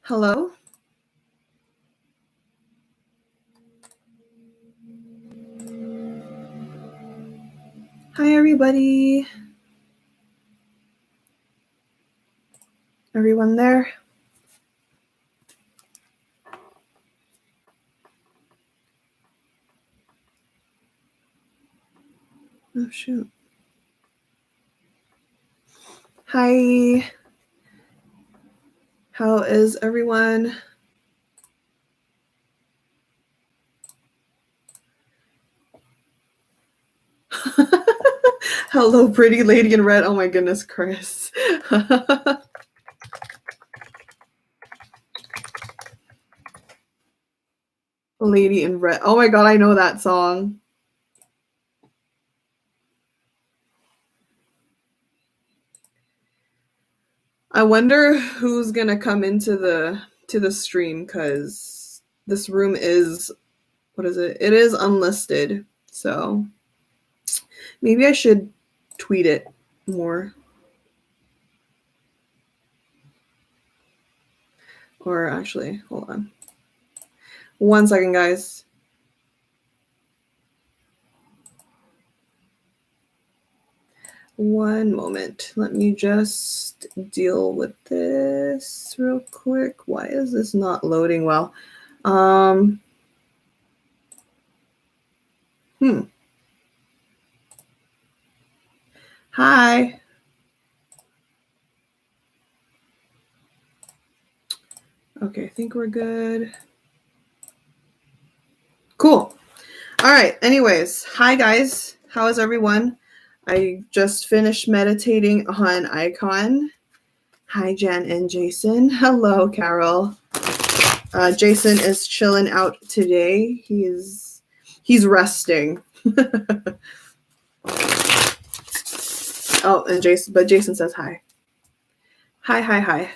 Hello? Hi, everybody. Everyone there? Oh, shoot. Hi. How is everyone? Hello, pretty lady in red. Oh my goodness, Chris. Lady in red. Oh my god, I know that song. I wonder who's gonna come into the stream, because this room is, what is it? It is unlisted. So maybe I should tweet it more. Or actually, hold on. 1 second, guys. One moment. Let me just deal with this real quick. Why is this not loading well? Hi. Okay, I think we're good. Cool. All right. Anyways, hi guys. How is everyone? I just finished meditating on iKON. Hi, Jan and Jason. Hello, Carol. Jason is chilling out today. He's resting. Oh, and Jason says hi. Hi.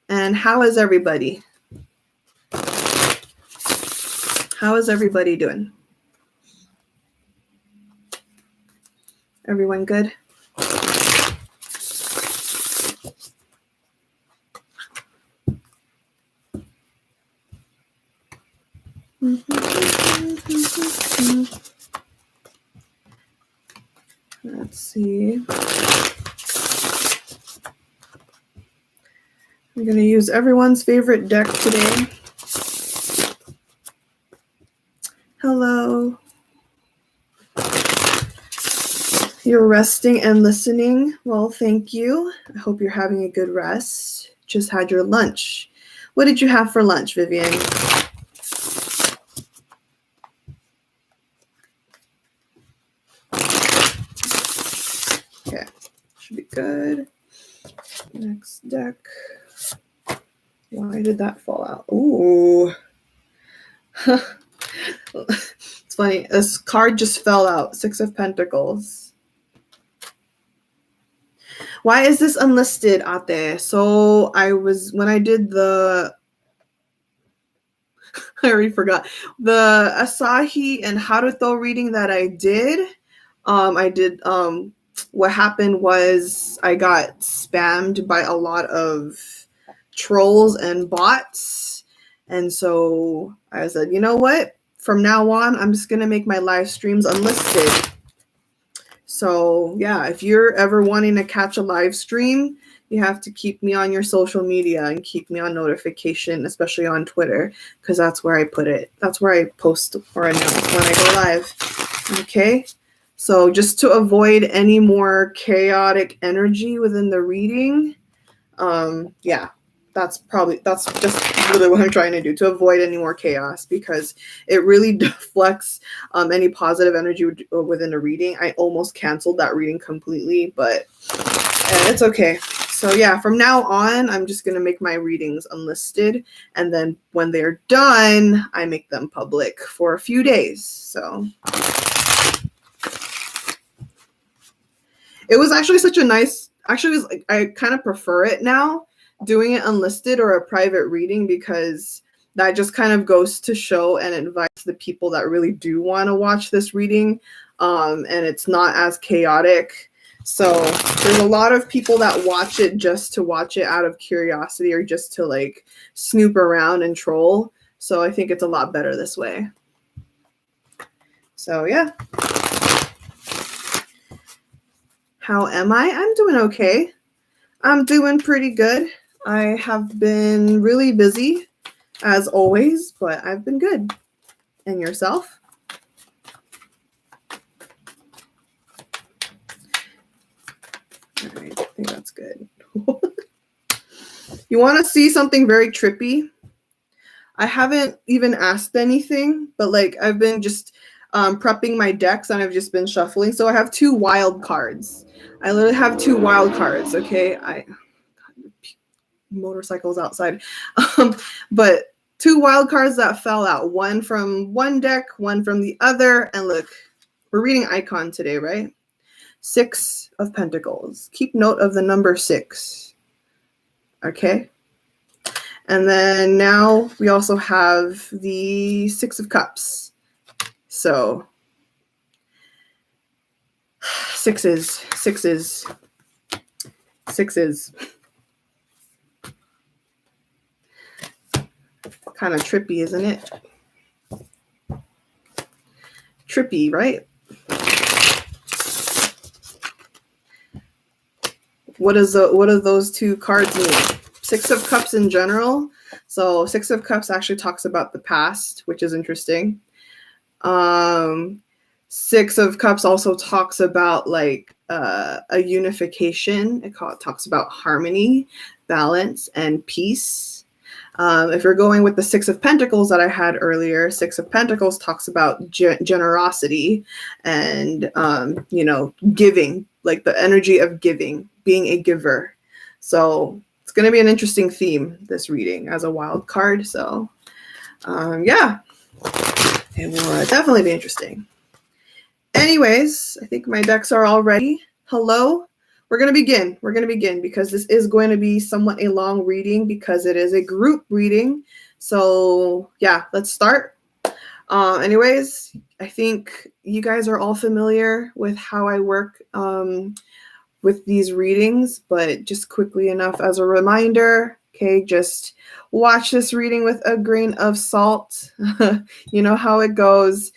And how is everybody? How is everybody doing? Everyone good? Let's see. I'm going to use everyone's favorite deck today. Hello. You're resting and listening. Well, thank you. I hope you're having a good rest. Just had your lunch. What did you have for lunch, Vivian? Okay, should be good. Next deck. Why did that fall out? Ooh. It's funny. This card just fell out. 6 of Pentacles. Why is this unlisted out there? So when I did the, I already forgot. The Asahi and Haruto reading that I did, what happened was I got spammed by a lot of trolls and bots. And so I said, you know what? From now on, I'm just going to make my live streams unlisted. So yeah, if you're ever wanting to catch a live stream, you have to keep me on your social media and keep me on notification, especially on Twitter, because that's where I put it. That's where I post or announce when I go live. Okay. So just to avoid any more chaotic energy within the reading, yeah, that's just literally what I'm trying to do, to avoid any more chaos, because it really deflects any positive energy within a reading. I almost canceled that reading completely, but it's okay. So yeah, from now on, I'm just going to make my readings unlisted, and then when they're done, I make them public for a few days. So it was actually such a nice, actually it was like, I kind of prefer it now, doing it unlisted or a private reading, because that just kind of goes to show and invites the people that really do want to watch this reading, and it's not as chaotic. So there's a lot of people that watch it just to watch it out of curiosity or just to like snoop around and troll. So I think it's a lot better this way. So yeah. How am I? I'm doing okay. I'm doing pretty good. I have been really busy as always, but I've been good. And yourself? All right, I think that's good. You want to see something very trippy? I haven't even asked anything, but like I've been just prepping my decks and I've just been shuffling. So I have 2 wild cards. I literally have 2 wild cards. Okay, motorcycles outside, but 2 wild cards that fell out. One from one deck, one from the other. And look, we're reading iKON today, right? 6 of Pentacles. Keep note of the number 6. Okay. And then now we also have the 6 of Cups. So sixes. Kind of trippy, isn't it? Trippy, right? What do those 2 cards mean? 6 of Cups in general. So 6 of Cups actually talks about the past, which is interesting. 6 of Cups also talks about like a unification. It talks about harmony, balance, and peace. If you're going with the 6 of Pentacles that I had earlier, 6 of Pentacles talks about generosity and, giving, like the energy of giving, being a giver. So it's going to be an interesting theme, this reading, as a wild card. So, yeah, it will definitely be interesting. Anyways, I think my decks are all ready. Hello. We're going to begin because this is going to be somewhat a long reading because it is a group reading. So yeah, let's start. Anyways, I think you guys are all familiar with how I work with these readings, but just quickly enough as a reminder, okay, just watch this reading with a grain of salt. You know how it goes.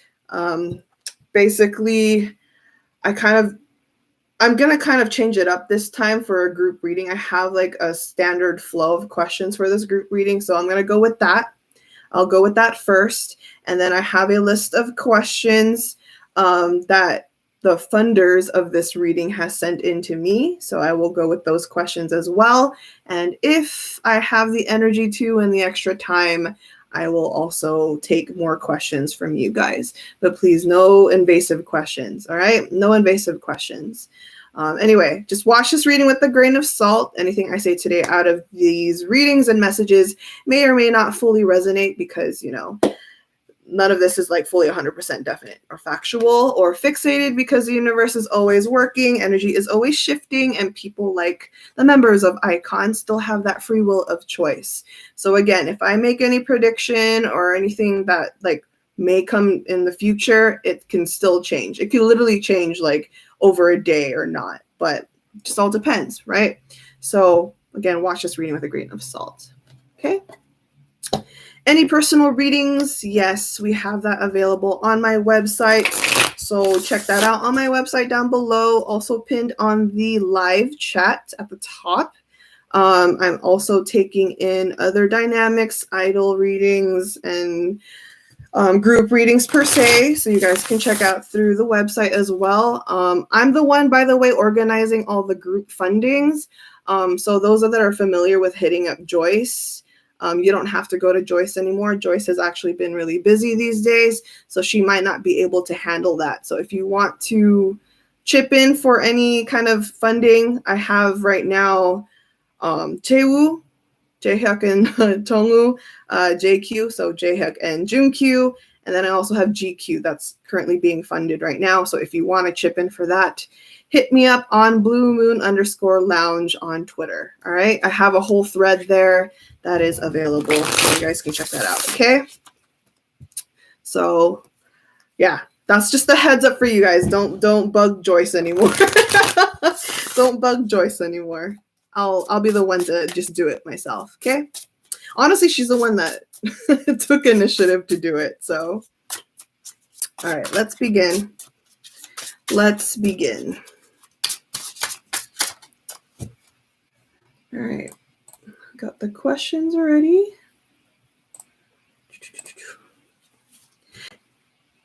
Basically, I'm going to kind of change it up this time for a group reading. I have like a standard flow of questions for this group reading, so I'm going to go with that. I'll go with that first, and then I have a list of questions that the funders of this reading has sent in to me, so I will go with those questions as well. And if I have the energy to and the extra time, I will also take more questions from you guys. But please, no invasive questions, all right? No invasive questions. Anyway, just watch this reading with a grain of salt. Anything I say today out of these readings and messages may or may not fully resonate because, none of this is like fully 100% definite or factual or fixated because the universe is always working, energy is always shifting, and people like the members of iKON still have that free will of choice. So again, if I make any prediction or anything that like may come in the future, it can still change. It can literally change like over a day or not, but it just all depends, right? So again, watch this reading with a grain of salt. Okay. Any personal readings? Yes, we have that available on my website. So check that out on my website down below. Also pinned on the live chat at the top. I'm also taking in other dynamics, idol readings, and group readings per se. So you guys can check out through the website as well. I'm the one, by the way, organizing all the group fundings. So those that are familiar with hitting up Joyce, you don't have to go to Joyce anymore. Joyce has actually been really busy these days, so she might not be able to handle that. So if you want to chip in for any kind of funding, I have right now Jaehyuk and Tongwoo, JQ, so Jaehyuk and Junkyu, and then I also have GQ that's currently being funded right now. So if you want to chip in for that, hit me up on BlueMoon_Lounge on Twitter. All right, I have a whole thread there that is available, so you guys can check that out. Okay. So yeah, that's just the heads up for you guys. Don't bug Joyce anymore. Don't bug Joyce anymore. I'll be the one to just do it myself, okay? Honestly, she's the one that took initiative to do it, so. All right, let's begin. Let's begin. All right, got the questions already.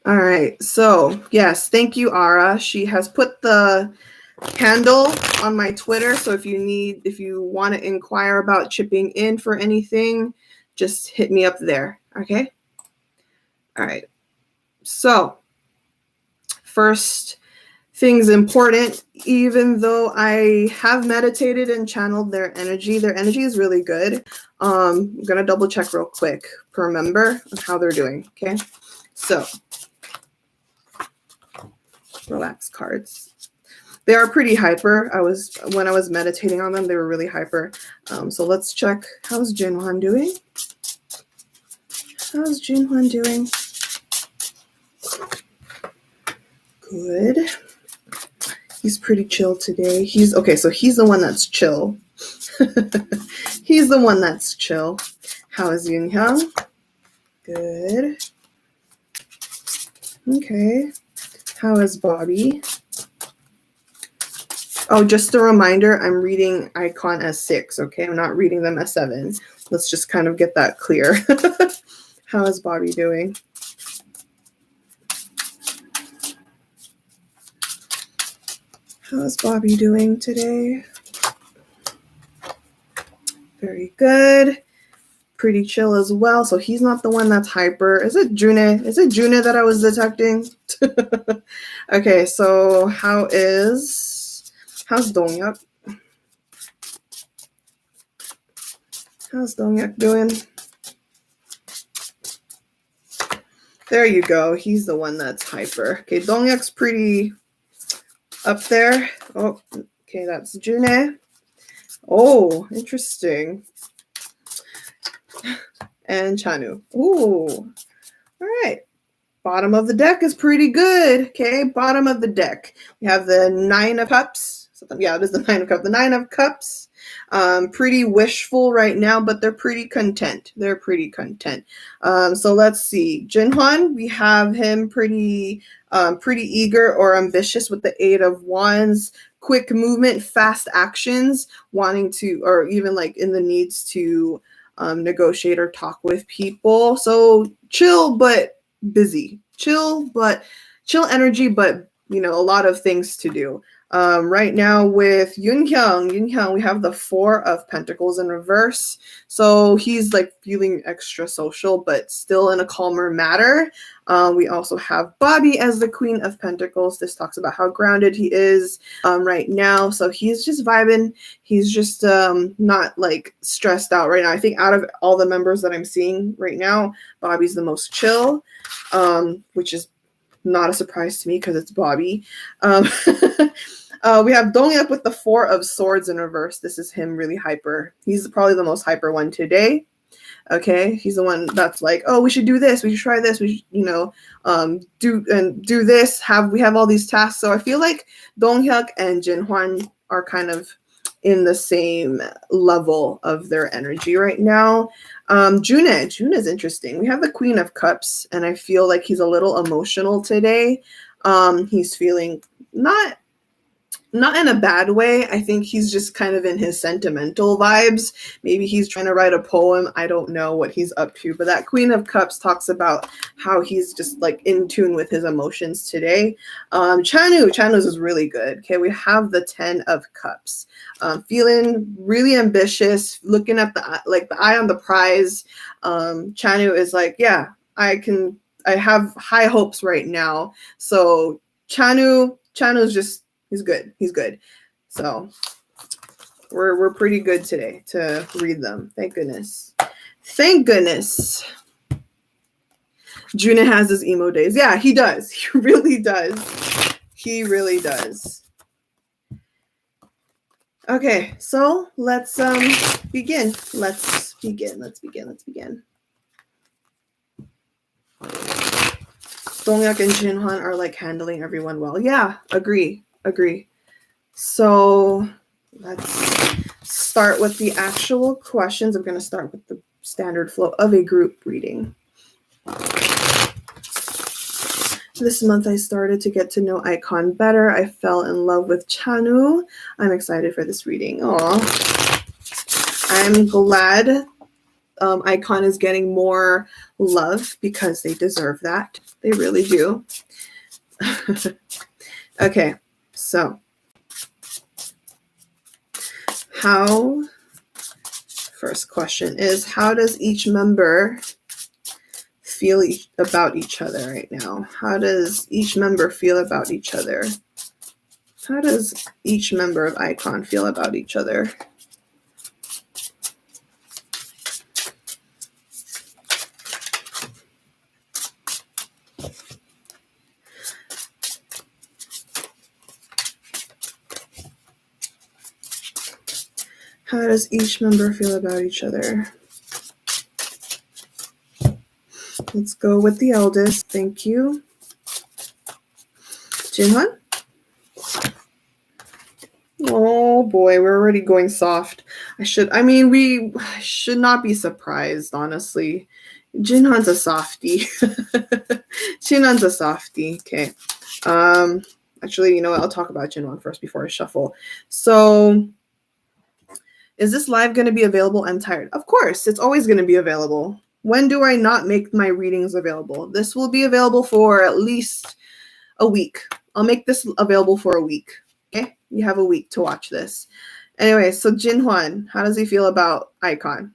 All right, so yes, thank you, Ara. She has put the handle on my Twitter, so if you want to inquire about chipping in for anything, just hit me up there, okay? All right, so first things important, even though I have meditated and channeled their energy is really good. I'm gonna double check real quick per member on how they're doing, okay? So, relax cards. They are pretty hyper. When I was meditating on them, they were really hyper. So let's check. How's Jinhwan doing? How's Jinhwan doing? Good. He's pretty chill today. Okay, so he's the one that's chill. He's the one that's chill. How is Yoonhyung? Good. Okay. How is Bobby? Oh, just a reminder, I'm reading iKON as 6, okay? I'm not reading them as 7. Let's just kind of get that clear. How is Bobby doing? How is Bobby doing today? Very good. Pretty chill as well. So he's not the one that's hyper. Is it June? Is it June that I was detecting? Okay, so how's Donghyuk? How's Donghyuk doing? There you go. He's the one that's hyper. Okay, Donghyuk's pretty up there. Oh, okay, that's June. Oh, interesting. And Chanu. Ooh. All right. Bottom of the deck is pretty good. Okay, bottom of the deck. We have the 9 of Cups. Yeah, it is the 9 of Cups. The 9 of Cups. Pretty wishful right now, but they're pretty content. They're pretty content. So let's see. Jinhwan, we have him pretty eager or ambitious with the 8 of Wands. Quick movement, fast actions, wanting to, or even like in the needs to negotiate or talk with people. So chill, but busy. Chill energy, but a lot of things to do. Right now with Yoonhyung, we have the 4 of Pentacles in reverse. So he's like feeling extra social, but still in a calmer matter. We also have Bobby as the Queen of Pentacles. This talks about how grounded he is right now. So he's just vibing. He's just not like stressed out right now. I think out of all the members that I'm seeing right now, Bobby's the most chill, which is not a surprise to me because it's Bobby. We have Donghyuk with the 4 of Swords in reverse. This is him really hyper. He's probably the most hyper one today. Okay, he's the one that's like, oh, we should do this. We should try this. We should, do this. We have all these tasks. So I feel like Donghyuk and Jinhwan are kind of in the same level of their energy right now. June is interesting. We have the Queen of Cups, and I feel like he's a little emotional today. He's feeling not in a bad way. I think he's just kind of in his sentimental vibes. Maybe he's trying to write a poem. I don't know what he's up to, but that Queen of Cups talks about how he's just like in tune with his emotions today. Chanu's is really good. Okay, we have the 10 of Cups. Feeling really ambitious, looking at the eye on the prize. Chanu is like, yeah, I have high hopes right now. So Chanu's just, he's good. So we're pretty good today to read them. Thank goodness. Juna has his emo days. Yeah, he does. He really does. Okay, so let's begin. Let's begin. Donghyuk and Jinhwan are like handling everyone well. Yeah, agree. So let's start with the actual questions. I'm going to start with the standard flow of a group reading. This month I started to get to know iKON better. I fell in love with Chanu. I'm excited for this reading. Aw. I'm glad iKON is getting more love because they deserve that. They really do. Okay, so first question is, how does each member feel about each other right now? How does each member feel about each other? How does each member of iKON feel about each other? How does each member feel about each other? Let's go with the eldest. Thank you. Jinhwan? Oh boy, we're already going soft. We should not be surprised, honestly. Jinhwan's a softie. Jinhwan's a softie. Okay. Actually, you know what? I'll talk about Jinhwan first before I shuffle. So, is this live going to be available? I'm tired. Of course, it's always going to be available. When do I not make my readings available? This will be available for at least a week. I'll make this available for a week. Okay? You have a week to watch this. Anyway, so Jinhwan, how does he feel about iKON?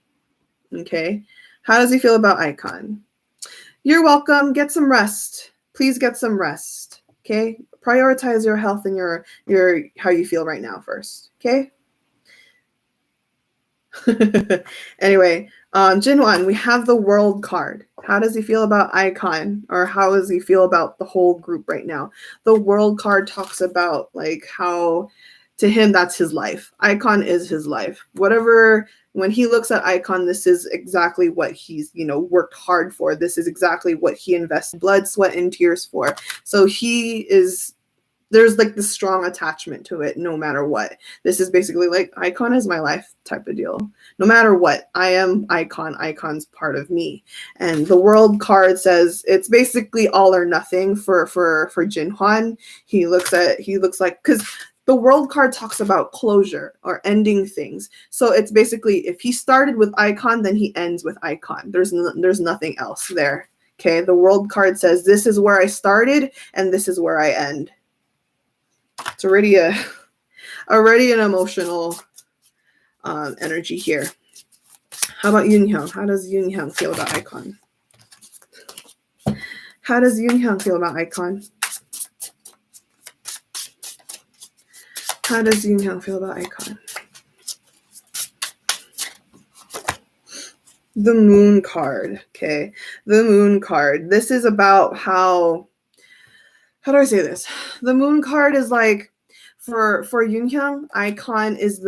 Okay. How does he feel about iKON? You're welcome. Get some rest. Please get some rest. Okay? Prioritize your health and your how you feel right now first. Okay? Anyway, Jinhwan, we have the world card. How does he feel about iKON, or how does he feel about the whole group right now? The world card talks about like how to him that's his life. iKON is his life. Whatever, when he looks at iKON, this is exactly what he's, worked hard for. This is exactly what he invested blood, sweat, and tears for. So there's like this strong attachment to it no matter what. This is basically like iKON is my life type of deal. No matter what, I am iKON. iKON's part of me. And the world card says it's basically all or nothing for Jinhwan. He looks like, because the world card talks about closure or ending things. So it's basically, if he started with iKON, then he ends with iKON. There's nothing else there. Okay, the world card says this is where I started and this is where I end. It's already an emotional energy here. How about Yoonhyung? How does Yoonhyung feel about iKON? How does Yoonhyung feel about iKON? How does Yoonhyung feel about iKON? The moon card. Okay, the moon card. This is about how do I say this? The moon card is like, for Yoonhyung, iKON is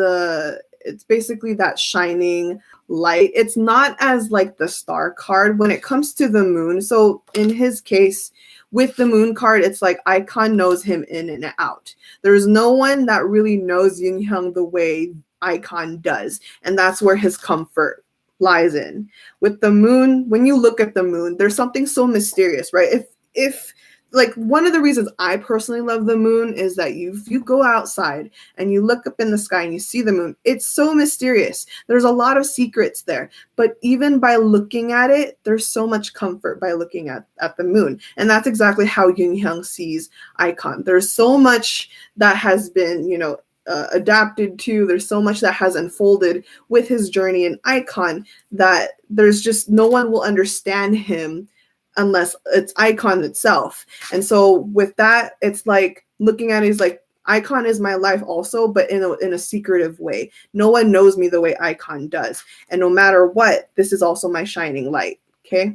it's basically that shining light. It's not as like the star card when it comes to the moon. So in his case, with the moon card, it's like iKON knows him in and out. There's no one that really knows Yoonhyung the way iKON does. And that's where his comfort lies in. With the moon, when you look at the moon, there's something so mysterious, right? If like, one of the reasons I personally love the moon is that you go outside and you look up in the sky and you see the moon, it's so mysterious. There's a lot of secrets there. But even by looking at it, there's so much comfort by looking at the moon. And that's exactly how Yoonhyung sees iKON. There's so much that has been, adapted to. There's so much that has unfolded with his journey in iKON that there's just no one will understand him unless it's iKON itself. And so with that, it's like looking at it is like, iKON is my life also, but in a secretive way. No one knows me the way iKON does. And no matter what, this is also my shining light. Okay.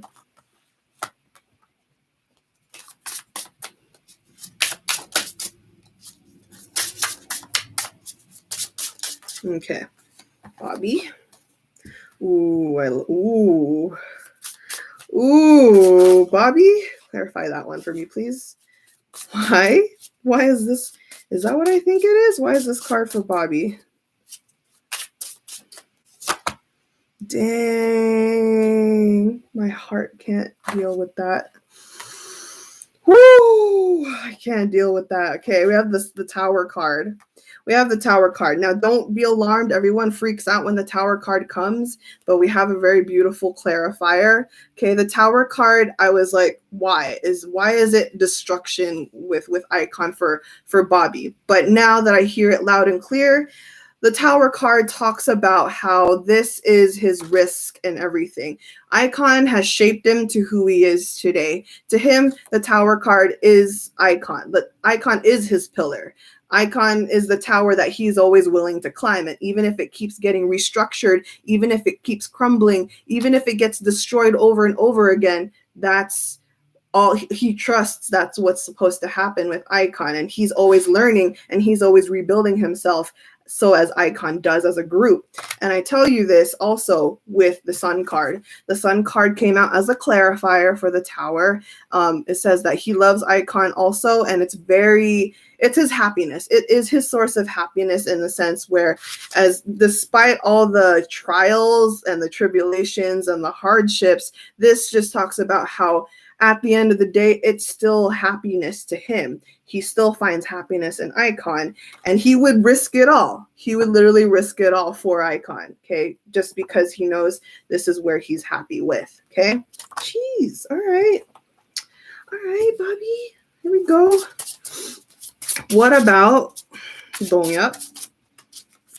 Okay. Bobby. Ooh, Bobby, clarify that one for me, please. Why is this Is that what I think it is? Why is this card for Bobby? Dang, my heart can't deal with that. Woo! I can't deal with that. Okay, we have the Tower card. We have the Tower card. Now, don't be alarmed. Everyone freaks out when the Tower card comes, but we have a very beautiful clarifier. Okay, the Tower card, I was like, why is it destruction with iKON for Bobby? But now that I hear it loud and clear, the Tower card talks about how this is his risk and everything. iKON has shaped him to who he is today. To him, the Tower card is iKON. But iKON is his pillar. iKON is the tower that he's always willing to climb. And even if it keeps getting restructured, even if it keeps crumbling, even if it gets destroyed over and over again, that's all he trusts. That's what's supposed to happen with iKON. And he's always learning and he's always rebuilding himself. So as iKON does as a group. And I tell you this also with the Sun card. The Sun card came out as a clarifier for the Tower. It says that he loves iKON also, and it's his happiness. It is his source of happiness in the sense where, as despite all the trials and the tribulations and the hardships, this just talks about how at the end of the day, it's still happiness to him. He still finds happiness in iKON, and he would risk it all. He would literally risk it all for iKON, okay? Just because he knows this is where he's happy with, okay? Jeez, all right. All right, Bobby, here we go. What about Dong-hyuk?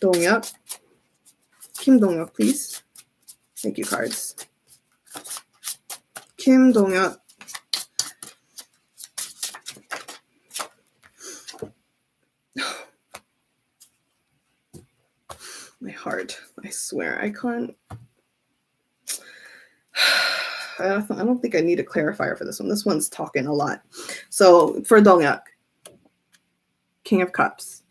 Dong-hyuk. Kim Dong-hyuk, please. Thank you, cards. Kim Dong-hyuk. My heart, I swear, iKON. I don't think I need a clarifier for this one. This one's talking a lot. So for Dong-hyuk, King of Cups.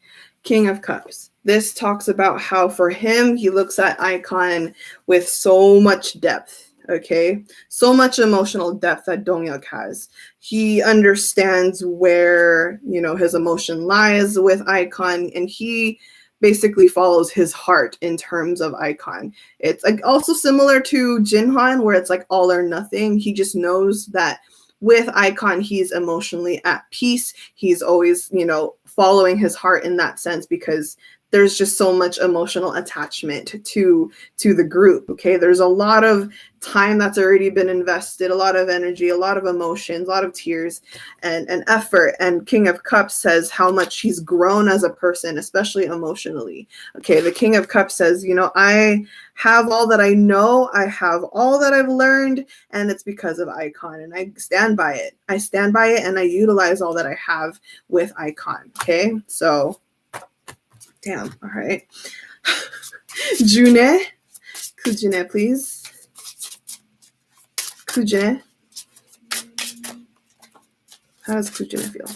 King of Cups. This talks about how for him, he looks at iKON with so much depth. Okay, so much emotional depth that Dong-hyuk has. He understands where, his emotion lies with iKON, and he basically follows his heart in terms of iKON. It's like also similar to Jinhan, where it's like all or nothing. He just knows that with iKON, he's emotionally at peace. He's always, following his heart in that sense because there's just so much emotional attachment to the group. Okay, there's a lot of time that's already been invested, a lot of energy, a lot of emotions, a lot of tears and effort. And King of Cups says how much he's grown as a person, especially emotionally. Okay, the King of Cups says, I have all that I know, I have all that I've learned, and it's because of iKON, and I stand by it. I stand by it, and I utilize all that I have with iKON. Okay, so damn, all right. June, Kujune, please. Kujune. How does Kujune feel?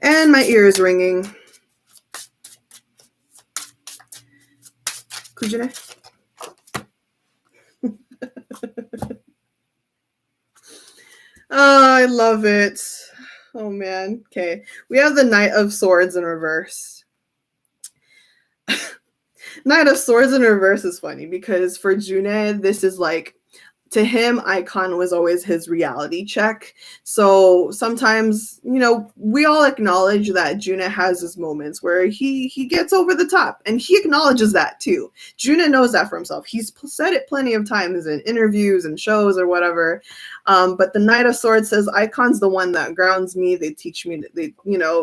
And my ear is ringing. Kujune. Oh, I love it. Oh, man. Okay. We have the Knight of Swords in reverse. Knight of Swords in reverse is funny because for June, this is like, to him, iKON was always his reality check. So sometimes, we all acknowledge that Juna has his moments where he gets over the top, and he acknowledges that too. Juna knows that for himself. He's said it plenty of times in interviews and shows or whatever. But the Knight of Swords says iKON's the one that grounds me. They teach me,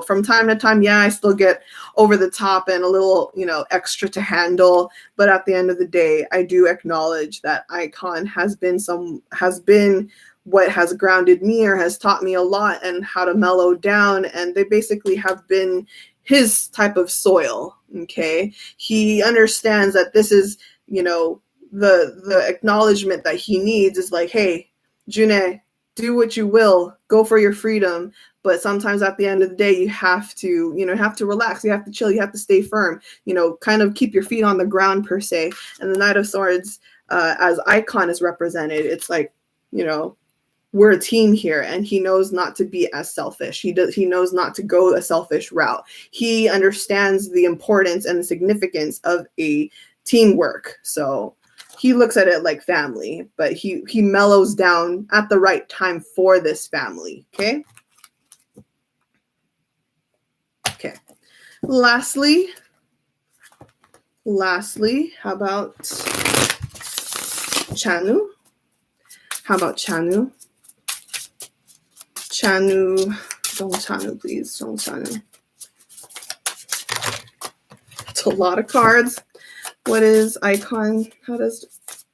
from time to time, yeah, I still get over the top and a little, extra to handle. But at the end of the day, I do acknowledge that iKON has been what has grounded me or has taught me a lot and how to mellow down, and they basically have been his type of soil. Okay, he understands that this is, the acknowledgement that he needs is like, hey, June, do what you will, go for your freedom, but sometimes at the end of the day, you have to relax, you have to chill, you have to stay firm, kind of keep your feet on the ground per se. And the Knight of Swords, as iKON is represented, it's like, we're a team here, and he knows not to be as selfish. He knows not to go a selfish route. He understands the importance and the significance of a teamwork. So he looks at it like family, but he mellows down at the right time for this family. Okay. Okay. Lastly, how about Chanu? How about Chanu? Chanu, don't Chanu, please. Don't Chanu. It's a lot of cards. What is iKON? How does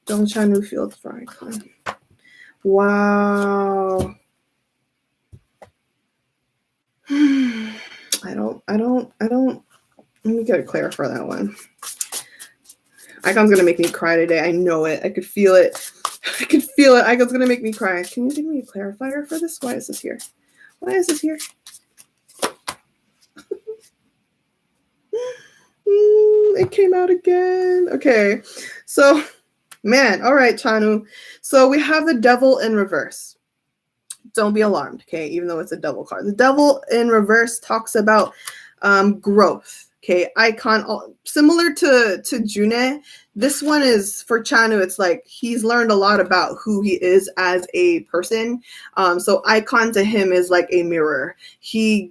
Dong Chanu feel for iKON? Wow. I don't. Let me get a clear for that one. iKON's gonna make me cry today. I know it. I could feel it. I could feel it. iKON's gonna make me cry. Can you give me a clarifier for this? Why is this here? Why is this here? It came out again. Okay. So, man. All right, Chanu. So we have the devil in reverse. Don't be alarmed, okay? Even though it's a devil card. The devil in reverse talks about growth. Okay, iKON, similar to June. This one is for Chanu. It's like he's learned a lot about who he is as a person. So iKON to him is like a mirror. He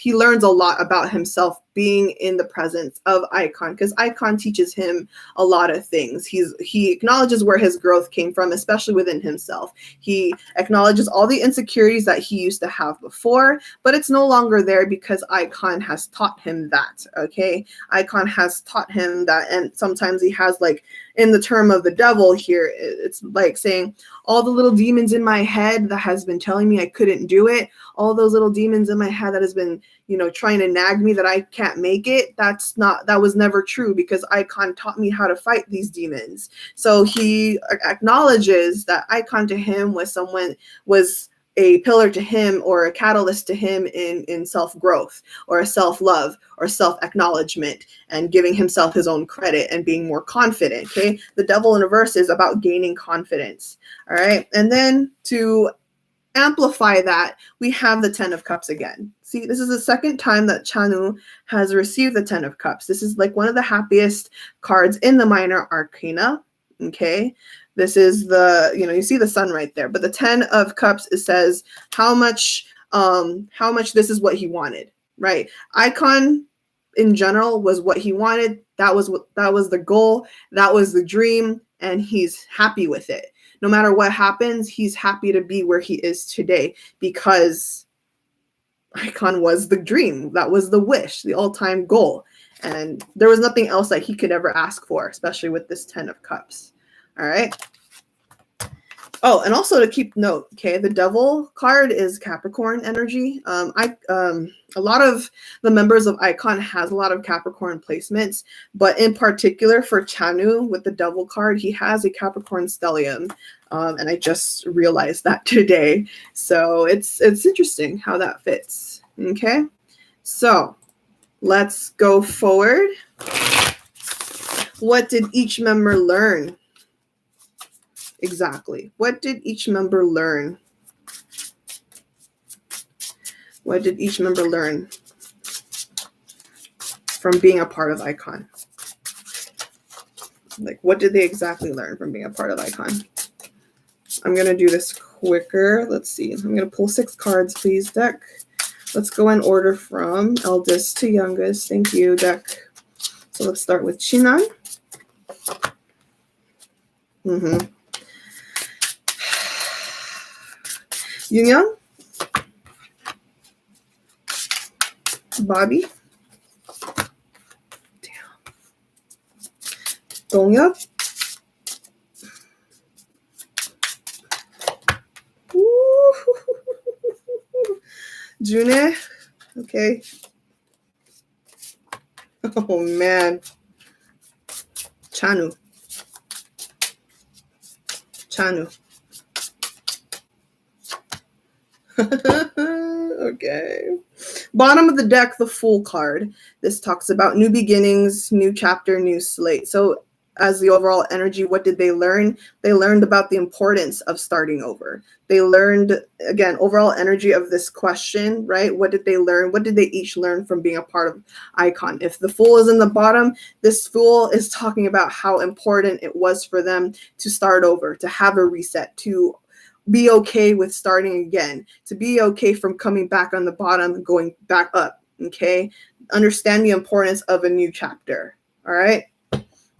learns a lot about himself being in the presence of iKON, because iKON teaches him a lot of things. He acknowledges where his growth came from, especially within himself. He acknowledges all the insecurities that he used to have before, but it's no longer there because iKON has taught him that. Okay, iKON has taught him that, and sometimes he has, like in the term of the devil here, it's like saying all the little demons in my head that has been telling me I couldn't do it, all those little demons in my head that has been, trying to nag me that I can't make it. That was never true, because iKON taught me how to fight these demons. So he acknowledges that iKON to him was a pillar to him, or a catalyst to him in self-growth, or a self-love, or self-acknowledgement, and giving himself his own credit and being more confident. Okay, the devil in reverse is about gaining confidence. All right, and then to amplify that, we have the 10 of Cups again. See, this is the second time that Chanu has received the 10 of Cups. This is like one of the happiest cards in the minor arcana. Okay, this is you see the sun right there, but the 10 of Cups, it says how much this is what he wanted, right? iKON in general was what he wanted. That was the goal, that was the dream, and he's happy with it. No matter what happens, he's happy to be where he is today, because iKON was the dream. That was the wish, the all-time goal. And there was nothing else that he could ever ask for, especially with this 10 of Cups. All right. Oh, and also to keep note, okay, the devil card is Capricorn energy. A lot of the members of iKON has a lot of Capricorn placements, but in particular for Chanu with the devil card, he has a Capricorn stellium, and I just realized that today. So it's interesting how that fits. Okay, so let's go forward. What did each member learn? Exactly. What did each member learn? What did each member learn from being a part of iKON? Like, what did they exactly learn from being a part of iKON? I'm going to do this quicker. Let's see. I'm going to pull 6 cards, please, deck. Let's go in order from eldest to youngest. Thank you, deck. So let's start with Chinan. Yunyoung, Bobby, Dongyup, June, okay. Oh man, Chanu. Okay. Bottom of the deck, the Fool card. This talks about new beginnings, new chapter, new slate. So as the overall energy, what did they learn? They learned about the importance of starting over. They learned, again, overall energy of this question, right? What did they learn? What did they each learn from being a part of iKON? If the Fool is in the bottom, this Fool is talking about how important it was for them to start over, to have a reset, to be okay with starting again, to be okay from coming back on the bottom and going back up, okay? Understand the importance of a new chapter, all right?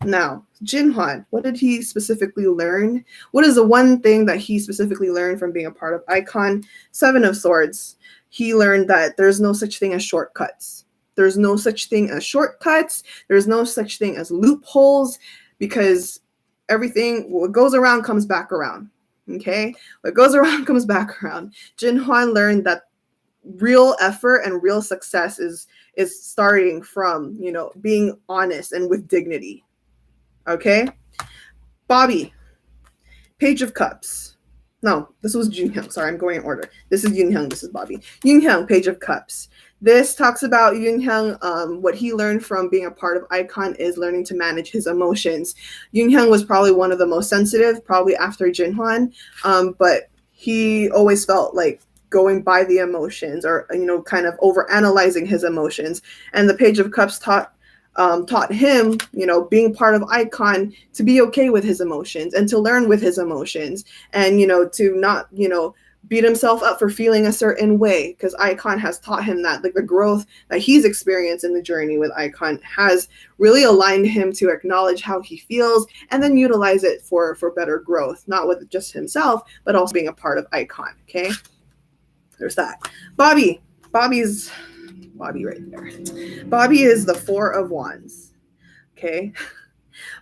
Now, Jinhwan, what did he specifically learn? What is the one thing that he specifically learned from being a part of iKON? Seven of Swords. He learned that there's no such thing as shortcuts. There's no such thing as shortcuts. There's no such thing as loopholes, because everything, what goes around comes back around, okay? What goes around comes back around. Jinhwan learned that real effort and real success is starting from, being honest and with dignity. Okay, Bobby, Page of Cups. No, this was Yoonhyung. Sorry, I'm going in order. This is Yoonhyung. This is Bobby. Yoonhyung, Page of Cups. This talks about Yoonhyung. What he learned from being a part of iKON is learning to manage his emotions. Yoonhyung was probably one of the most sensitive, probably after Jinhwan, but he always felt like going by the emotions, or kind of over analyzing his emotions. And the Page of Cups taught him, being part of iKON, to be okay with his emotions and to learn with his emotions, and, to not, beat himself up for feeling a certain way, because iKON has taught him that, like, the growth that he's experienced in the journey with iKON has really aligned him to acknowledge how he feels and then utilize it for better growth, not with just himself, but also being a part of iKON. Okay, there's that. Bobby right there. Bobby is the Four of Wands. Okay.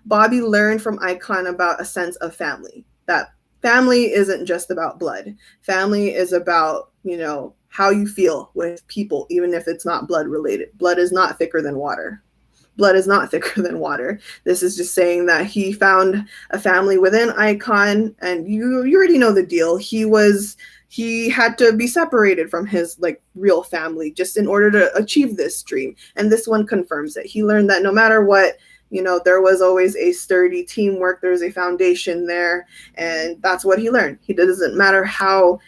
Bobby learned from iKON about a sense of family. That family isn't just about blood. Family is about, how you feel with people, even if it's not blood related. Blood is not thicker than water. Blood is not thicker than water. This is just saying that he found a family within iKON, and you already know the deal. He had to be separated from his, like, real family just in order to achieve this dream. And this one confirms it. He learned that no matter what, there was always a sturdy teamwork. There's a foundation there. And that's what he learned. It doesn't matter how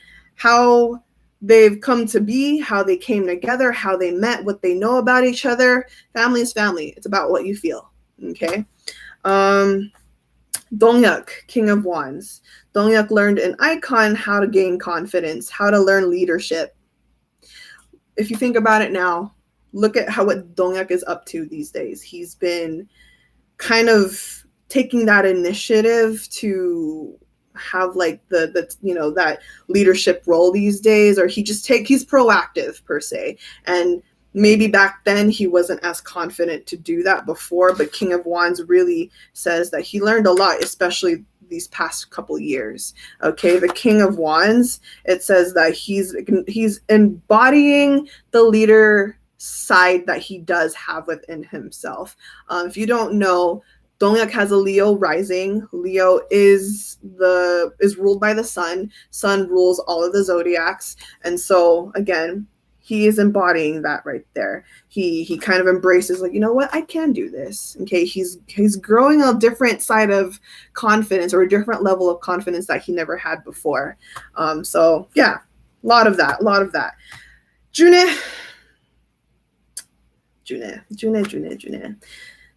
they've come to be, how they came together, how they met, what they know about each other. Family is family. It's about what you feel. Okay. Donghyuk, King of Wands. Donghyuk learned in iKON how to gain confidence, how to learn leadership. If you think about it now, look at what Donghyuk is up to these days. He's been kind of taking that initiative to have, like, the that leadership role these days, or he's proactive per se. And maybe back then he wasn't as confident to do that before, but King of Wands really says that he learned a lot, especially these past couple years. Okay, the King of Wands, it says that he's embodying the leader side that he does have within himself. If you don't know, Donghyuk has a Leo rising. Leo is ruled by the sun. Sun rules all of the zodiacs. And so, again, he is embodying that right there. He kind of embraces, like, you know what, I can do this. Okay, he's growing a different side of confidence, or a different level of confidence that he never had before. So yeah, a lot of that. June.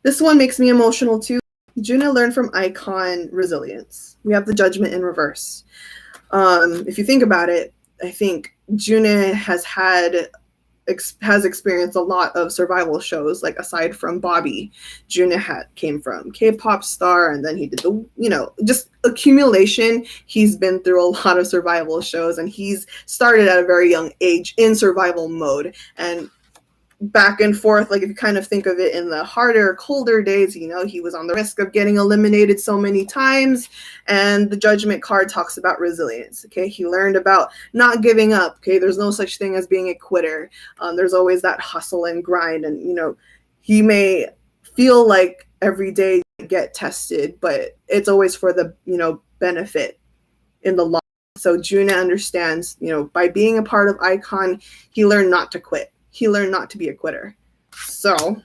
This one makes me emotional too. Juna learned from iKON resilience. We have the Judgment in reverse. If you think about it, I think Juna has experienced a lot of survival shows. Like, aside from Bobby, Juna came from K-pop star, and then he did just accumulation. He's been through a lot of survival shows, and he's started at a very young age in survival mode. And back and forth, like, if you kind of think of it in the harder, colder days, he was on the risk of getting eliminated so many times. And the Judgment card talks about resilience. Okay, he learned about not giving up. Okay, there's no such thing as being a quitter. There's always that hustle and grind, and he may feel like every day get tested, but it's always for the benefit in the long. So Juna understands, by being a part of iKON, he learned not to quit. He learned not to be a quitter. So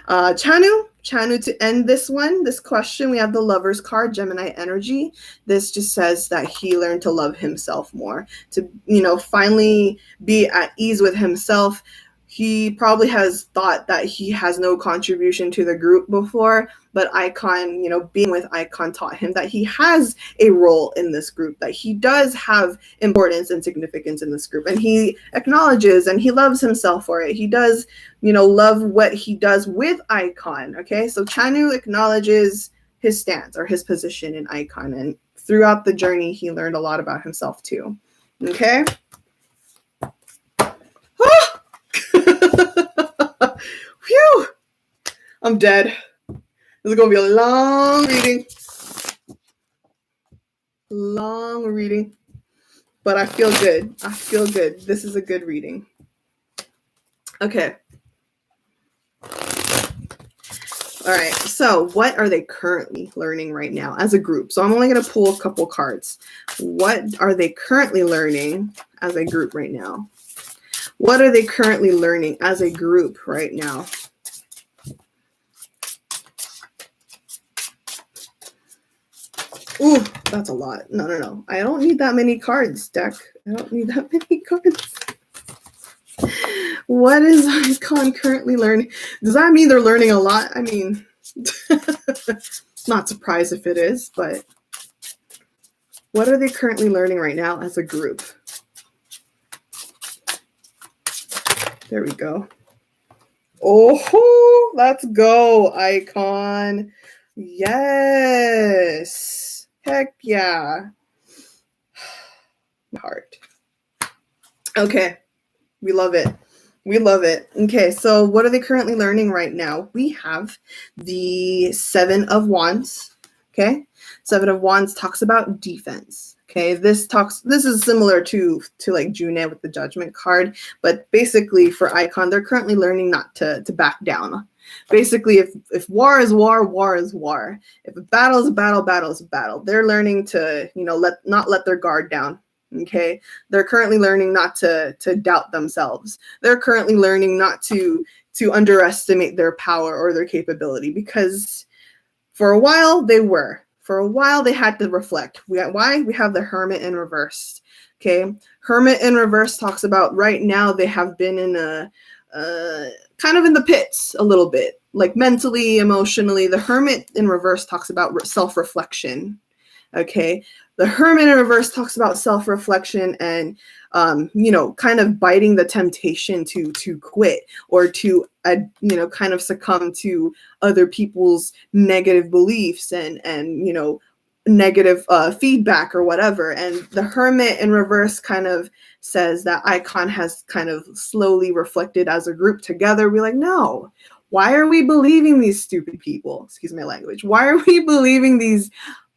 Chanu, to end this question, we have the Lover's card, Gemini energy. This just says that he learned to love himself more, to, finally be at ease with himself. He probably has thought that he has no contribution to the group before, but iKON, being with iKON taught him that he has a role in this group, that he does have importance and significance in this group, and he acknowledges and he loves himself for it. He does, love what he does with iKON. Okay, so Chanu acknowledges his stance or his position in iKON, and throughout the journey, he learned a lot about himself too. Okay. Phew! I'm dead. This is going to be a long reading. Long reading. But I feel good. I feel good. This is a good reading. Okay. All right. So what are they currently learning right now as a group? So I'm only going to pull a couple cards. What are they currently learning as a group right now? What are they currently learning as a group right now? Ooh, that's a lot. No. I don't need that many cards, deck. I don't need that many cards. What is iKON currently learning? Does that mean they're learning a lot? I mean, not surprised if it is, but what are they currently learning right now as a group? There we go. Oh, let's go, iKON. Yes. Heck yeah. Heart. Okay. We love it. We love it. Okay, so what are they currently learning right now? We have the Seven of Wands. Okay. Seven of Wands talks about defense. Okay, this is similar to like Junet with the Judgment card, but basically for iKON, they're currently learning not to back down. Basically, if war is war, war is war. If a battle is a battle, battle is a battle. They're learning to, not let their guard down. Okay, they're currently learning not to doubt themselves. They're currently learning not to underestimate their power or their capability, because for a while they were. For a while, they had to reflect. Why? We have the Hermit in reverse. Okay, Hermit in reverse talks about right now they have been in a kind of in the pits a little bit, like mentally, emotionally. The Hermit in reverse talks about self-reflection. Okay, the Hermit in reverse talks about self-reflection and kind of biting the temptation to quit or to kind of succumb to other people's negative beliefs and negative feedback or whatever. And the Hermit in reverse kind of says that iKON has kind of slowly reflected as a group together. We're like, no, why are we believing these stupid people? Excuse my language. Why are we believing these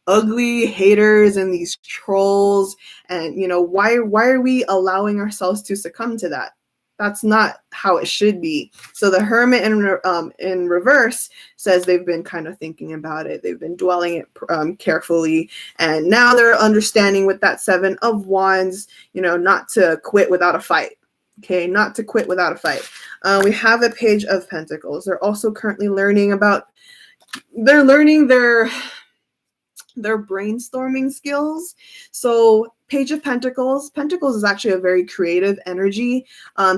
ugly haters and these trolls? And why are we allowing ourselves to succumb to that? That's not how it should be. So the Hermit in reverse says they've been kind of thinking about it. They've been dwelling it carefully, and now they're understanding with that Seven of Wands, not to quit without a fight. Okay, not to quit without a fight. We have a Page of Pentacles. They're also currently learning their brainstorming skills. So Page of Pentacles is actually a very creative energy.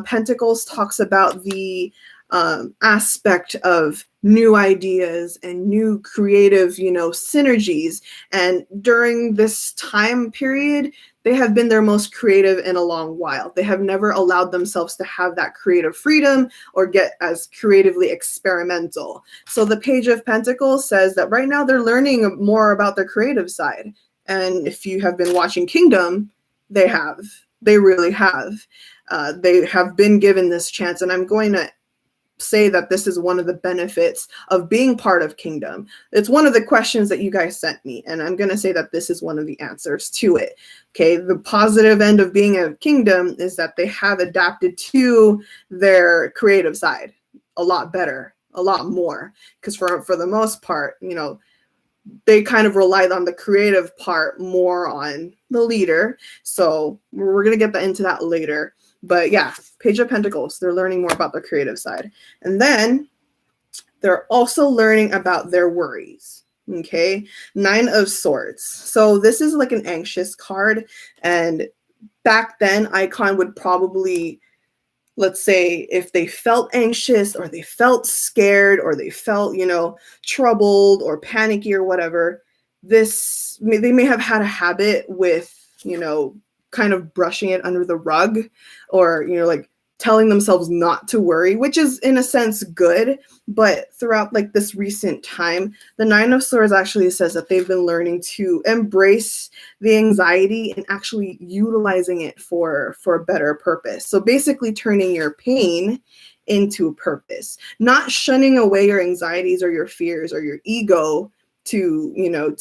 Pentacles talks about the aspect of new ideas and new creative, synergies. And during this time period, they have been their most creative in a long while. They have never allowed themselves to have that creative freedom or get as creatively experimental. So the Page of Pentacles says that right now they're learning more about their creative side. And if you have been watching Kingdom, they really have. They have been given this chance. And I'm going to say that this is one of the benefits of being part of Kingdom. It's one of the questions that you guys sent me, and I'm going to say that this is one of the answers to it. Okay, the positive end of being a Kingdom is that they have adapted to their creative side a lot better, a lot more, because for the most part, they kind of relied on the creative part more on the leader. So we're going to get into that later. But yeah, Page of Pentacles, they're learning more about the creative side. And then They're also learning about their worries. Okay, 9 of Swords. So this is like an anxious card, and back then iKON would probably, let's say, if they felt anxious or they felt scared or they felt, troubled or panicky or whatever, they may have had a habit with, kind of brushing it under the rug, or, like telling themselves not to worry, which is in a sense good. But throughout like this recent time, the 9 of Swords actually says that they've been learning to embrace the anxiety and actually utilizing it for a better purpose. So basically turning your pain into a purpose, not shunning away your anxieties or your fears or your ego to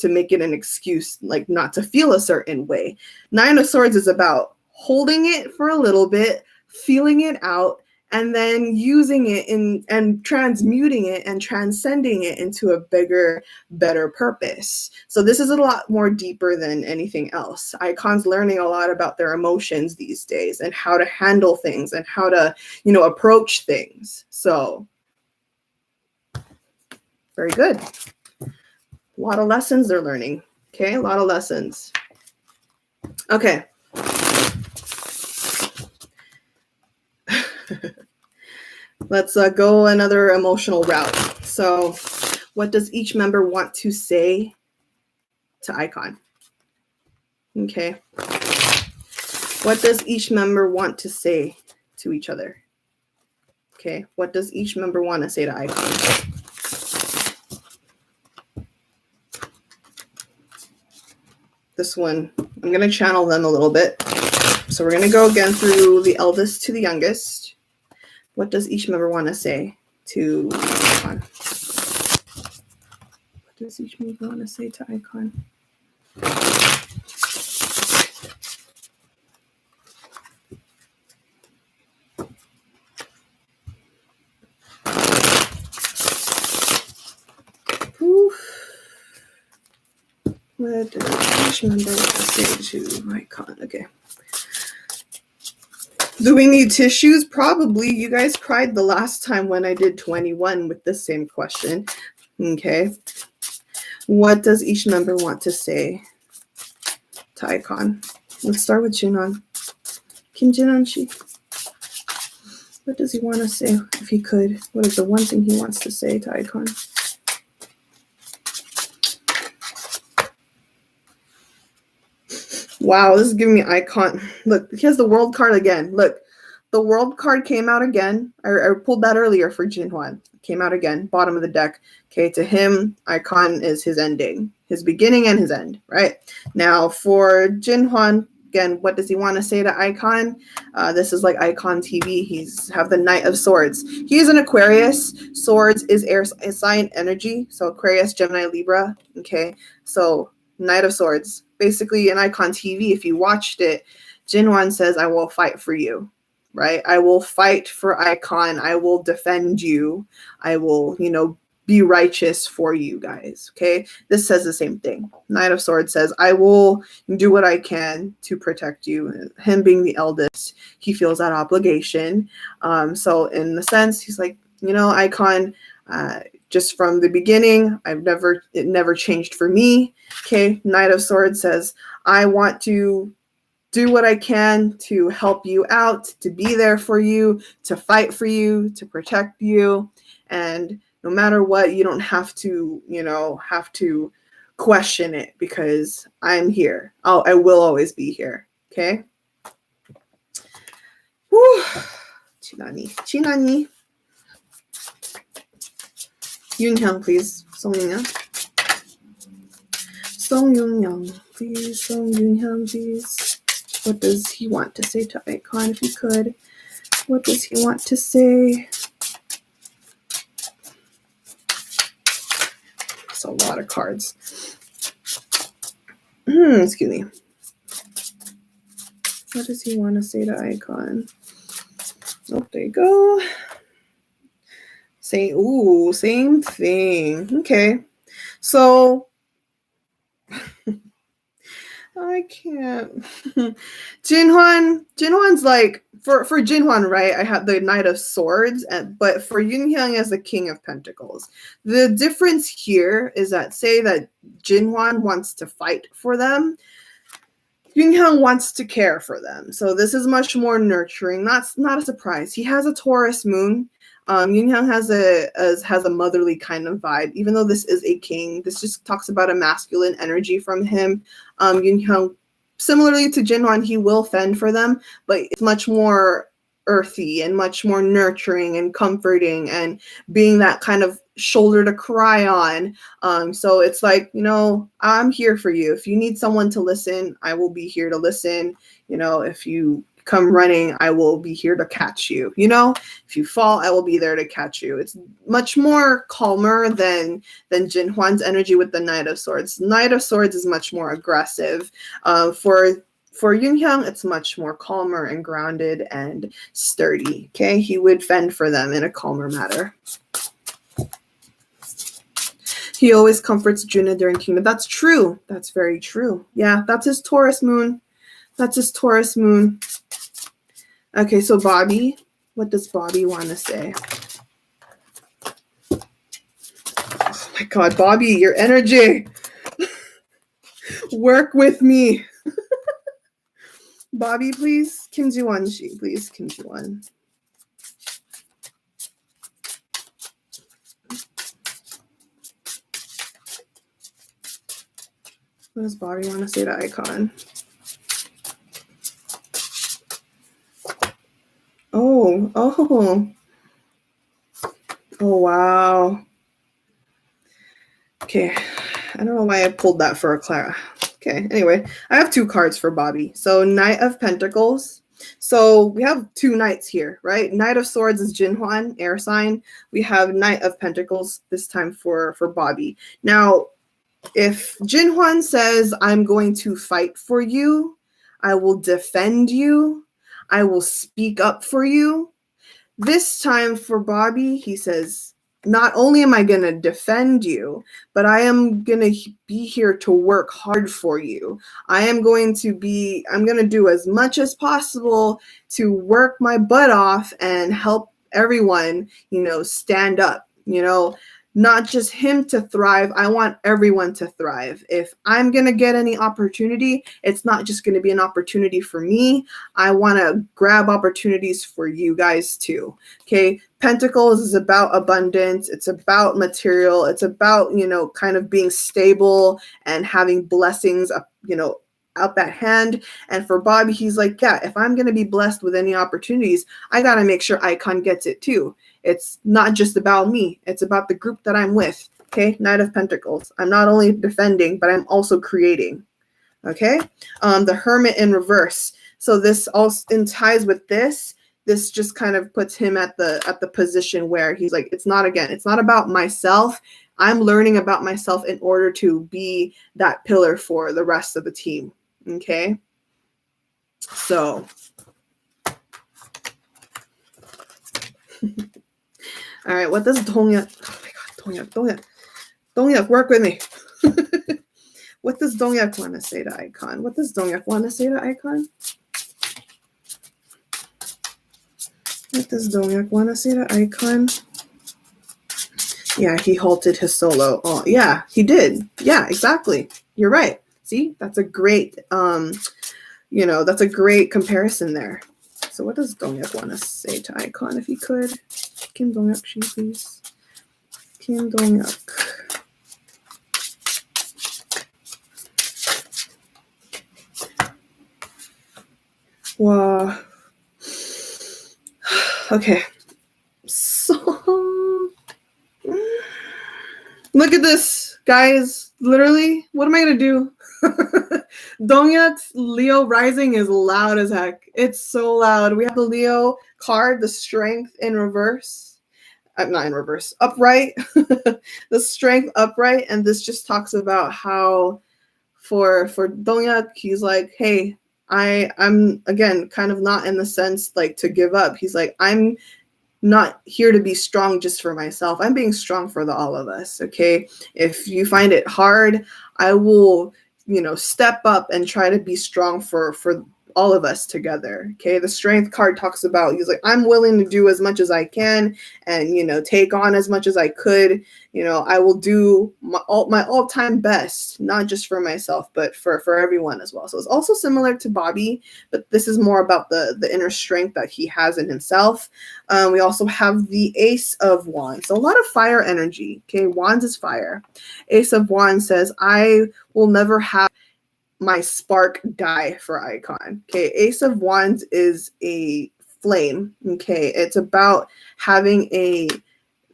make it an excuse, like not to feel a certain way. 9 of Swords is about holding it for a little bit, feeling it out, and then using it and transmuting it and transcending it into a bigger, better purpose. So this is a lot more deeper than anything else. iKON's learning a lot about their emotions these days and how to handle things and how to, approach things. So very good. A lot of lessons they're learning. Okay, a lot of lessons. Okay. Let's go another emotional route. So what does each member want to say to iKON? Okay. What does each member want to say to each other? Okay. What does each member want to say to iKON? This one, I'm going to channel them a little bit. So we're going to go again through the eldest to the youngest. What does each member want to say to iKON? What does each member want to say to iKON? What does each member want to say to iKON? Okay. Do we need tissues? Probably. You guys cried the last time when I did 21 with the same question. Okay. What does each member want to say to iKON? Let's start with Jinon. Kim Jinon-shi. What does he want to say if he could? What is the one thing he wants to say to iKON? Wow, this is giving me iKON. Look, he has the world card again. Look, the world card came out again. I pulled that earlier for Jinhwan. Came out again, bottom of the deck. Okay, to him, iKON is his ending, his beginning and his end, right? Now for Jinhwan, again, what does he want to say to iKON? This is like iKON TV. He's have the Knight of Swords. He is an Aquarius. Swords is air sign energy. So Aquarius, Gemini, Libra. Okay, so Knight of Swords. Basically, in iKON TV, if you watched it, Jinhwan says, I will fight for you, right? I will fight for iKON. I will defend you. I will, be righteous for you guys, okay? This says the same thing. Knight of Swords says, I will do what I can to protect you. Him being the eldest, he feels that obligation. So in the sense, he's like, iKON, just from the beginning, it never changed for me. Okay, Knight of Swords says, I want to do what I can to help you out, to be there for you, to fight for you, to protect you. And no matter what, you don't have to, question it because I'm here. I will always be here. Okay. Whew. Chinani. Yoonhyung, please. Song Yoonhyung. Song Yoonhyung, please. Song Yoonhyung, please. What does he want to say to iKON if he could? What does he want to say? That's a lot of cards. Excuse me. What does he want to say to iKON? Oh, there you go. Same thing. Okay. So, I can't. Jinhwan's like for Jinhwan, right? I have the Knight of Swords, but for Yunhyang as the King of Pentacles. The difference here is that say that Jinhwan wants to fight for them, Yunhyang wants to care for them. So this is much more nurturing. That's not a surprise. He has a Taurus moon. Yunhyang has a motherly kind of vibe. Even though this is a king, this just talks about a masculine energy from him. Yunhyang, similarly to Jinhwan, he will fend for them, but it's much more earthy and much more nurturing and comforting and being that kind of shoulder to cry on. So it's like, you know, I'm here for you. If you need someone to listen, I will be here to listen. You know, if you come running, I will be here to catch you. You know, if you fall, I will be there to catch you. It's much more calmer than Jinhwan's energy with the Knight of Swords. Knight of Swords is much more aggressive. For Yunhyang, it's much more calmer and grounded and sturdy. Okay, he would fend for them in a calmer manner. He always comforts Junna during kingdom. That's true. That's very true. Yeah, that's his Taurus moon. That's his Taurus moon. Okay, so Bobby, what does Bobby want to say? Oh my God, Bobby, your energy. Work with me. Bobby, please. Kim Ji-won, please. Kim Ji-won. What does Bobby want to say to iKON? Oh, wow. Okay, I don't know why I pulled that for a Clara. Okay, anyway, I have two cards for Bobby. So Knight of Pentacles. So we have two knights here, right? Knight of Swords is Jinhwan, air sign. We have Knight of Pentacles this time for Bobby. Now, if Jinhwan says, I'm going to fight for you, I will defend you, I will speak up for you. This time for Bobby, he says, not only am I going to defend you, but I am going to be here to work hard for you. I'm going to do as much as possible to work my butt off and help everyone, you know, stand up, you know, not just him to thrive. I want everyone to thrive. If I'm going to get any opportunity, it's not just going to be an opportunity for me. I want to grab opportunities for you guys too. Okay. Pentacles is about abundance. It's about material. It's about, you know, kind of being stable and having blessings, you know, out that hand. And for Bobby, he's like, yeah, if I'm going to be blessed with any opportunities, I got to make sure iKON gets it too. It's not just about me. It's about the group that I'm with. Okay. Knight of Pentacles. I'm not only defending, but I'm also creating. Okay. The Hermit in reverse. So this also in ties with this. This just kind of puts him at the position where he's like, it's not about myself. I'm learning about myself in order to be that pillar for the rest of the team. Okay. So. All right, what does Donghyuk? Oh my God, Donghyuk, work with me. What does Donghyuk want to say to iKON? What does Donghyuk want to say to iKON? What does Donghyuk want to say to iKON? Yeah, he halted his solo. Oh, yeah, he did. Yeah, exactly. You're right. See, that's a great, you know, that's a great comparison there. So what does Donghyuk want to say to iKON if he could? Kim Donghyuk, please. Kim Donghyuk. Wow. Okay. So look at this, guys. Literally, what am I gonna do? Donghyuk's Leo rising is loud as heck. It's so loud. We have the Leo card, the Strength in reverse. Not in reverse, upright. The Strength upright, and this just talks about how for Donghyuk, he's like, hey, I'm again kind of not in the sense like to give up. He's like, I'm not here to be strong just for myself. I'm being strong for all of us. Okay. If you find it hard, I will step up and try to be strong for all of us together. Okay, the strength card talks about, he's like, I'm willing to do as much as I can and take on as much as I could. I will do my all-time best, not just for myself but for everyone as well. So it's also similar to Bobby, but this is more about the inner strength that he has in himself. We also have the Ace of Wands, so a lot of fire energy. Okay, Wands is fire. Ace of Wands says, I will never have my spark die for iKON. Okay, Ace of Wands is a flame. Okay, it's about having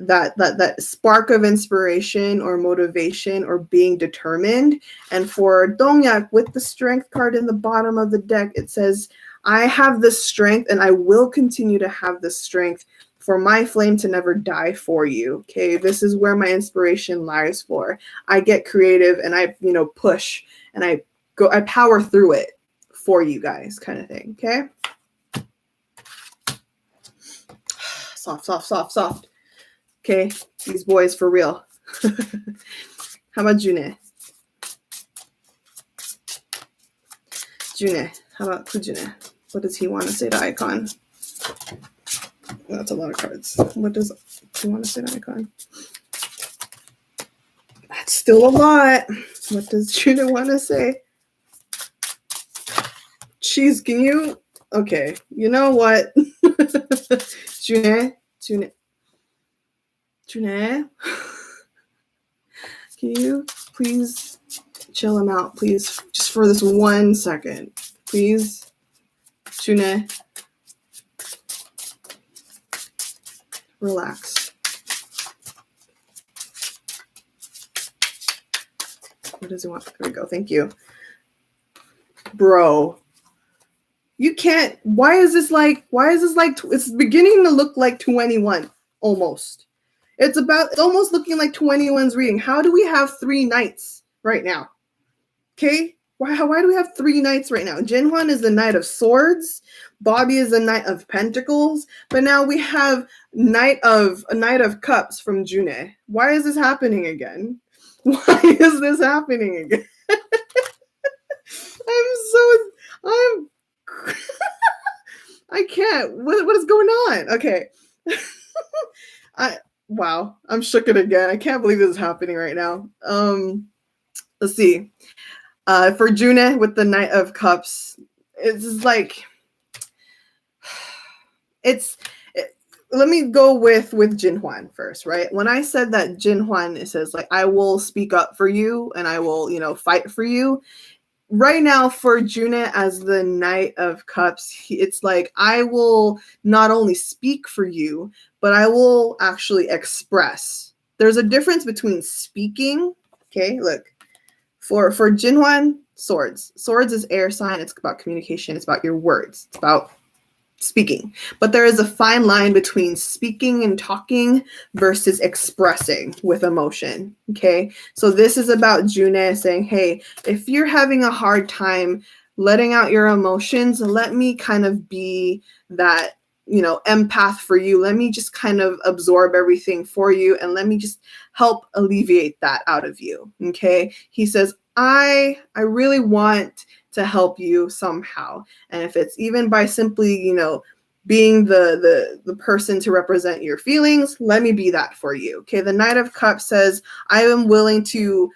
that spark of inspiration or motivation or being determined. And for Dongyak, with the strength card in the bottom of the deck, it says, I have this strength and I will continue to have this strength for my flame to never die for you. Okay, this is where my inspiration lies for. I get creative and I push and I power through it for you guys, kind of thing. Okay, soft. Okay, these boys for real. How about June? How about Kujune? What does he want to say to iKON? That's a lot of cards. What does he want to say to iKON? That's still a lot. What does June want to say? Jeez, can you? Okay, you know what? June. Can you please chill him out, please? Just for this 1 second. Please. June. Relax. What does he want? There we go. Thank you. Bro. You can't. Why is this like, it's beginning to look like 21 almost. It's almost looking like 21's reading. How do we have 3 knights right now? Okay? Why do we have 3 knights right now? Jinhwan is the Knight of Swords. Bobby is the Knight of Pentacles. But now we have a Knight of Cups from June. Why is this happening again? Why is this happening again? I can't. What is going on? Okay. Wow. I'm shook it again. I can't believe this is happening right now. Let's see. For June with the Knight of Cups, it's like, let me go with Jinhwan first, right? When I said that Jinhwan, it says like, I will speak up for you and I will, fight for you. Right now for June as the Knight of Cups, it's like, I will not only speak for you, but I will actually express. There's a difference between speaking. Okay, look. For Jinhwan, swords. Swords is air sign. It's about communication. It's about your words. It's about speaking. But there is a fine line between speaking and talking versus expressing with emotion. Okay, so this is about June saying, hey, if you're having a hard time letting out your emotions, let me kind of be that empath for you. Let me just kind of absorb everything for you and let me just help alleviate that out of you. Okay, he says, I really want to help you somehow. And if it's even by simply, being the person to represent your feelings, let me be that for you. Okay, the Knight of Cups says, I am willing to,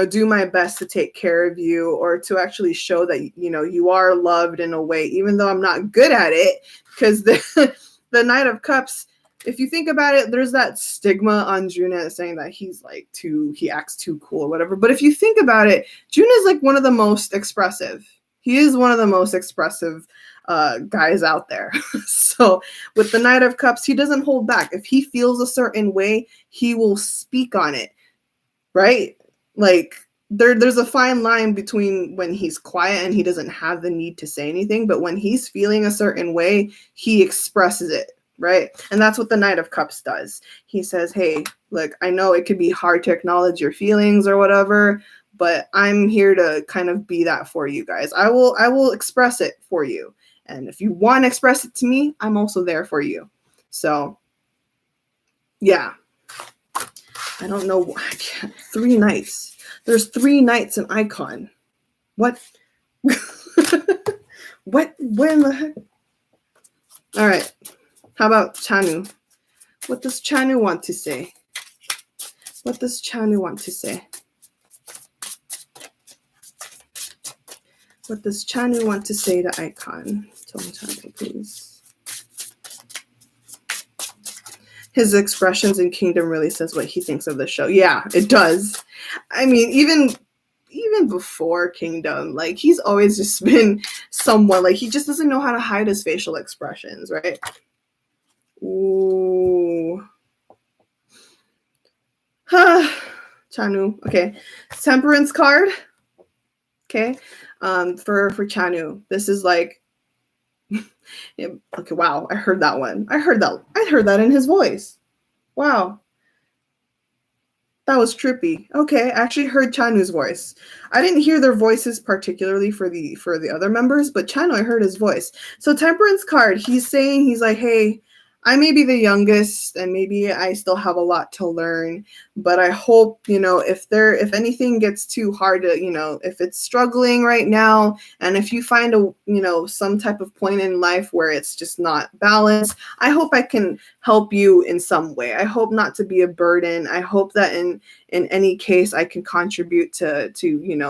do my best to take care of you or to actually show that, you are loved in a way, even though I'm not good at it, because the Knight of Cups, if you think about it, there's that stigma on June saying that he acts too cool or whatever. But if you think about it, June is like one of the most expressive. He is one of the most expressive guys out there. So with the Knight of Cups, he doesn't hold back. If he feels a certain way, he will speak on it, right? Like there's a fine line between when he's quiet and he doesn't have the need to say anything, but when he's feeling a certain way, he expresses it, right? And that's what the Knight of Cups does. He says, hey, look, I know it could be hard to acknowledge your feelings or whatever, but I'm here to kind of be that for you guys. I will express it for you. And if you want to express it to me, I'm also there for you. So, yeah. I don't know. 3 knights. There's 3 knights in iKON. What? What? When the heck? All right. How about Chanu? What does Chanu want to say? What does Chanu want to say? What does Chanu want to say to iKON? Tell me, Chanu, please. His expressions in Kingdom really says what he thinks of the show. Yeah, it does. I mean, even before Kingdom, like, he's always just been someone, like, he just doesn't know how to hide his facial expressions, right? Ooh. Chanu. Okay. Temperance card. Okay. For Chanu. This is like, yeah, okay, wow. I heard that one. I heard that in his voice. Wow. That was trippy. Okay, I actually heard Chanu's voice. I didn't hear their voices particularly for the other members, but Chanu, I heard his voice. So Temperance card, he's saying, he's like, hey, I may be the youngest and maybe I still have a lot to learn, but I hope, if anything gets too hard to, if it's struggling right now, and if you find some type of point in life where it's just not balanced, I hope I can help you in some way. I hope not to be a burden. I hope that in any case I can contribute to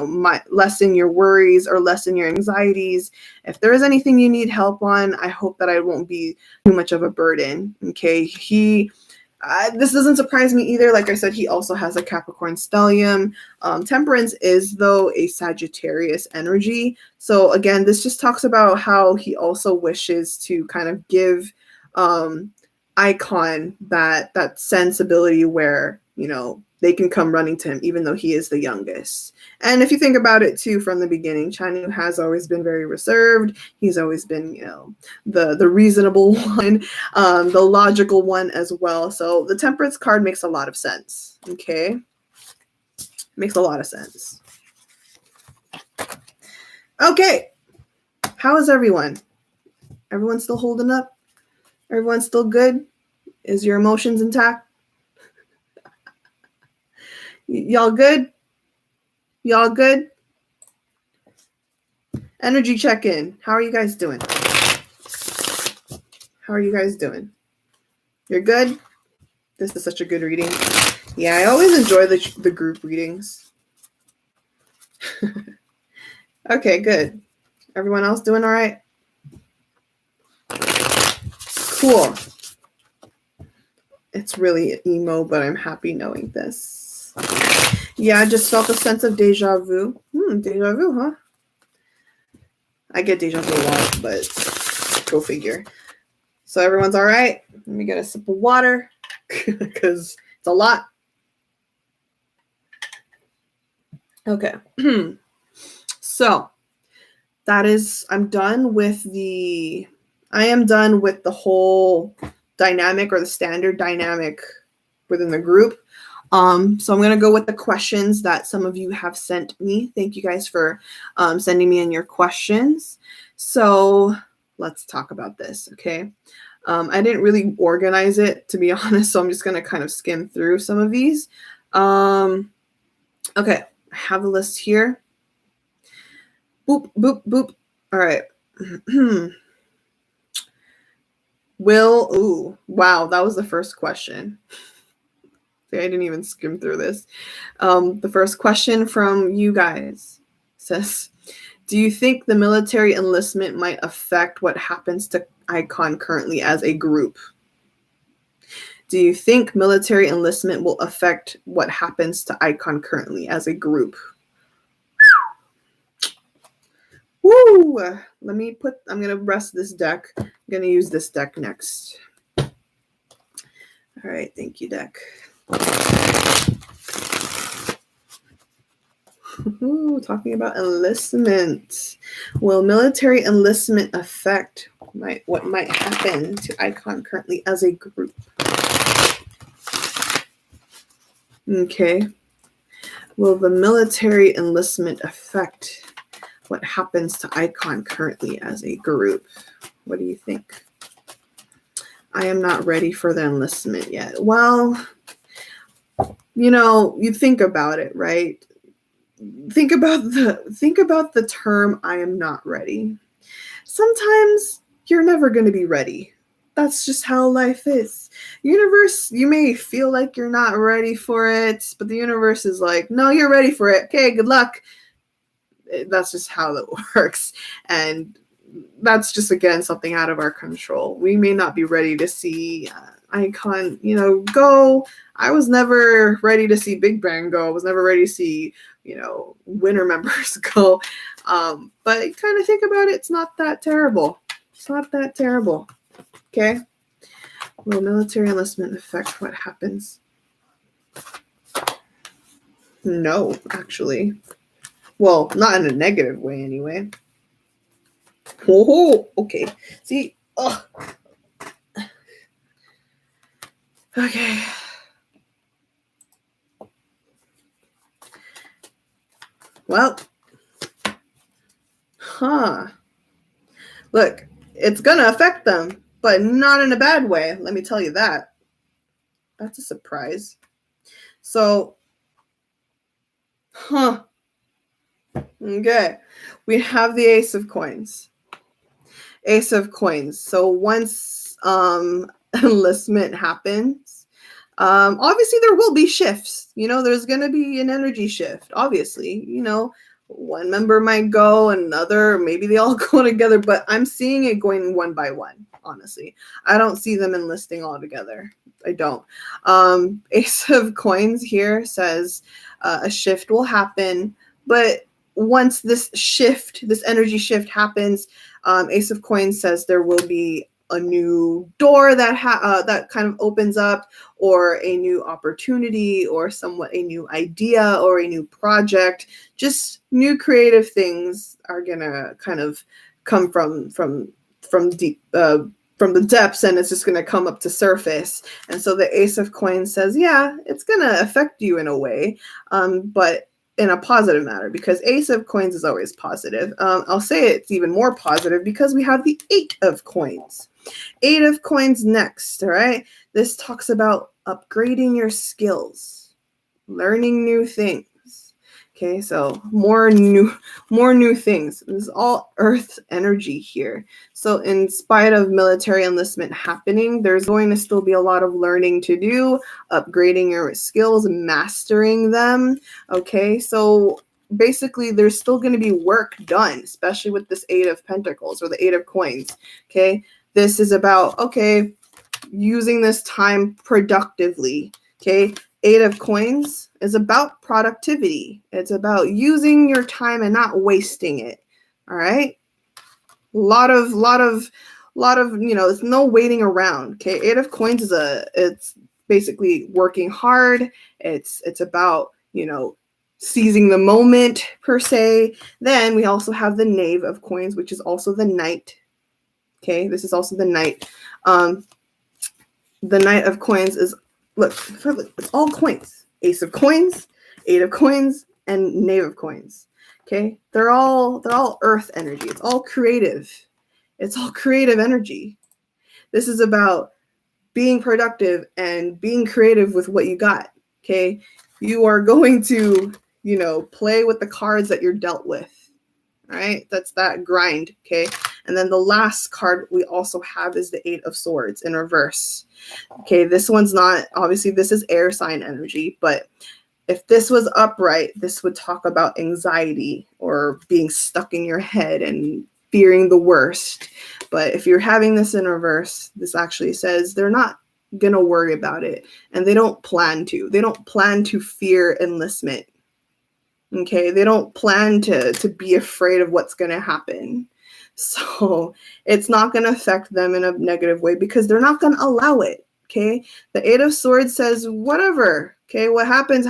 my lessen your worries or lessen your anxieties. If there is anything you need help on, I hope that I won't be too much of a burden. Okay, this doesn't surprise me either. Like I said, he also has a Capricorn stellium. Temperance is, though, a Sagittarius energy. So again, this just talks about how he also wishes to kind of give iKON that sensibility where, they can come running to him, even though he is the youngest. And if you think about it too, from the beginning, Chanu has always been very reserved. He's always been, the reasonable one, the logical one as well. So the Temperance card makes a lot of sense. Okay, makes a lot of sense. Okay, how is everyone? Everyone still holding up? Everyone still good? Is your emotions intact? Y'all good? Y'all good? Energy check-in. How are you guys doing? How are you guys doing? You're good? This is such a good reading. Yeah, I always enjoy the group readings. Okay, good. Everyone else doing all right? Cool. It's really emo, but I'm happy knowing this. Yeah, I just felt a sense of deja vu. Deja vu, huh? I get deja vu a lot, but go figure. So everyone's all right? Let me get a sip of water because it's a lot. Okay. So I'm done with the whole dynamic, or the standard dynamic within the group. So I'm going to go with the questions that some of you have sent me. Thank you guys for sending me in your questions. So let's talk about this, okay? I didn't really organize it, to be honest, so I'm just going to kind of skim through some of these. Okay, I have a list here. Boop, boop, boop. All right. Ooh, wow, that was the first question. I didn't even skim through this. The first question from you guys says, do you think the military enlistment might affect what happens to iKON currently as a group? Do you think military enlistment will affect what happens to iKON currently as a group? Woo! I'm going to rest this deck. I'm going to use this deck next. All right, thank you, deck. Ooh, talking about enlistment. Will military enlistment affect what might happen to iKON currently as a group? Okay. Will the military enlistment affect what happens to iKON currently as a group? What do you think? I am not ready for the enlistment yet. Well, you think about it, right? think about the term "I am not ready." Sometimes you're never going to be ready. That's just how life is. Universe, you may feel like you're not ready for it, but the universe is like, no, you're ready for it. Okay, good luck. That's just how it works. And that's just, again, something out of our control. We may not be ready to see iKON, go. I was never ready to see Big Bang go. I was never ready to see, winter members go. But kind of think about it. It's not that terrible. It's not that terrible. Okay? Will military enlistment affect what happens? No, actually. Well, not in a negative way, anyway. Oh, okay. See, okay. Well, look, it's gonna affect them, but not in a bad way. Let me tell you that. That's a surprise. So, okay. We have the Ace of Coins. Ace of Coins. So once enlistment happens, obviously there will be shifts. There's going to be an energy shift. Obviously, one member might go, another, maybe they all go together, but I'm seeing it going one by one. Honestly, I don't see them enlisting all together. I don't. Ace of Coins here says a shift will happen, but once this energy shift happens, Ace of Coins says there will be a new door that kind of opens up, or a new opportunity, or somewhat a new idea, or a new project. Just new creative things are gonna kind of come from deep from the depths, and it's just gonna come up to surface. And so the Ace of Coins says, yeah, it's gonna affect you in a way, but in a positive manner, because Ace of Coins is always positive. I'll say it's even more positive because we have the Eight of Coins. Eight of Coins next, all right? This talks about upgrading your skills, learning new things. Okay, so more new things. This is all earth energy here. So in spite of military enlistment happening, there's going to still be a lot of learning to do, upgrading your skills, mastering them. Okay, so basically there's still going to be work done, especially with this Eight of Pentacles or the Eight of Coins. Okay, this is about, using this time productively. Okay, Eight of Coins is about productivity. It's about using your time and not wasting it. All right. Lot of, there's no waiting around. Okay. Eight of Coins it's basically working hard. It's about, seizing the moment per se. Then we also have the Knave of Coins, which is also the Knight. Okay. This is also the Knight. The Knight of Coins is, look, it's all coins. Ace of Coins, Eight of Coins, and Knave of Coins. Okay? They're all earth energy. It's all creative. It's all creative energy. This is about being productive and being creative with what you got. Okay? You are going to, play with the cards that you're dealt with. All right? That's that grind. Okay? And then the last card we also have is the Eight of Swords in reverse. Okay, this one's not, obviously this is air sign energy, but if this was upright, this would talk about anxiety or being stuck in your head and fearing the worst. But if you're having this in reverse, this actually says they're not going to worry about it, and they don't plan to. They don't plan to fear enlistment. Okay, they don't plan to be afraid of what's going to happen. So it's not going to affect them in a negative way because they're not going to allow it. Okay, the Eight of Swords says whatever. Okay, what happens,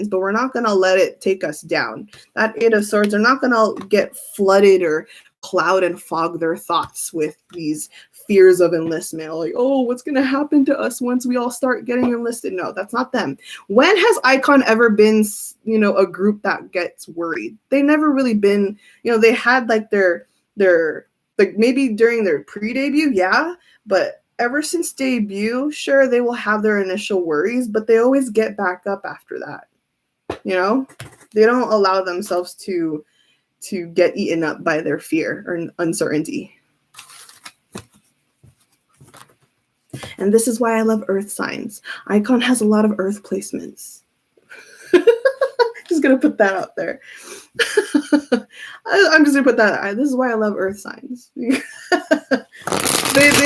but we're not going to let it take us down. That Eight of Swords are not going to get flooded or cloud and fog their thoughts with these fears of enlistment. Like, oh, what's going to happen to us once we all start getting enlisted? No, that's not them. When has iKON ever been, a group that gets worried? They never really been, they had like their like maybe during their pre-debut, yeah, but ever since debut, sure, they will have their initial worries, but they always get back up after that. They don't allow themselves to get eaten up by their fear or uncertainty. And this is why I love earth signs. iKON has a lot of earth placements. Just gonna put that out there. I'm just gonna put that. This is why I love earth signs. they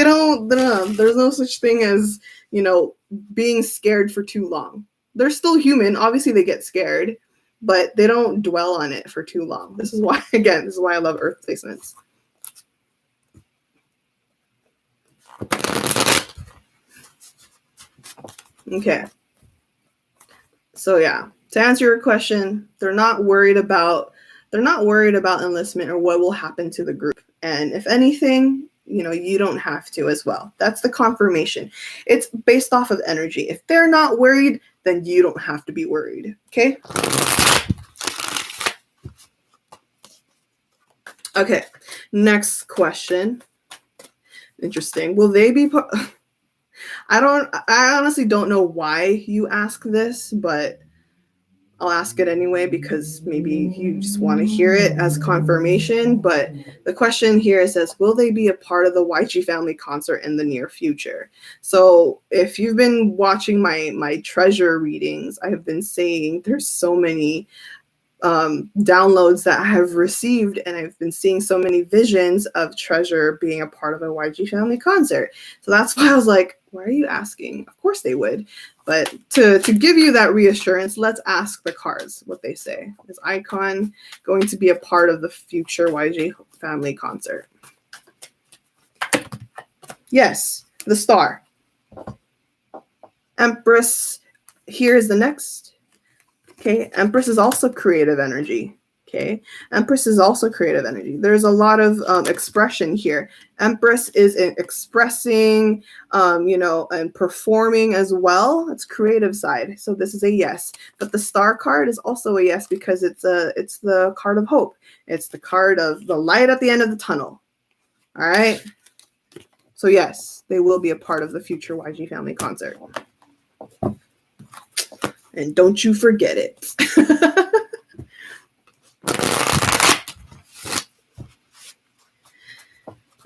don't. There's no such thing as, you know, being scared for too long. They're still human. Obviously, they get scared, but they don't dwell on it for too long. This is why, again, this is why I love earth placements. Okay. So yeah, to answer your question, they're not worried about enlistment or what will happen to the group. And if anything, you know, you don't have to as well. That's the confirmation. It's based off of energy. If they're not worried, then you don't have to be worried. Okay? Okay. Next question. Interesting. Will they be I honestly don't know why you ask this, but I'll ask it anyway because maybe you just want to hear it as confirmation. But the question here says, will they be a part of the YG family concert in the near future? So if you've been watching my treasure readings, I have been saying there's so many downloads that I have received, and I've been seeing so many visions of Treasure being a part of a YG family concert. So that's why I was like, why are you asking? Of course they would. But to give you that reassurance, let's ask the cards what they say. Is iKON going to be a part of the future YG family concert? Yes, the star. Empress, here is the next. Okay, Empress is also creative energy. Okay, Empress is also creative energy. There's a lot of expression here. Empress is expressing, you know, and performing as well. It's creative side. So this is a yes. But the star card is also a yes because it's the card of hope. It's the card of the light at the end of the tunnel. All right. So yes, they will be a part of the future YG family concert. And don't you forget it.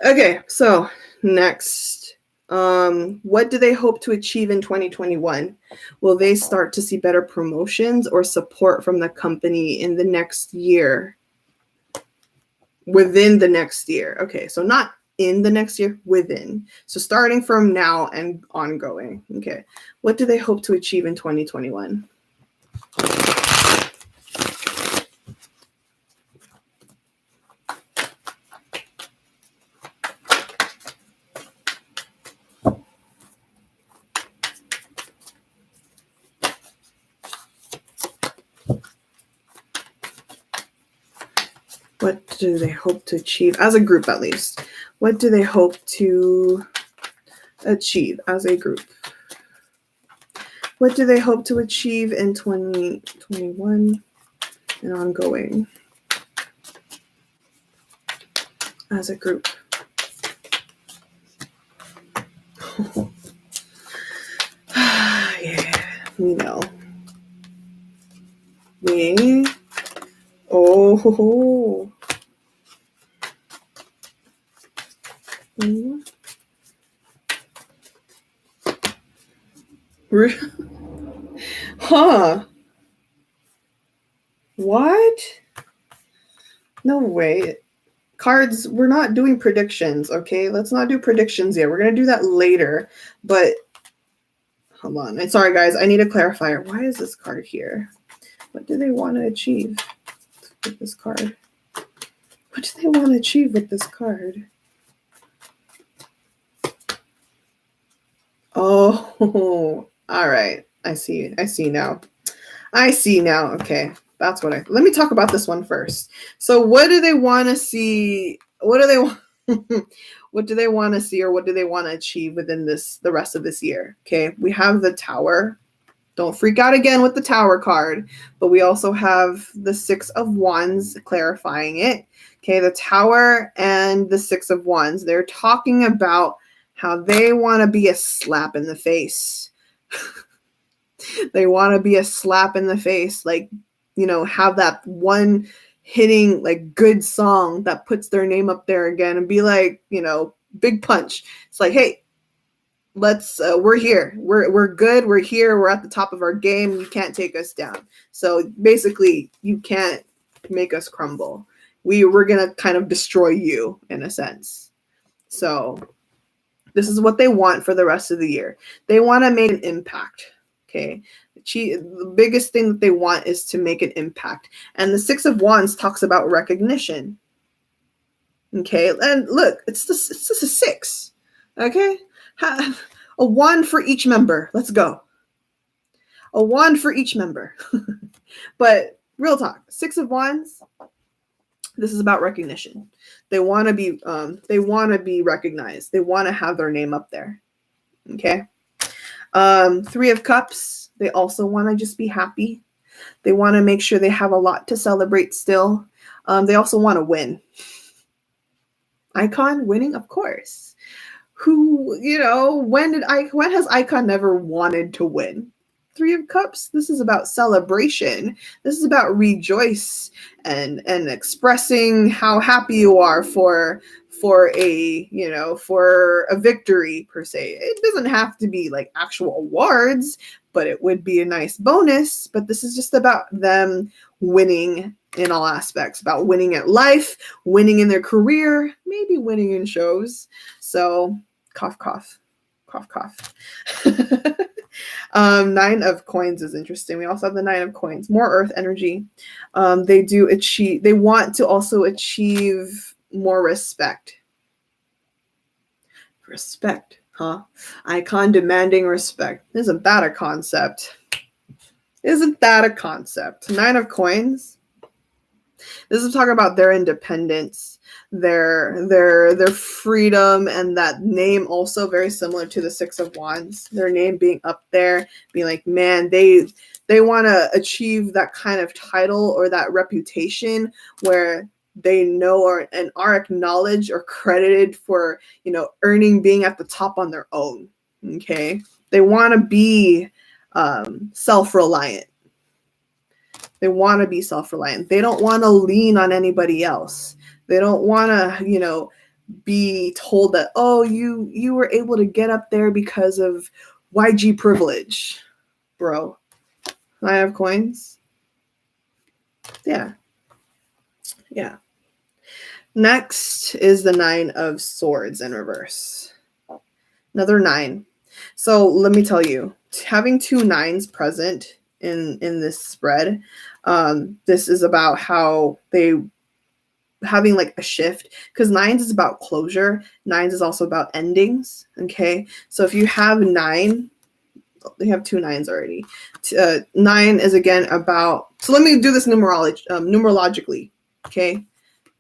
Okay, so next. What do they hope to achieve in 2021? Will they start to see better promotions or support from the company in the next year? Within the next year. Okay, so not in the next year, within. So starting from now and ongoing. Okay, what do they hope to achieve in 2021? What do they hope to achieve as a group, at least? What do they hope to achieve as a group? What do they hope to achieve in 2021 and ongoing as a group? Yeah, we know. Oh. Huh. What? No way. Cards, we're not doing predictions, okay? Let's not do predictions yet. We're going to do that later. But hold on. And sorry, guys. I need a clarifier. Why is this card here? What do they want to achieve with this card? What do they want to achieve with this card? Oh, all right. I see now. Okay. That's what let me talk about this one first. So what do they want to see? What do they want? What do they want to see, or what do they want to achieve within the rest of this year? Okay. We have the Tower. Don't freak out again with the Tower card, but we also have the Six of Wands clarifying it. Okay. The Tower and the Six of Wands, they're talking about how they want to be a slap in the face. They want to be a slap in the face. Like, have that one hitting like good song that puts their name up there again and be like, big punch. It's like, hey, let's we're here. We're good. We're here. We're at the top of our game. You can't take us down. So basically, you can't make us crumble. We're gonna kind of destroy you in a sense. So this is what they want for the rest of the year. They want to make an impact. Okay. The biggest thing that they want is to make an impact. And the Six of Wands talks about recognition. Okay. And look, it's just a six. Okay. A wand for each member. Let's go. A wand for each member. But real talk, Six of Wands, this is about recognition. They want to be recognized. They want to have their name up there. Okay. Three of Cups, they also want to just be happy. They want to make sure they have a lot to celebrate still. They also want to win. iKON winning, of course. When has iKON never wanted to win? Three of Cups, this is about celebration. This is about rejoice and expressing how happy you are for a victory per se. It doesn't have to be like actual awards, but it would be a nice bonus. But this is just about them winning in all aspects, about winning at life, winning in their career, maybe winning in shows. So cough, cough, cough, cough. Nine of Coins is interesting. We also have the Nine of Coins, more earth energy. They want to also achieve more respect. Respect, huh? iKON demanding respect. Isn't that a concept? Isn't that a concept? Nine of Coins. This is talking about their independence, their freedom, and that name also very similar to the Six of Wands. Their name being up there, being like, man, they want to achieve that kind of title or that reputation where they know and are acknowledged or credited for, being at the top on their own. Okay. They want to be self-reliant. They want to be self-reliant. They don't want to lean on anybody else. They don't want to, be told that, oh, you were able to get up there because of YG privilege, bro. Nine of Coins. Yeah. Yeah. Next is the Nine of Swords in reverse. Another nine. So let me tell you, having two nines present in this spread, this is about how they having like a shift, because nines is about closure. Nines is also about endings. Okay. So if you have nine, they have two nines already. Nine is again about, so let me do this numerologically. Okay.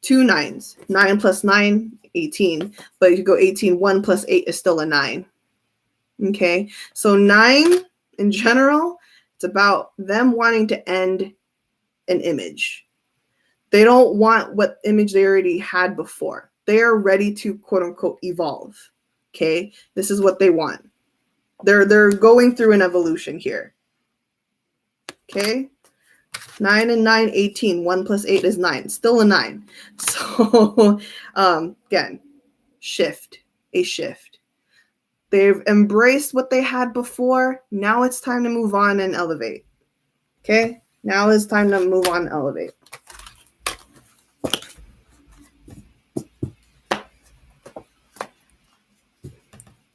Two nines, 9 plus 9, 18. But if you go 18, 1 plus 8 is still a 9. Okay. So 9 in general, it's about them wanting to end an image. They don't want what image they already had before. They are ready to quote unquote evolve. Okay. This is what they want. They're going through an evolution here. Okay. 9 and 9, 18. 1 plus 8 is 9. Still a 9. So, again, a shift. They've embraced what they had before. Now it's time to move on and elevate. Okay? Now it's time to move on and elevate.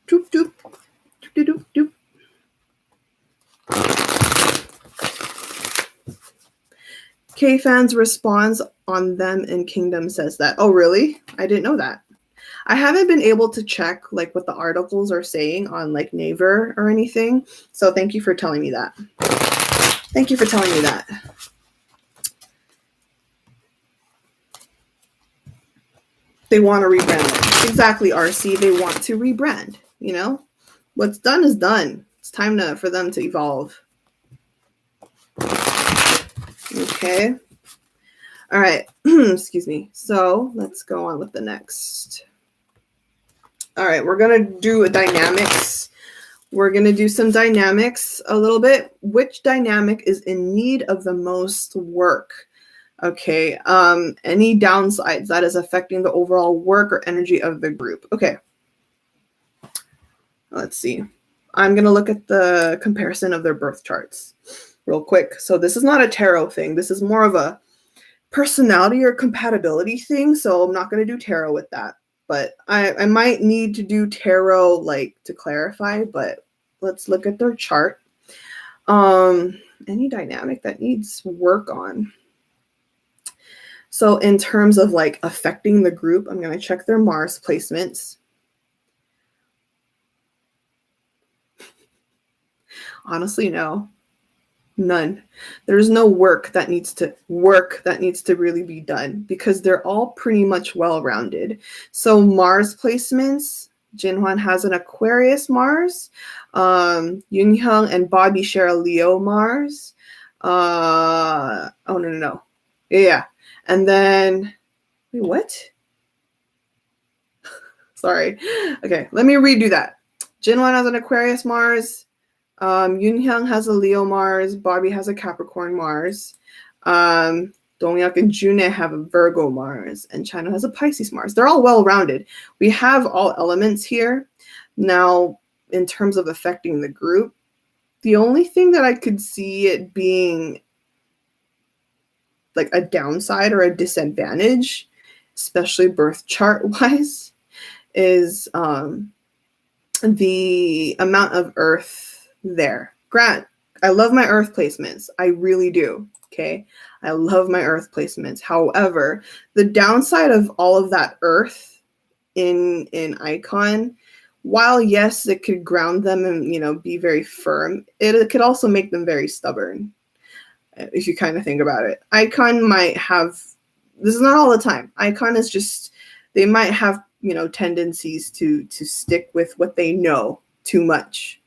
Doop, doop. Doop, doop, doop. K-Fans responds on them in Kingdom says that. Oh, really? I didn't know that. I haven't been able to check like what the articles are saying on like Naver or anything. So thank you for telling me that. Thank you for telling me that. They want to rebrand. Exactly, RC. They want to rebrand. What's done is done. It's time for them to evolve. Okay. All right. Excuse me. So let's go on with the next. All right. We're going to do a dynamics We're going to do some dynamics a little bit. Which dynamic is in need of the most work? Okay, any downsides that is affecting the overall work or energy of the group. Okay, let's see. I'm going to look at the comparison of their birth charts real quick. So this is not a tarot thing. This is more of a personality or compatibility thing. So I'm not going to do tarot with that. But I might need to do tarot like to clarify, but let's look at their chart. Any dynamic that needs work on. So in terms of like affecting the group, I'm going to check their Mars placements. Honestly, no. None. There's no work that needs to really be done because they're all pretty much well-rounded. So Mars placements, Jinhwan has an Aquarius Mars. Yoonhyung and Bobby share a Leo Mars. No. Yeah. And then, wait, what? Sorry. Okay, let me redo that. Jinhwan has an Aquarius Mars. Yoonhyung has a Leo Mars. Bobby has a Capricorn Mars. Donghyuk and June have a Virgo Mars. And China has a Pisces Mars. They're all well-rounded. We have all elements here. Now, in terms of affecting the group, the only thing that I could see it being like a downside or a disadvantage, especially birth chart-wise, is the amount of Earth there. Grant, I love my Earth placements. I really do. Okay. I love my Earth placements. However, the downside of all of that Earth in iKON, while yes, it could ground them and, be very firm, it could also make them very stubborn. If you kind of think about it, iKON might have, this is not all the time. iKON is just, they might have, tendencies to stick with what they know too much.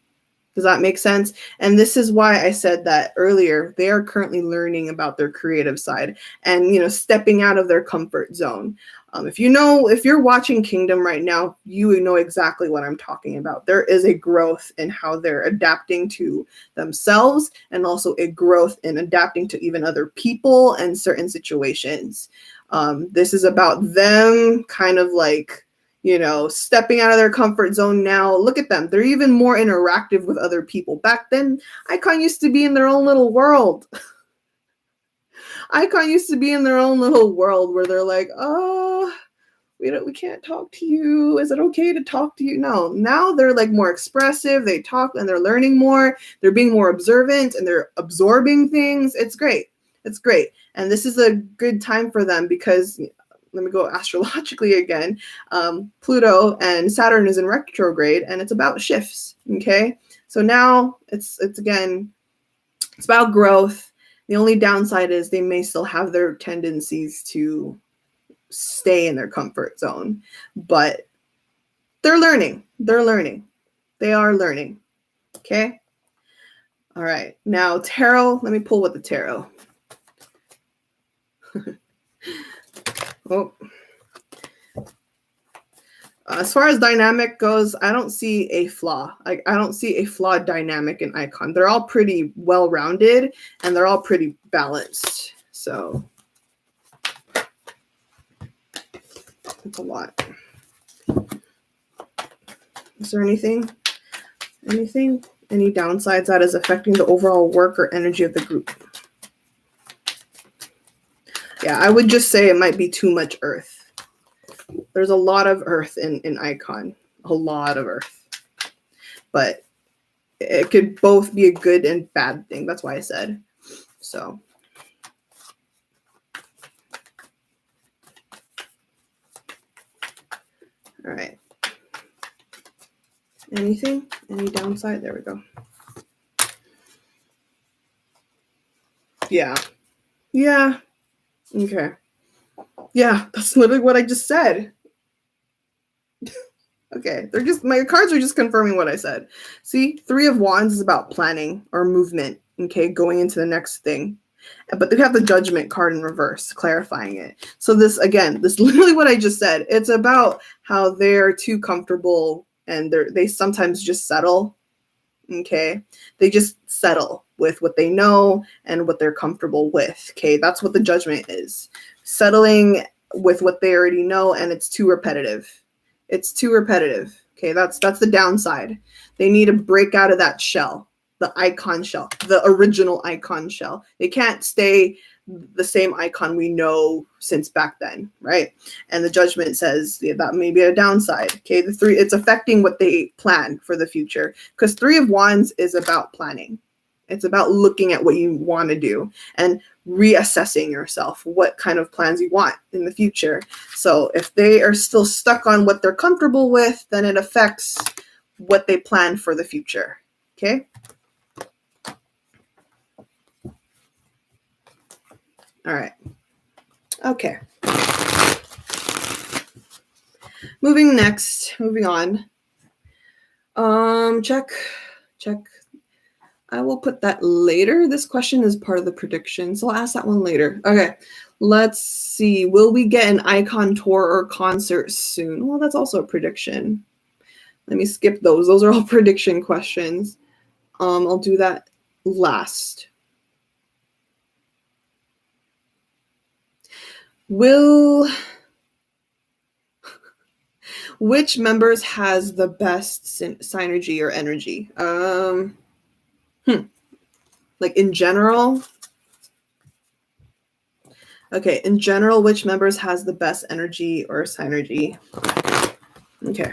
Does that make sense? And this is why I said that earlier. They are currently learning about their creative side and, stepping out of their comfort zone. If you're watching Kingdom right now, you know exactly what I'm talking about. There is a growth in how they're adapting to themselves and also a growth in adapting to even other people and certain situations. This is about them kind of like, stepping out of their comfort zone now. Look at them. They're even more interactive with other people. Back then, iKON used to be in their own little world. iKON used to be in their own little world where they're like, oh, we can't talk to you. Is it okay to talk to you? No. Now they're like more expressive. They talk and they're learning more. They're being more observant and they're absorbing things. It's great. It's great. And this is a good time for them because let me go astrologically again. Pluto and Saturn is in retrograde and it's about shifts. Okay. So now it's about growth. The only downside is they may still have their tendencies to stay in their comfort zone, but they're learning. They are learning. Okay. All right. Now tarot, let me pull with the tarot. Oh. As far as dynamic goes, I don't see a flaw. I don't see a flawed dynamic in iKON. They're all pretty well-rounded and they're all pretty balanced. So it's a lot. Is there anything? Any downsides that is affecting the overall work or energy of the group? Yeah, I would just say it might be too much Earth. There's a lot of Earth in iKON, a lot of Earth. But it could both be a good and bad thing. That's why I said. So. All right. Anything? Any downside? There we go. Yeah. Yeah. Okay. Yeah, that's literally what I just said. Okay, my cards are just confirming what I said. See, 3 of Wands is about planning or movement, okay, going into the next thing. But they have the Judgment card in reverse, clarifying it. So this is literally what I just said. It's about how they're too comfortable and they sometimes just settle. Okay, they just settle with what they know and what they're comfortable with. Okay, that's what the judgment is. Settling with what they already know, and it's too repetitive. It's too repetitive. Okay, that's the downside. They need to break out of that shell, the iKON shell, the original iKON shell. They can't stay the same iKON we know since back then, right? And the judgment says that may be a downside. Okay, the three, it's affecting what they plan for the future, because Three of Wands is about planning. It's about looking at what you want to do and reassessing yourself, what kind of plans you want in the future. So if they are still stuck on what they're comfortable with, then it affects what they plan for the future. Okay. All right. Okay. Moving on. Check. I will put that later. This question is part of the prediction, so I'll ask that one later. Okay, let's see. Will we get an iKON tour or concert soon? Well, that's also a prediction. Let me skip those. Those are all prediction questions. I'll do that last. Which members has the best synergy or energy? Like in general? Okay, in general, which members has the best energy or synergy? Okay.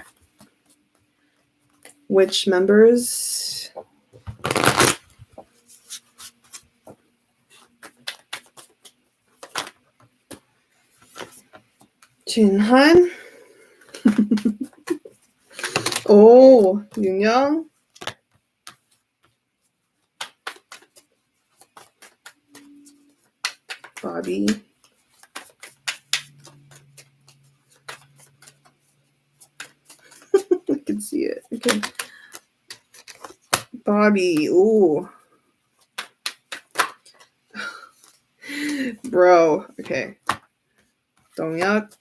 Which members? Jinhan. Oh, Yoonyoung. Bobby. I can see it. Okay. Bobby. Ooh. Bro. Okay. Donghyuk.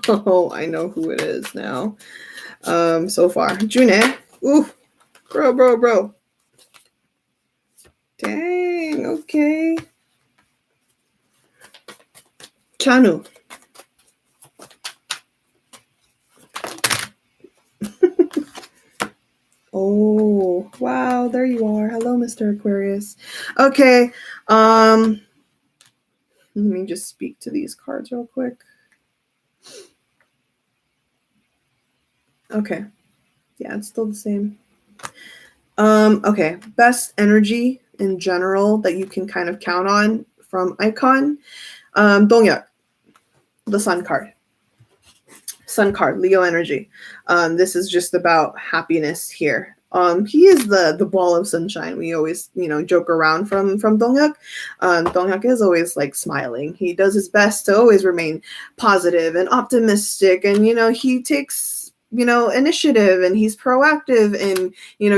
Oh, I know who it is now. So far. June. Ooh. Bro. Dang. Okay. Chanu. Oh, wow, there you are. Hello, Mr. Aquarius. Okay, let me just speak to these cards real quick. Okay, yeah, it's still the same. Okay, best energy in general that you can kind of count on from iKON. Donghyuk, the Sun card. Sun card, Leo energy. This is just about happiness here. He is the ball of sunshine. We always, joke around from Donghyuk. Donghyuk is always like smiling. He does his best to always remain positive and optimistic, and he takes initiative, and he's proactive in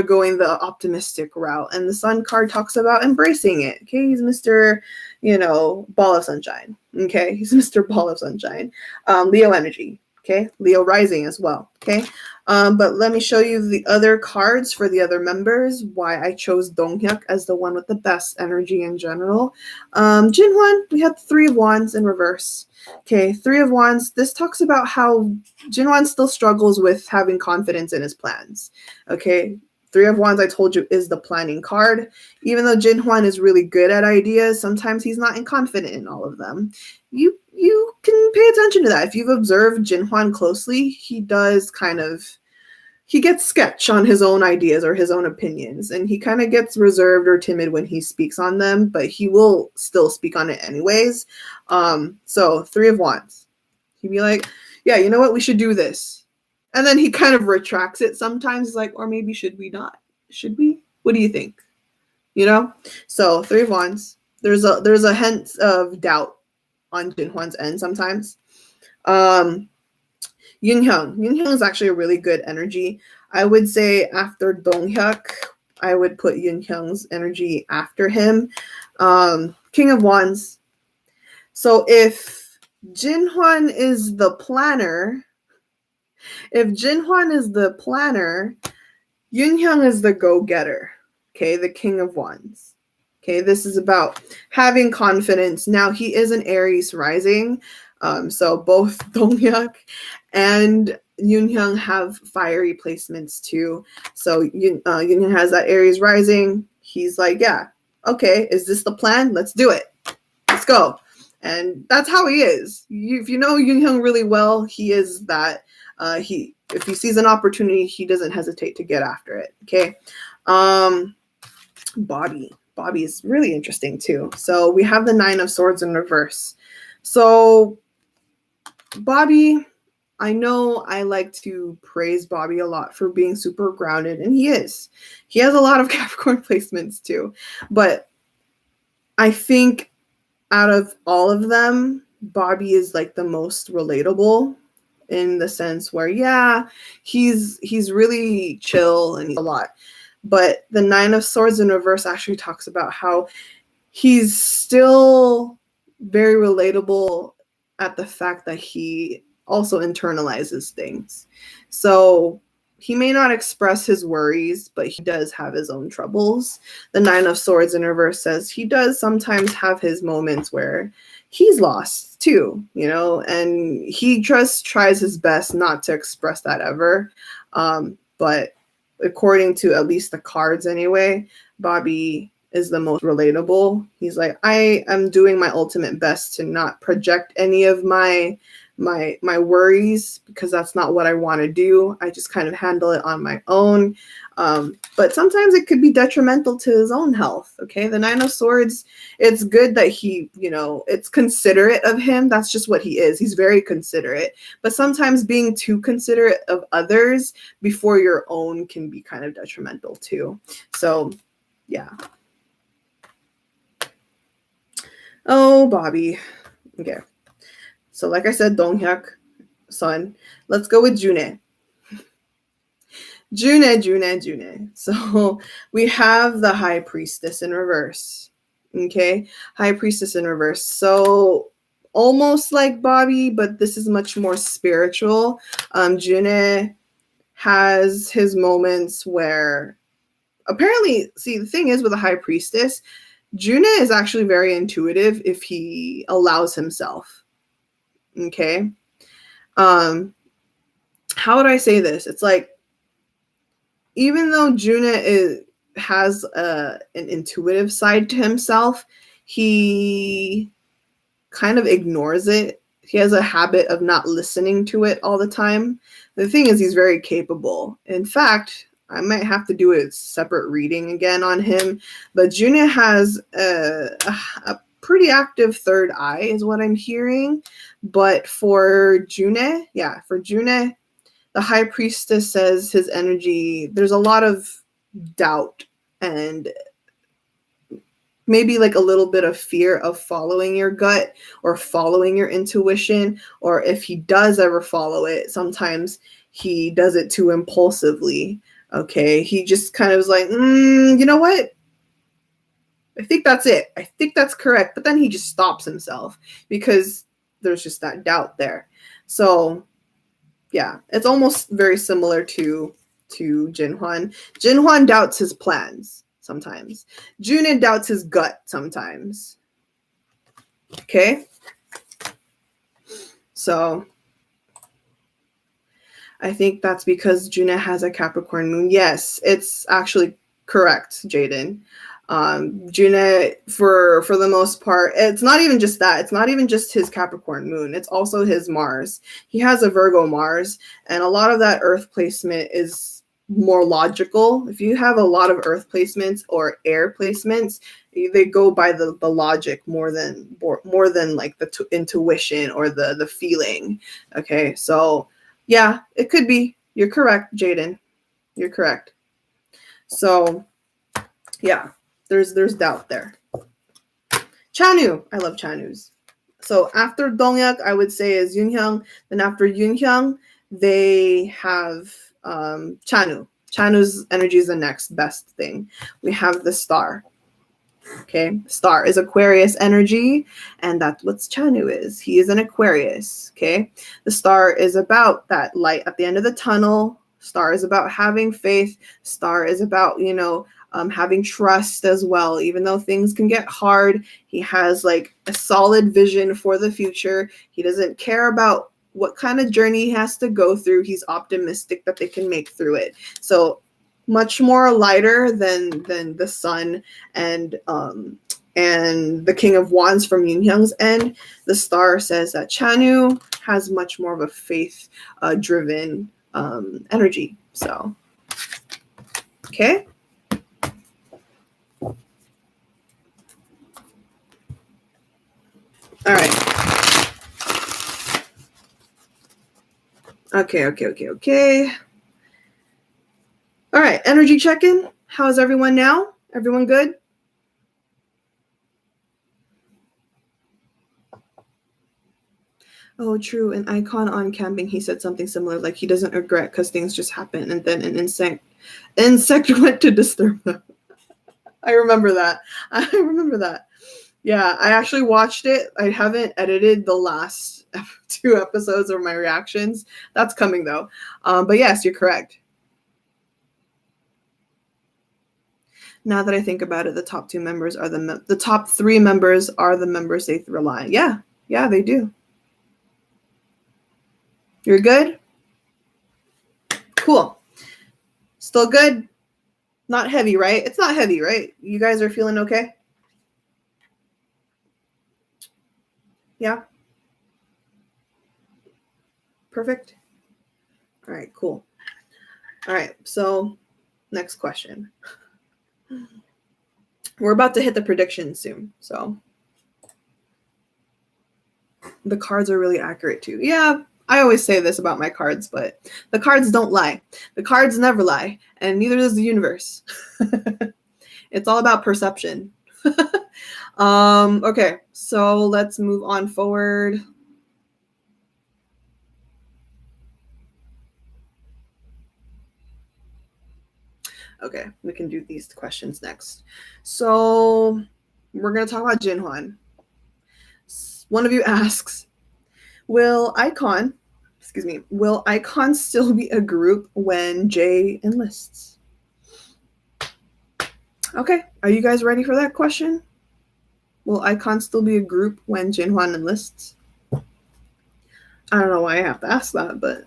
going the optimistic route. And the Sun card talks about embracing it. Okay, he's Mr. Ball of sunshine. Okay, he's Mr. Ball of sunshine. Leo energy. Okay, Leo rising as well. Okay, but let me show you the other cards for the other members, why I chose Donghyuk as the one with the best energy in general. Jinhwan, we have Three of Wands in reverse. Okay, Three of Wands, this talks about how Jinhwan still struggles with having confidence in his plans. Okay, Three of Wands, I told you, is the planning card. Even though Jinhwan is really good at ideas, sometimes he's not confident in all of them. You can pay attention to that. If you've observed Jinhwan closely, he gets sketch on his own ideas or his own opinions, and he kind of gets reserved or timid when he speaks on them, but he will still speak on it anyways. So Three of Wands, he'd be like, yeah, you know what, we should do this. And then he kind of retracts it sometimes. He's like, or maybe should we not? Should we? What do you think? So Three of Wands, there's a hint of doubt on Jinhwan's end sometimes. Yoonhyung is actually a really good energy. I would say after Donghyuk, I would put Yoonhyung's energy after him. King of Wands. So if Jinhwan is the planner, Yoon Hyung is the go-getter, okay, the king of wands. Okay, this is about having confidence. Now, he is an Aries rising, so both Donghyuk and Yoon Hyung have fiery placements too. So Yoon Hyung has that Aries rising. He's like, yeah, okay, is this the plan? Let's do it. Let's go. And that's how he is. If you know Yoon Hyung really well, he is that. If he sees an opportunity, he doesn't hesitate to get after it. Okay. Bobby is really interesting too. So we have the 9 of Swords in reverse. So Bobby, I know I like to praise Bobby a lot for being super grounded, and he is. He has a lot of Capricorn placements too. But I think out of all of them, Bobby is like the most relatable in the sense where, yeah, he's really chill and a lot. But the 9 of Swords in reverse actually talks about how he's still very relatable at the fact that he also internalizes things. So he may not express his worries, but he does have his own troubles. The 9 of Swords in reverse says he does sometimes have his moments where he's lost too, you know, and he just tries his best not to express that ever. But according to at least the cards anyway, Bobby is the most relatable. He's like, I am doing my ultimate best to not project any of my worries, because that's not what I want to do. I just kind of handle it on my own. But sometimes it could be detrimental to his own health. Okay. The 9 of Swords, it's good that he, you know, it's considerate of him. That's just what he is. He's very considerate, but sometimes being too considerate of others before your own can be kind of detrimental too. So yeah. Oh, Bobby. Okay. So like I said, Donghyuk, Sun. Let's go with June. June. So we have the High Priestess in reverse. Okay. High Priestess in reverse. So almost like Bobby, but this is much more spiritual. June has his moments where apparently, see, the thing is with a High Priestess, June is actually very intuitive if he allows himself. Okay. How would I say this? It's like, even though June has an intuitive side to himself, he kind of ignores it. He has a habit of not listening to it all the time. The thing is, he's very capable. In fact, I might have to do a separate reading again on him, but June has a pretty active third eye is what I'm hearing. But for June, the High Priestess says his energy, there's a lot of doubt and maybe like a little bit of fear of following your gut or following your intuition, or if he does ever follow it, sometimes he does it too impulsively. Okay, he just kind of is like, you know what? I think that's it. I think that's correct. But then he just stops himself because there's just that doubt there. So yeah, it's almost very similar to Jinhwan. Jinhwan doubts his plans sometimes. June doubts his gut sometimes. Okay? So I think that's because June has a Capricorn moon. Yes, it's actually correct, Jaden. June, for the most part, it's not even just that. It's not even just his Capricorn moon. It's also his Mars. He has a Virgo Mars, and a lot of that Earth placement is more logical. If you have a lot of Earth placements or air placements, they go by the logic more than like the intuition or the feeling. Okay, so yeah, it could be. You're correct, Jaden. You're correct. So yeah. There's doubt there. Chanu. I love Chanus. So after Donghyuk, I would say is Yoonhyung. Then after Yoonhyung, they have Chanu. Chanu's energy is the next best thing. We have the star. Okay. Star is Aquarius energy, and that's what Chanu is. He is an Aquarius. Okay. The star is about that light at the end of the tunnel, Star is about having faith. Star is about, having trust as well. Even though things can get hard, he has like a solid vision for the future. He doesn't care about what kind of journey he has to go through. He's optimistic that they can make through it. So much more lighter than the Sun and the King of Wands from Yin Hyung's end. The Star says that Chanu has much more of a faith driven energy. So, okay. All right. Okay. All right. Energy check-in. How's everyone now? Everyone good? Oh, true. In iKON on camping, he said something similar, like he doesn't regret because things just happen, and then an insect went to disturb them. I remember that. Yeah, I actually watched it. I haven't edited the last 2 episodes of my reactions. That's coming though. But yes, you're correct. Now that I think about it, the top 2 members are the top 3 members are the members they rely on. Yeah, they do. You're good? Cool. Still good? Not heavy, right? It's not heavy, right? You guys are feeling okay? Yeah? Perfect? All right, cool. All right, so next question. We're about to hit the prediction soon, so the cards are really accurate too. Yeah, I always say this about my cards, but the cards don't lie. The cards never lie, and neither does the universe. It's all about perception. Okay, so let's move on forward. Okay, we can do these questions next. So we're going to talk about Jinhwan. One of you asks, will iKON still be a group when Jay enlists? Okay, are you guys ready for that question? Will iKON still be a group when Jinhwan enlists? I don't know why I have to ask that, but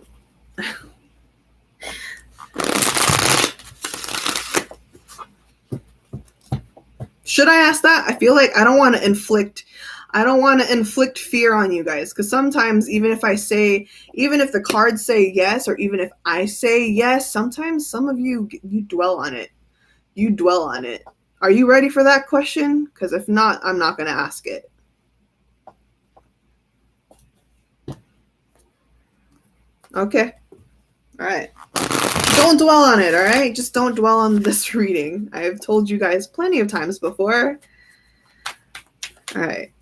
should I ask that? I feel like I don't want to inflict fear on you guys, because sometimes even if the cards say yes, or even if I say yes, sometimes some of you dwell on it. Are you ready for that question? Because if not, I'm not going to ask it. Okay. All right. Don't dwell on it, all right? Just don't dwell on this reading. I've told you guys plenty of times before. All right.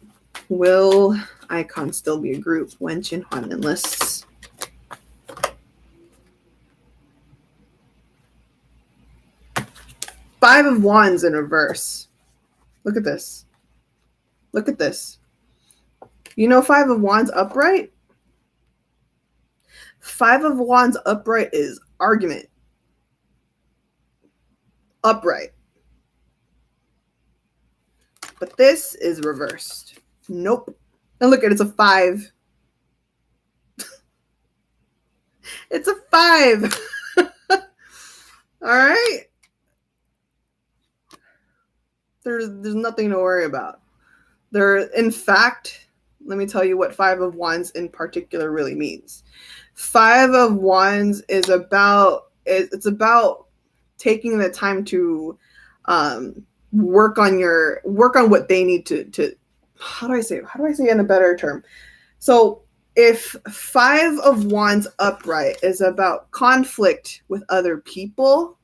Will iKON still be a group when Jinhwan enlists? Five of Wands in reverse. Look at this. You know 5 of Wands upright? 5 of Wands upright is argument. Upright. But this is reversed. Nope. And look at it, it's a 5. It's a 5. All right. There's nothing to worry about. In fact, let me tell you what 5 of Wands in particular really means. 5 of Wands is about taking the time to work on what they need to how do I say it in a better term? So if 5 of Wands upright is about conflict with other people,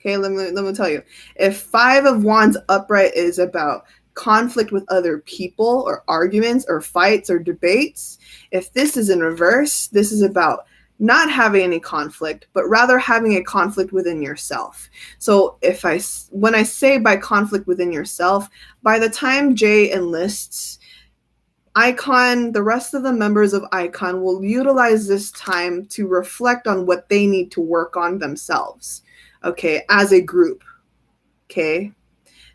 okay, let me tell you. If 5 of Wands upright is about conflict with other people or arguments or fights or debates, if this is in reverse, this is about not having any conflict, but rather having a conflict within yourself. So when I say by conflict within yourself, by the time Jay enlists, iKON, the rest of the members of iKON will utilize this time to reflect on what they need to work on themselves, okay, as a group, okay?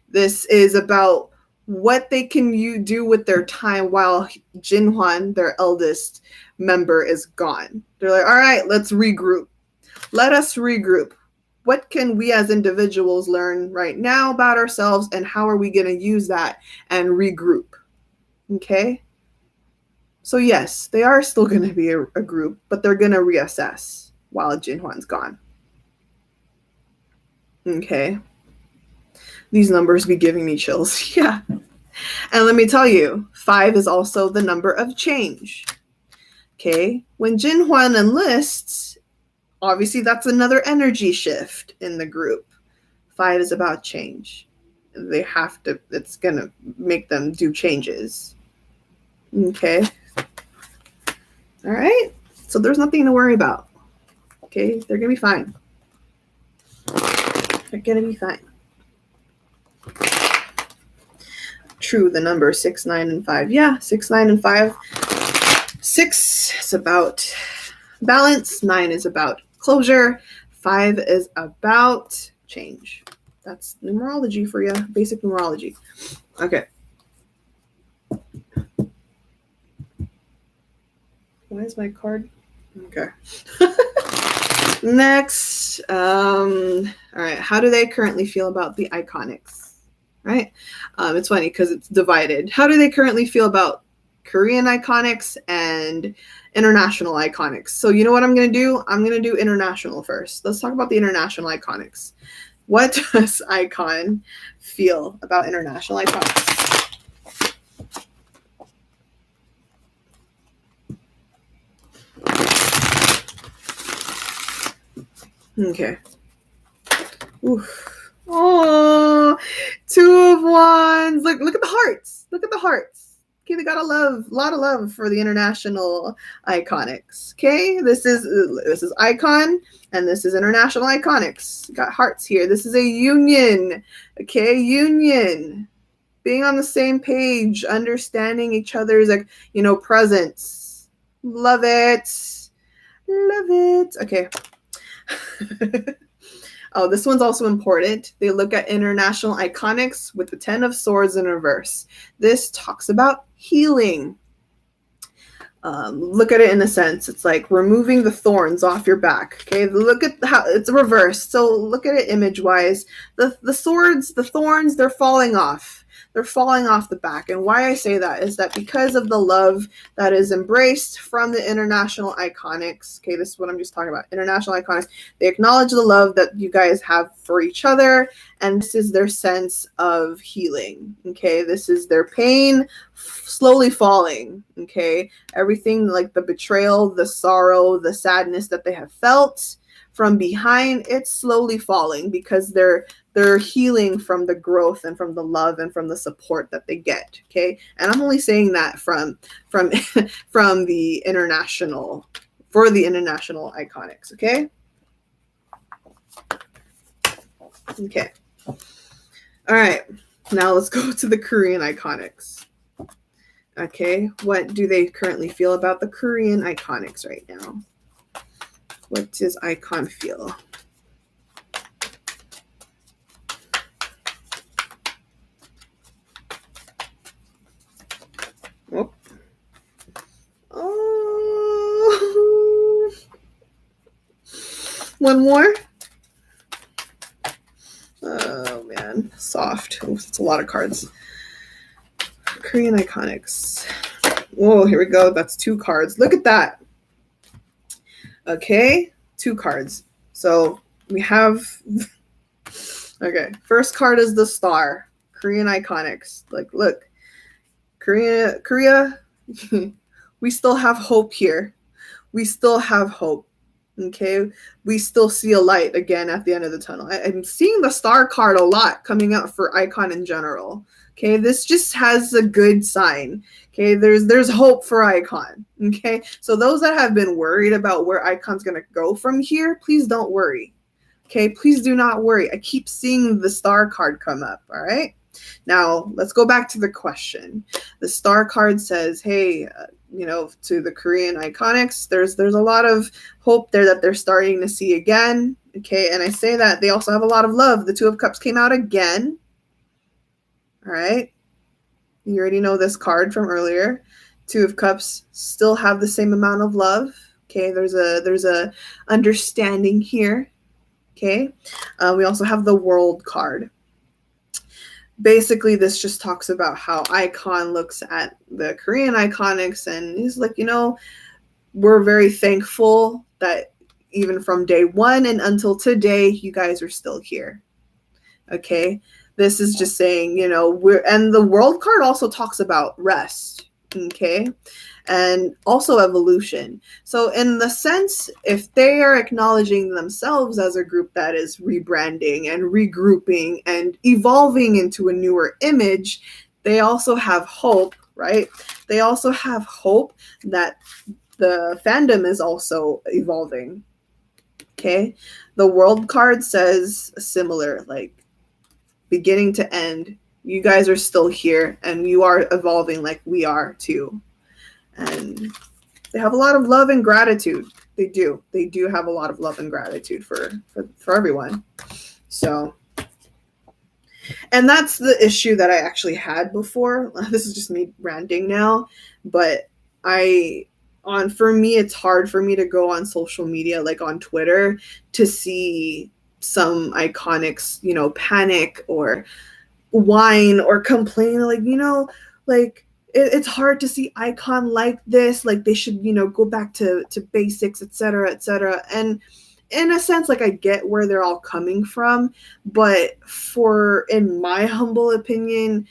This is about what they can do with their time while Jinhwan, their eldest member, is gone. They're like, all right, let's regroup. Let us regroup. What can we as individuals learn right now about ourselves, and how are we going to use that and regroup? Okay? So yes, they are still going to be a group, but they're going to reassess while Jinhwan's gone. Okay? These numbers be giving me chills. Yeah. And let me tell you, 5 is also the number of change. Okay? When Jinhwan enlists, obviously that's another energy shift in the group. 5 is about change. They have to, it's going to make them do changes. Okay? All right? So there's nothing to worry about. Okay? They're going to be fine. They're going to be fine. True, the number 6, 9, and 5. Yeah, 6, 9, and 5. 6 is about balance. 9 is about closure. 5 is about change. That's numerology for you, basic numerology. Okay. Why is my card? Okay. Next. All right. How do they currently feel about the iconics? Right? It's funny because it's divided. How do they currently feel about Korean iconics and international iconics? So you know what I'm going to do? I'm going to do international first. Let's talk about the international iconics. What does iKON feel about international iconics? Okay. Oof. Oh, 2 of Wands. Look at the hearts. Look at the hearts. Okay, they got a lot of love for the international iconics. Okay, this is iKON, and this is international iconics. Got hearts here. This is a union. Okay, union. Being on the same page, understanding each other's presence. Love it. Love it. Okay. Oh, this one's also important. They look at international iconics with the 10 of Swords in reverse. This talks about healing. Look at it in a sense. It's like removing the thorns off your back. Okay, look at how it's reversed. So look at it image-wise. The swords, the thorns, they're falling off. They're falling off the back. And why I say that is that because of the love that is embraced from the international iconics. Okay, this is what I'm just talking about. International iconics. They acknowledge the love that you guys have for each other. And this is their sense of healing. Okay, this is their pain slowly falling. Okay, everything like the betrayal, the sorrow, the sadness that they have felt from behind, it's slowly falling because they're healing from the growth and from the love and from the support that they get. Okay, and I'm only saying that from the international, for the international iconics. Okay. Okay. All right. Now let's go to the Korean iconics. Okay, what do they currently feel about the Korean iconics right now? What does iKON feel? Oh. Oh. One more. Oh man, soft. Oh, it's a lot of cards. Korean iconics. Whoa, here we go. That's 2 cards. Look at that. Okay, 2 cards. So we have, okay, first card is the star. Korean iconics. Like, look, Korea, we still have hope here. We still have hope. Okay, we still see a light again at the end of the tunnel. I'm seeing the star card a lot coming out for iKON in general. Okay, this just has a good sign. Okay, there's hope for iKON. Okay, so those that have been worried about where iKON's gonna go from here, please don't worry. Okay, please do not worry. I keep seeing the star card come up. All right. Now, let's go back to the question. The star card says, hey, to the Korean iconics, there's a lot of hope there that they're starting to see again. Okay, and I say that they also have a lot of love. The Two of Cups came out again. All right. You already know this card from earlier. Two of Cups still have the same amount of love. Okay, there's a understanding here. Okay, we also have the World card. Basically, this just talks about how iKON looks at the Korean iconics, and he's like, we're very thankful that even from day one and until today, you guys are still here. Okay, this is just saying, and the World card also talks about rest. Okay, and also evolution. So in the sense, if they are acknowledging themselves as a group that is rebranding and regrouping and evolving into a newer image, they also have hope, right? They also have hope that the fandom is also evolving. Okay, the World card says similar, like beginning to end, you guys are still here and you are evolving like we are too. And they have a lot of love and gratitude. They do have a lot of love and gratitude for everyone. So, and that's the issue that I actually had before. This is just me ranting now, but for me, it's hard for me to go on social media, like on Twitter, to see some iconics, panic or whine or complain, like, it's hard to see iKON like this, like they should, go back to basics, etc., etc. And in a sense, like, I get where they're all coming from, but in my humble opinion,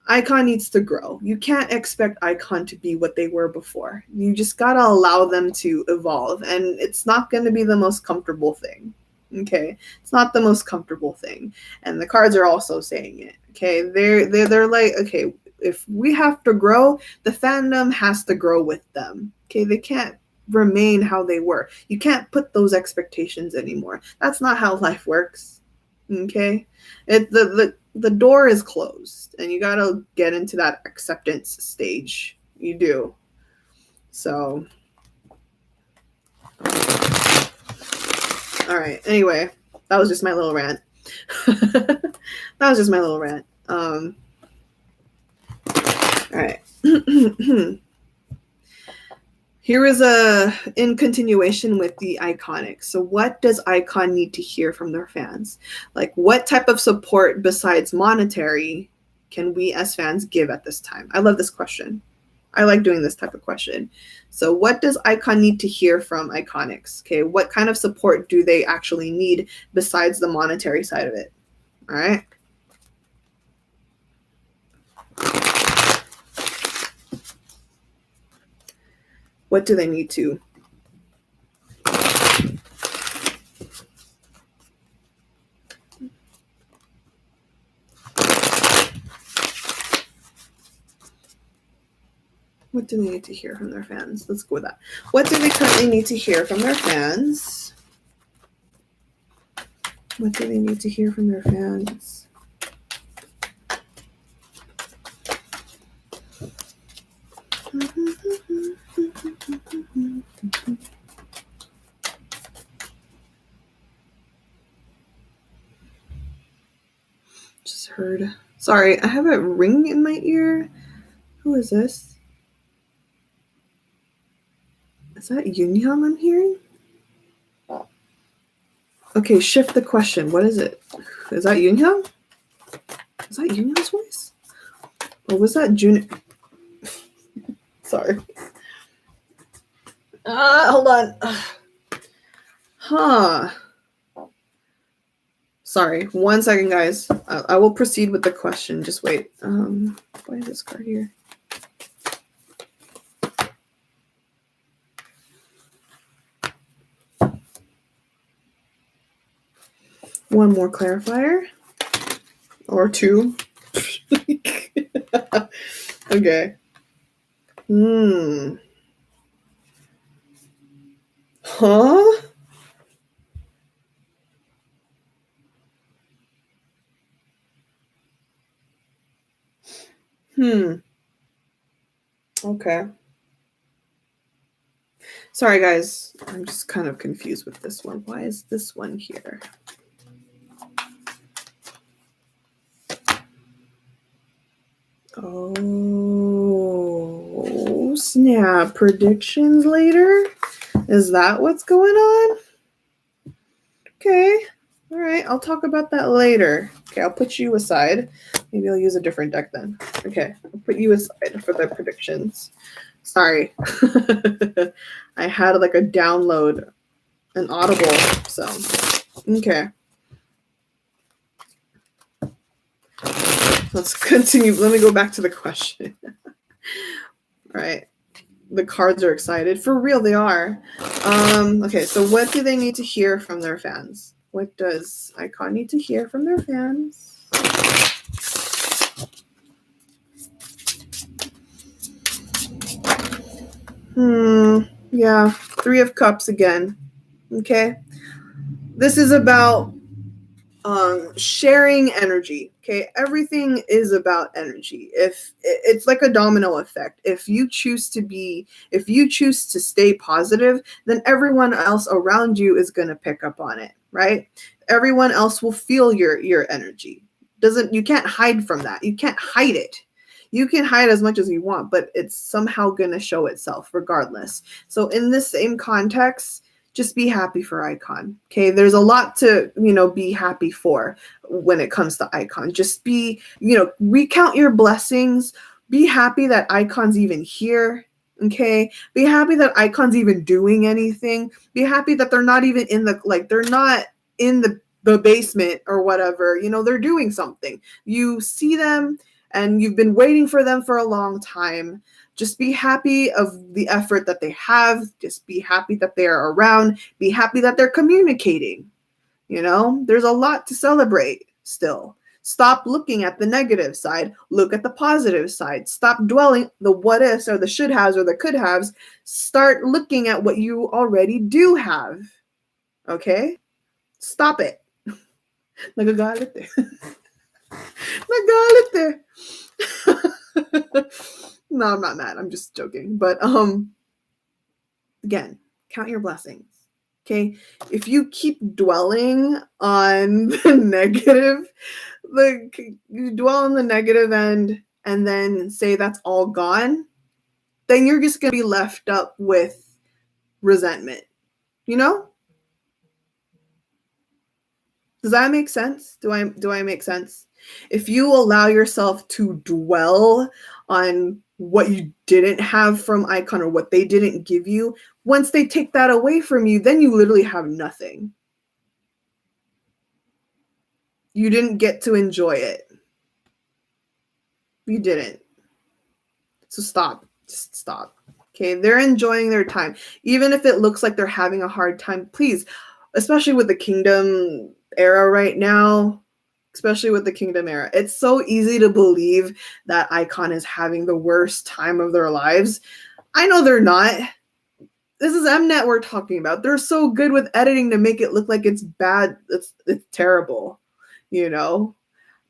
iKON needs to grow. You can't expect iKON to be what they were before. You just gotta allow them to evolve, and it's not going to be the most comfortable thing. Okay, it's not the most comfortable thing, and the cards are also saying it. Okay, they're like, okay, if we have to grow, the fandom has to grow with them. Okay, they can't remain how they were. You can't put those expectations anymore. That's not how life works. Okay, the door is closed, and you gotta get into that acceptance stage. You do. So, all right. Anyway, that was just my little rant. All right. Here is in continuation with the iconics. So what does iKON need to hear from their fans? Like, what type of support besides monetary can we as fans give at this time? I love this question. I like doing this type of question. So what does iKON need to hear from iconics? Okay, what kind of support do they actually need besides the monetary side of it? All right. What do they need to? What do they need to hear from their fans? Let's go with that. What do they currently need to hear from their fans? What do they need to hear from their fans? Just heard. Sorry, I have a ring in my ear. Who is this? Is that Yoonhyun I'm hearing? Okay, shift the question. What is it? Is that Yoonhyun? Is that Yoonhyun's voice? Or was that June? Sorry. Hold on. Huh. Sorry. 1 second, guys. I will proceed with the question. Just wait. Why is this card here? One more clarifier. Or two. Okay. Huh? Okay. Sorry, guys. I'm just kind of confused with this one. Why is this one here? Oh, snap. Predictions later? Is that what's going on? Okay. All right. I'll talk about that later. Okay. I'll put you aside. Maybe I'll use a different deck then. Okay. I'll put you aside for the predictions. Sorry. I had like a download, an Audible. So, okay. Let's continue. Let me go back to the question. All right. The cards are excited. For real, they are. Okay, so what do they need to hear from their fans? What does iKON need to hear from their fans? Yeah, 3 of Cups again. Okay. This is about sharing energy. Okay, everything is about energy. If it's like a domino effect, if you choose to stay positive, then everyone else around you is going to pick up on it, right? Everyone else will feel your energy. You can't hide from that. You can't hide it. You can hide as much as you want, but it's somehow going to show itself regardless. So in this same context, just be happy for iKON. Okay, there's a lot to, be happy for when it comes to iKON. Just be, recount your blessings. Be happy that iKON's even here. Okay, be happy that iKON's even doing anything. Be happy that they're not even they're not in the basement or whatever. They're doing something. You see them and you've been waiting for them for a long time. Just be happy of the effort that they have. Just be happy that they are around. Be happy that they're communicating. There's a lot to celebrate still. Stop looking at the negative side. Look at the positive side. Stop dwelling the what ifs or the should haves or the could haves. Start looking at what you already do have. Okay? Stop it. Nagagalit eh. Nagalit eh. No, I'm not mad. I'm just joking. But again, count your blessings. Okay? If you keep dwelling on the negative, you dwell on the negative end and then say that's all gone, then you're just going to be left up with resentment. Does that make sense? Do I make sense? If you allow yourself to dwell on what you didn't have from iKON or what they didn't give you, once they take that away from you, then you literally have nothing. You didn't get to enjoy it. You didn't. So stop. Just stop. Okay, they're enjoying their time. Even if it looks like they're having a hard time, please, especially with the Kingdom era right now, it's so easy to believe that iKON is having the worst time of their lives. I know they're not. This is Mnet we're talking about. They're so good with editing to make it look like it's bad. It's terrible,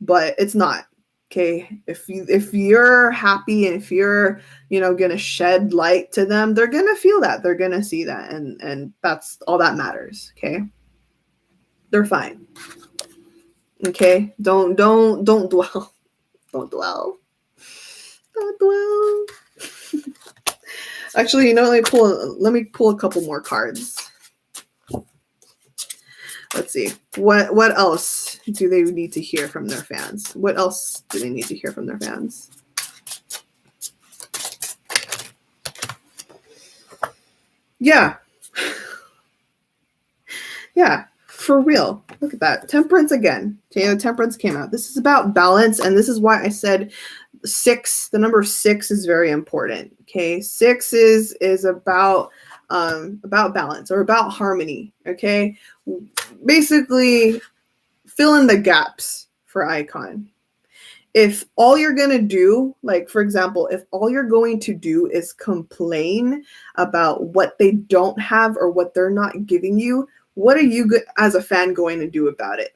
but it's not. Okay, if you're happy and if you're gonna shed light to them, they're gonna feel that, they're gonna see that, and that's all that matters. Okay, they're fine. Okay, don't dwell. Don't dwell. Actually, let me pull a couple more cards. Let's see. What else do they need to hear from their fans? What else do they need to hear from their fans? Yeah. Yeah, for real. Look at that. Temperance again. Okay, Temperance came out. This is about balance, and this is why I said 6, the number 6 is very important. Okay, 6 is about balance or about harmony. Okay, basically fill in the gaps for iKON. If all you're going to do, like for example, if all you're going to do is complain about what they don't have or what they're not giving you, what are you as a fan going to do about it?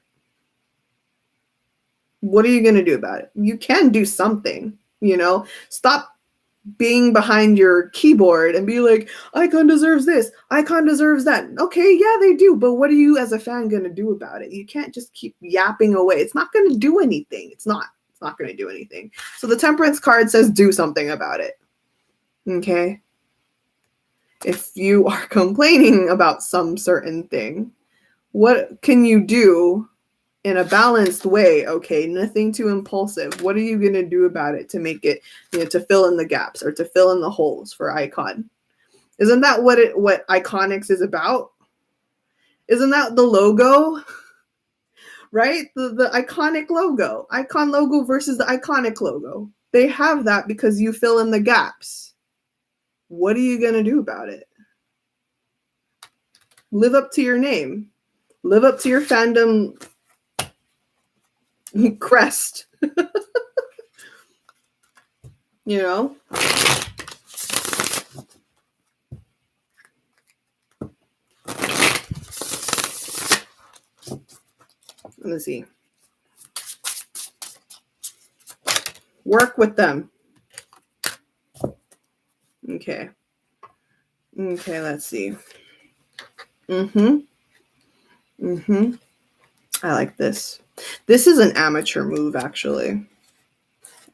What are you going to do about it? You can do something. You know, stop being behind your keyboard and be like, iKON deserves this, iKON deserves that. Okay, yeah, they do, but what are you as a fan gonna do about it? You can't just keep yapping away. It's not gonna do anything. It's not gonna do anything. So the temperance card says do something about it. Okay? If you are complaining about some certain thing, what can you do in a balanced way? Okay, nothing too impulsive. What are you going to do about it to make it, to fill in the gaps or to fill in the holes for iKON? Isn't that what Iconics is about? Isn't that the logo? Right? The iconic logo. iKON logo versus the iconic logo. They have that because you fill in the gaps. What are you going to do about it? Live up to your name. Live up to your fandom crest. You know? Let's see. Work with them. Okay. Okay, let's see. I like this. This is an amateur move, actually.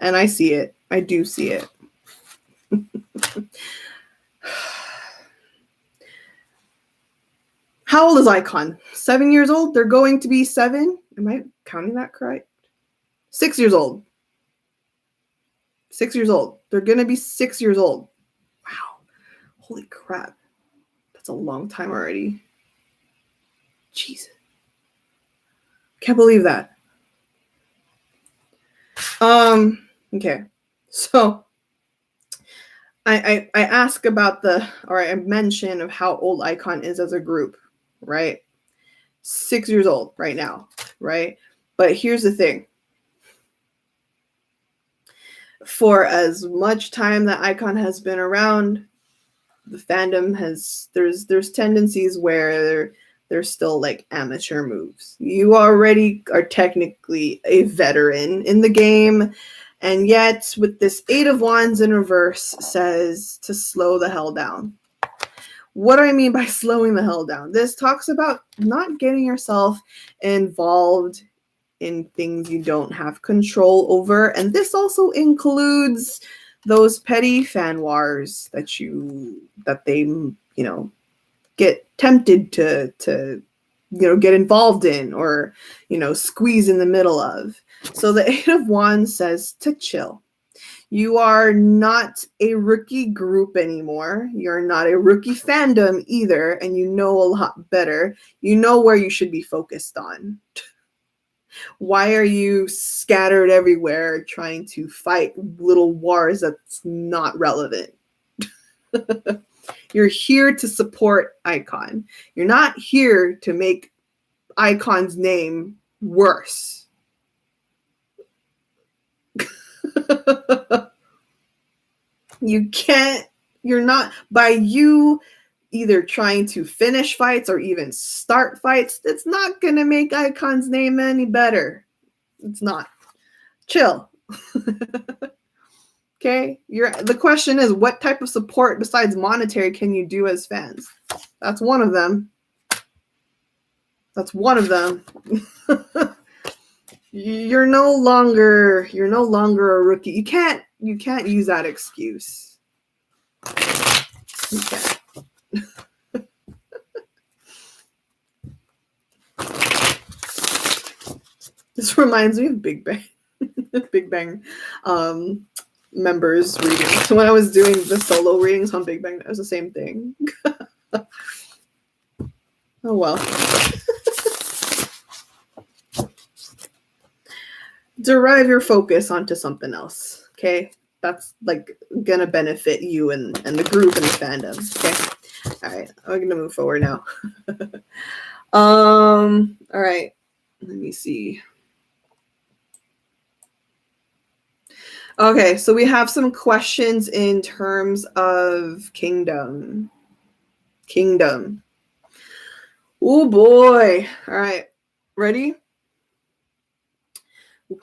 And I see it. I do see it. How old is iKON? 7 years old? They're going to be 7? Am I counting that correct? 6 years old. 6 years old. They're going to be 6 years old. Wow. Holy crap. That's a long time already. Jesus. Can't believe that. Okay. So I ask about I mention of how old iKON is as a group, right? 6 years old right now, right? But here's the thing. For as much time that iKON has been around, the fandom there's tendencies where they're still like amateur moves. You already are technically a veteran in the game, and yet with this 8 of Wands in reverse says to slow the hell down. What do I mean by slowing the hell down? This talks about not getting yourself involved in things you don't have control over. And this also includes those petty fan wars that they, get tempted to get involved in or, squeeze in the middle of. So the 8 of Wands says to chill. You are not a rookie group anymore. You're not a rookie fandom either, and you know a lot better. You know where you should be focused on. Why are you scattered everywhere trying to fight little wars that's not relevant? You're here to support iKON. You're not here to make iKON's name worse. You're not, by you either trying to finish fights or even start fights, it's not going to make iKON's name any better. It's not. Chill. Okay? The question is, what type of support besides monetary can you do as fans? That's one of them. You're no longer a rookie. You can't use that excuse. Okay. This reminds me of Big Bang. Big Bang members reading. When I was doing the solo readings on Big Bang, it was the same thing. Oh well. Derive your focus onto something else, okay? That's like gonna benefit you and the group and the fandom, okay? All right, I'm gonna move forward now. All right, let me see. Okay, so we have some questions in terms of kingdom. Oh boy. All right, ready?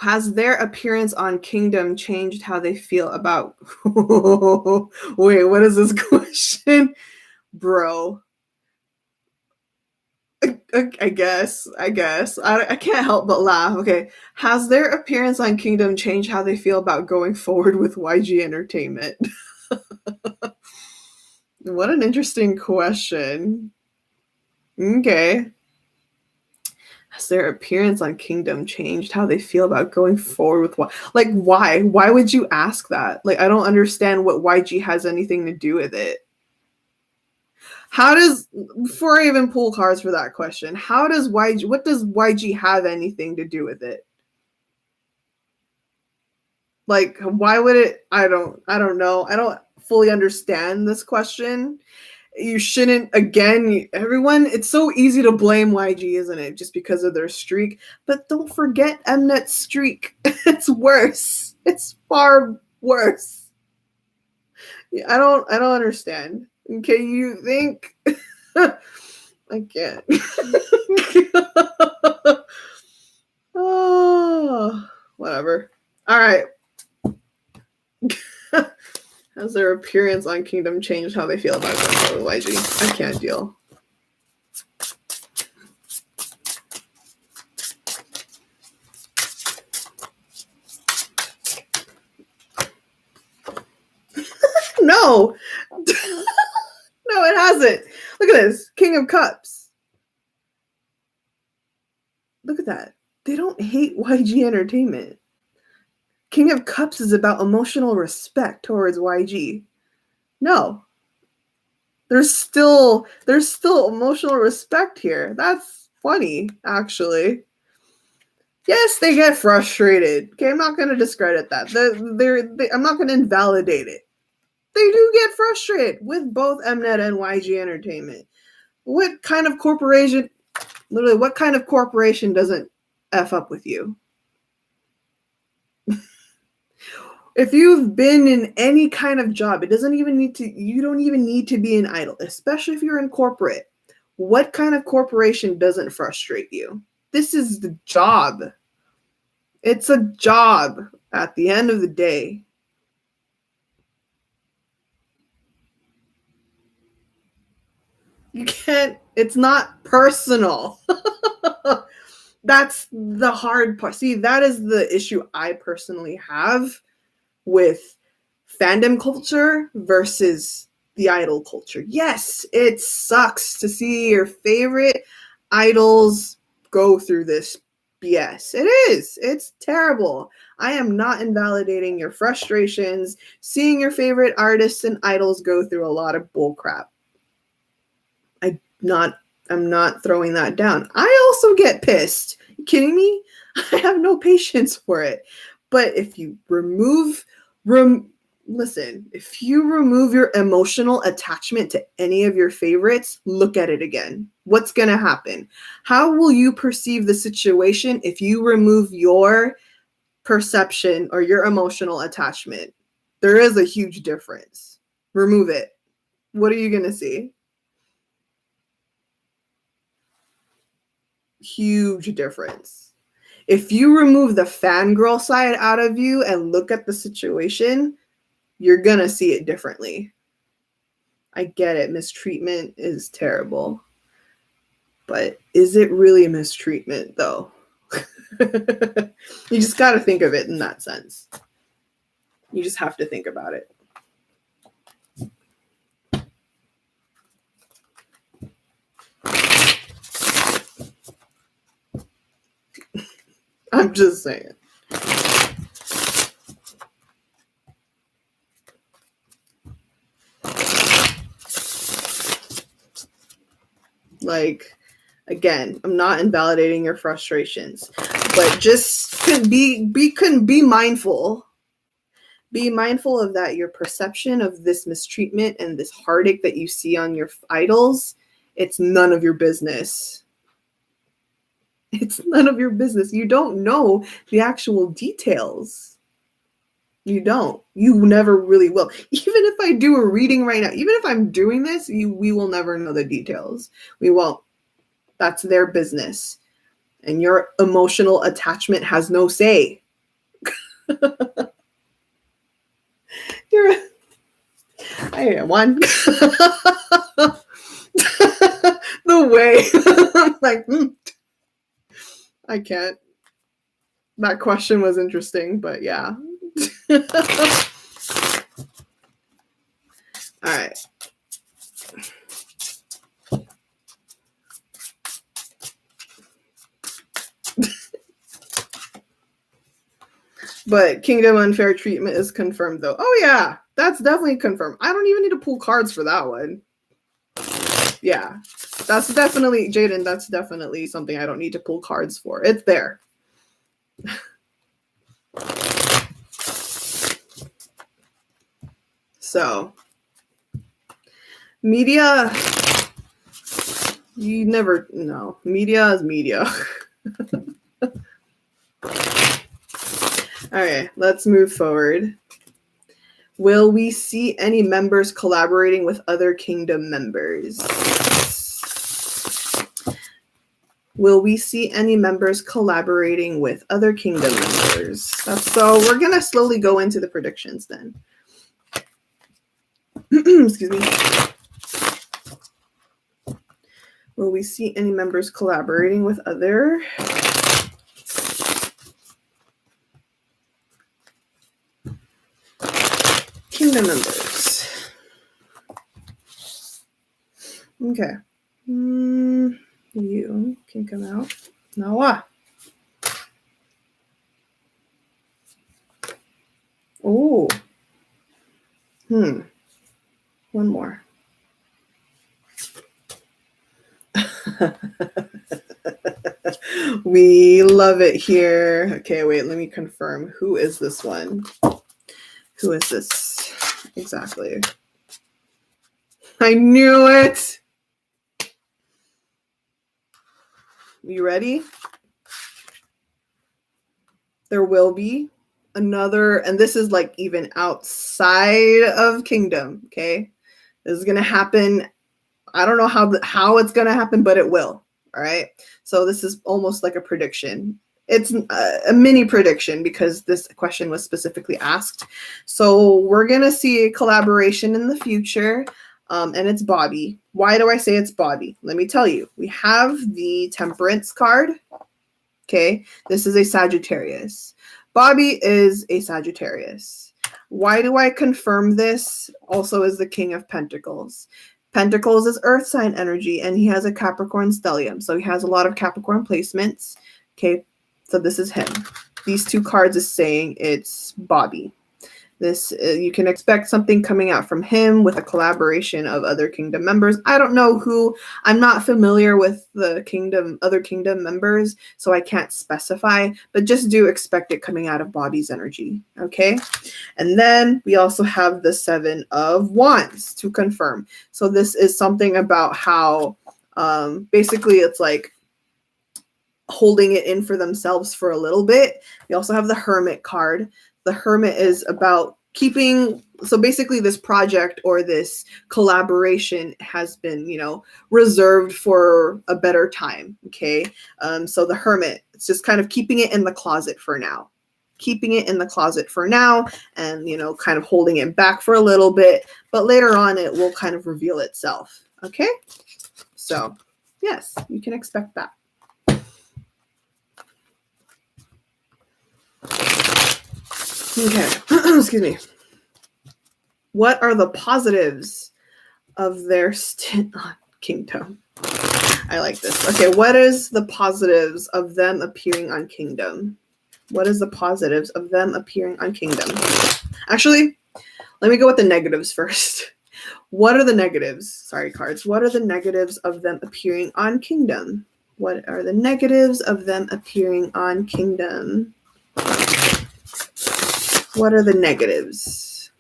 Has their appearance on Kingdom changed how they feel about wait, what is this question? Bro. I guess. I can't help but laugh. Okay. Has their appearance on Kingdom changed how they feel about going forward with YG Entertainment? What an interesting question. Okay. Has their appearance on Kingdom changed how they feel about going forward with what? Like, why? Why would you ask that? Like, I don't understand what YG has anything to do with it. How does, before I even pull cards for that question, how does YG, what does YG have anything to do with it? Like, why would it, I don't know. I don't fully understand this question. You shouldn't, again, everyone, it's so easy to blame YG, isn't it? Just because of their streak. But don't forget Mnet's streak. It's worse. It's far worse. I don't understand. Okay, you think I can't. Oh, whatever. All right. Has their appearance on Kingdom changed how they feel about going with YG? I can't deal. No. No, it hasn't. Look at this. King of Cups. Look at that. They don't hate YG Entertainment. King of Cups is about emotional respect towards YG. No. There's still emotional respect here. That's funny, actually. Yes, they get frustrated. Okay, I'm not going to discredit that. I'm not going to invalidate it. They do get frustrated with both Mnet and YG Entertainment. What kind of corporation, literally, what kind of corporation doesn't F up with you? If you've been in any kind of job, you don't even need to be an idol, especially if you're in corporate. What kind of corporation doesn't frustrate you? This is the job. It's a job at the end of the day. You can't, it's not personal. That's the hard part. See, that is the issue I personally have with fandom culture versus the idol culture. Yes, it sucks to see your favorite idols go through this BS. It is. It's terrible. I am not invalidating your frustrations. Seeing your favorite artists and idols go through a lot of bullcrap. I'm not throwing that down. I also get pissed. You kidding me? I have no patience for it. But if you listen, if you remove your emotional attachment to any of your favorites, look at it again. What's going to happen? How will you perceive the situation if you remove your perception or your emotional attachment? There is a huge difference. Remove it. What are you going to see? Huge difference. If you remove the fangirl side out of you and look at the situation, you're gonna see it differently. I get it. Mistreatment is terrible. But is it really mistreatment, though? You just got to think of it in that sense. You just have to think about it. I'm just saying. Like, again, I'm not invalidating your frustrations, but just be mindful. Be mindful of that. Your perception of this mistreatment and this heartache that you see on your idols, it's none of your business. It's none of your business. You don't know the actual details. You don't. You never really will. Even if I do a reading right now, even if I'm doing this, we will never know the details. We won't. That's their business. And your emotional attachment has no say. You're I one. The way I'm like, I can't. That question was interesting, but yeah. All right. But Kingdom Unfair Treatment is confirmed, though. Oh, yeah. That's definitely confirmed. I don't even need to pull cards for that one. Yeah. That's definitely, Jaden, that's definitely something I don't need to pull cards for. It's there. So, media, you never know. Media is media. All right, let's move forward. Will we see any members collaborating with other kingdom members? Will we see any members collaborating with other kingdom members? So we're going to slowly go into the predictions then. Excuse me. Will we see any members collaborating with other kingdom members? Okay. You can come out. Noah. Oh. One more. We love it here. Okay, wait, let me confirm. Who is this one? Who is this? Exactly. I knew it. You ready? There will be another, and this is like even outside of Kingdom, okay? This is going to happen. I don't know how it's going to happen, but it will. All right. So this is almost like a prediction. It's a mini prediction because this question was specifically asked. So we're going to see a collaboration in the future, and it's Bobby. Why do I say it's Bobby? Let me tell you. We have the Temperance card. Okay. This is a Sagittarius. Bobby is a Sagittarius. Why do I confirm this? Also is the King of Pentacles. Pentacles is earth sign energy, and he has a Capricorn stellium. So he has a lot of Capricorn placements. Okay, so this is him. These two cards is saying it's Bobby. This you can expect something coming out from him with a collaboration of other kingdom members. I don't know who. I'm not familiar with the other kingdom members, so I can't specify, but just do expect it coming out of Bobby's energy, okay? And then we also have the Seven of Wands to confirm. So this is something about how basically it's like holding it in for themselves for a little bit. We also have the Hermit card. The Hermit is about keeping, so basically this project or this collaboration has been, reserved for a better time, okay? So the Hermit, it's just kind of keeping it in the closet for now. Keeping it in the closet for now and, kind of holding it back for a little bit, but later on it will kind of reveal itself, okay? So, yes, you can expect that. Okay, excuse me. What are the positives of their stint on Kingdom? I like this. Okay, what is the positives of them appearing on Kingdom? What is the positives of them appearing on Kingdom? Actually, let me go with the negatives first. What are the negatives? Sorry, cards. What are the negatives of them appearing on Kingdom? What are the negatives of them appearing on Kingdom? What are the negatives?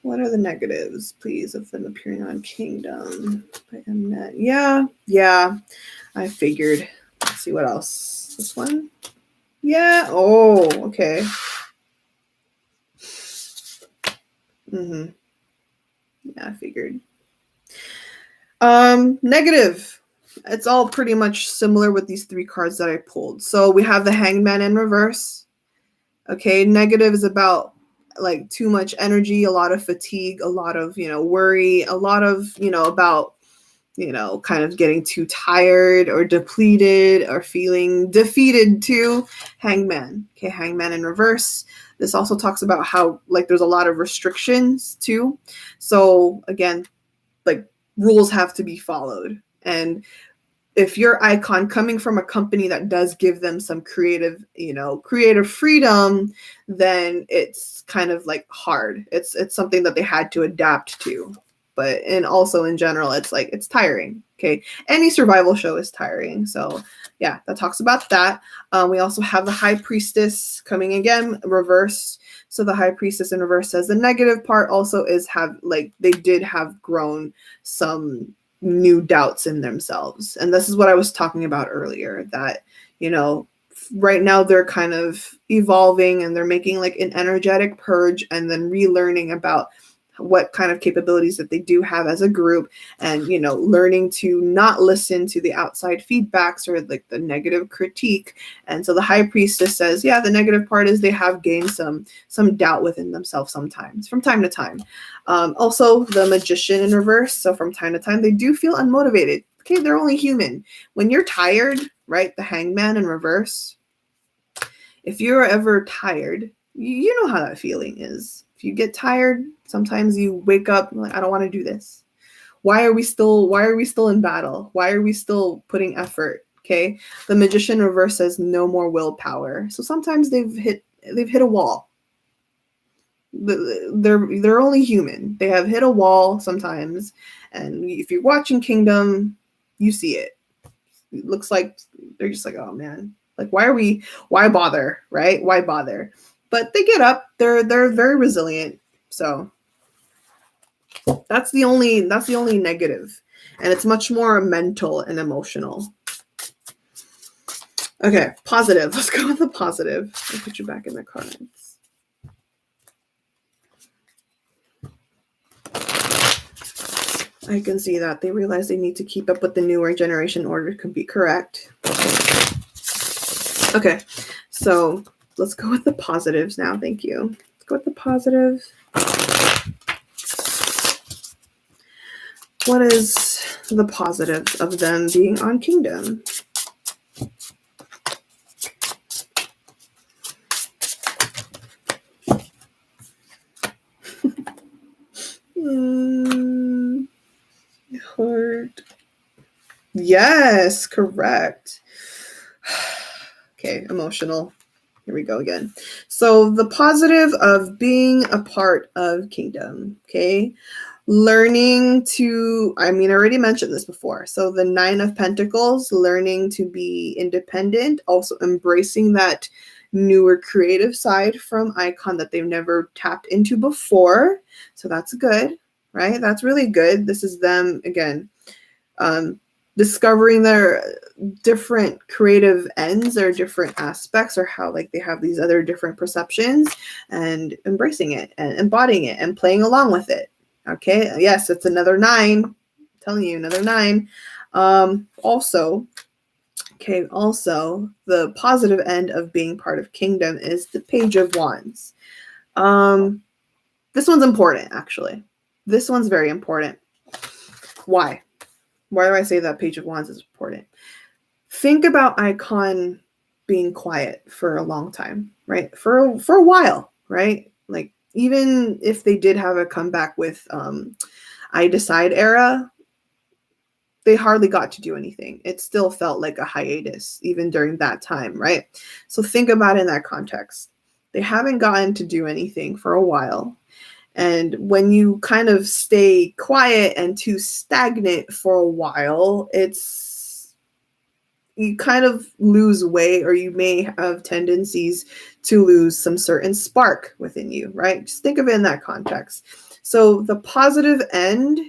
What are the negatives, please, of them appearing on Kingdom? By Mnet. Yeah. I figured. Let's see what else. This one? Yeah. Oh, okay. Yeah, I figured. Negative. It's all pretty much similar with these three cards that I pulled. So we have the Hangman in reverse. Okay, negative is about like too much energy, a lot of fatigue, a lot of, worry, a lot of, about, kind of getting too tired or depleted or feeling defeated too. Hangman. Okay, Hangman in reverse. This also talks about how like there's a lot of restrictions too. So again, like rules have to be followed. And if your iKON coming from a company that does give them some creative freedom, then it's kind of like hard. It's something that they had to adapt to. But and also in general, it's like it's tiring. Okay, any survival show is tiring. So yeah, that talks about that. We also have the High Priestess coming again reversed. So the High Priestess in reverse says the negative part also is they did have grown some new doubts in themselves. And this is what I was talking about earlier, that, right now they're kind of evolving and they're making like an energetic purge and then relearning about what kind of capabilities that they do have as a group, and learning to not listen to the outside feedbacks or like the negative critique. And so the High Priestess says, yeah, the negative part is they have gained some doubt within themselves sometimes, from time to time. Also the Magician in reverse, so from time to time they do feel unmotivated. Okay, they're only human. When you're tired, right, the Hangman in reverse, if you're ever tired, you know how that feeling is. If you get tired, sometimes you wake up like, I don't want to do this. Why are we still in battle? Why are we still putting effort? Okay. The Magician reverse says no more willpower. So sometimes they've hit a wall. They're only human. They have hit a wall sometimes. And if you're watching Kingdom, you see it. It looks like they're just like, oh man, like why bother, right? Why bother? But they get up. They're very resilient. So that's the only negative. And it's much more mental and emotional. Okay, positive. Let's go with the positive. I'll put you back in the cards. I can see that they realize they need to keep up with the newer generation order to be correct. Okay, so let's go with the positives now. Thank you. Let's go with the positive. What is the positives of them being on Kingdom? Heart. Yes, correct. Okay, emotional. Here we go again. So the positive of being a part of Kingdom, okay? Learning to, I already mentioned this before. So the 9 of Pentacles, learning to be independent, also embracing that newer creative side from iKON that they've never tapped into before. So that's good, right? That's really good. This is them, again, discovering their different creative ends or different aspects, or how like they have these other different perceptions, and embracing it and embodying it and playing along with it. Okay, yes, it's another 9. I'm telling you, another 9. Also, the positive end of being part of Kingdom is the Page of Wands. This one's important, actually. This one's very important. Why? Why do I say that Page of Wands is important? Think about iKON being quiet for a long time, right? For a while, right? Like, even if they did have a comeback with I Decide era, they hardly got to do anything. It still felt like a hiatus, even during that time, right? So think about it in that context. They haven't gotten to do anything for a while. And when you kind of stay quiet and too stagnant for a while, you kind of lose weight, or you may have tendencies to lose some certain spark within you, right? Just think of it in that context. So the positive end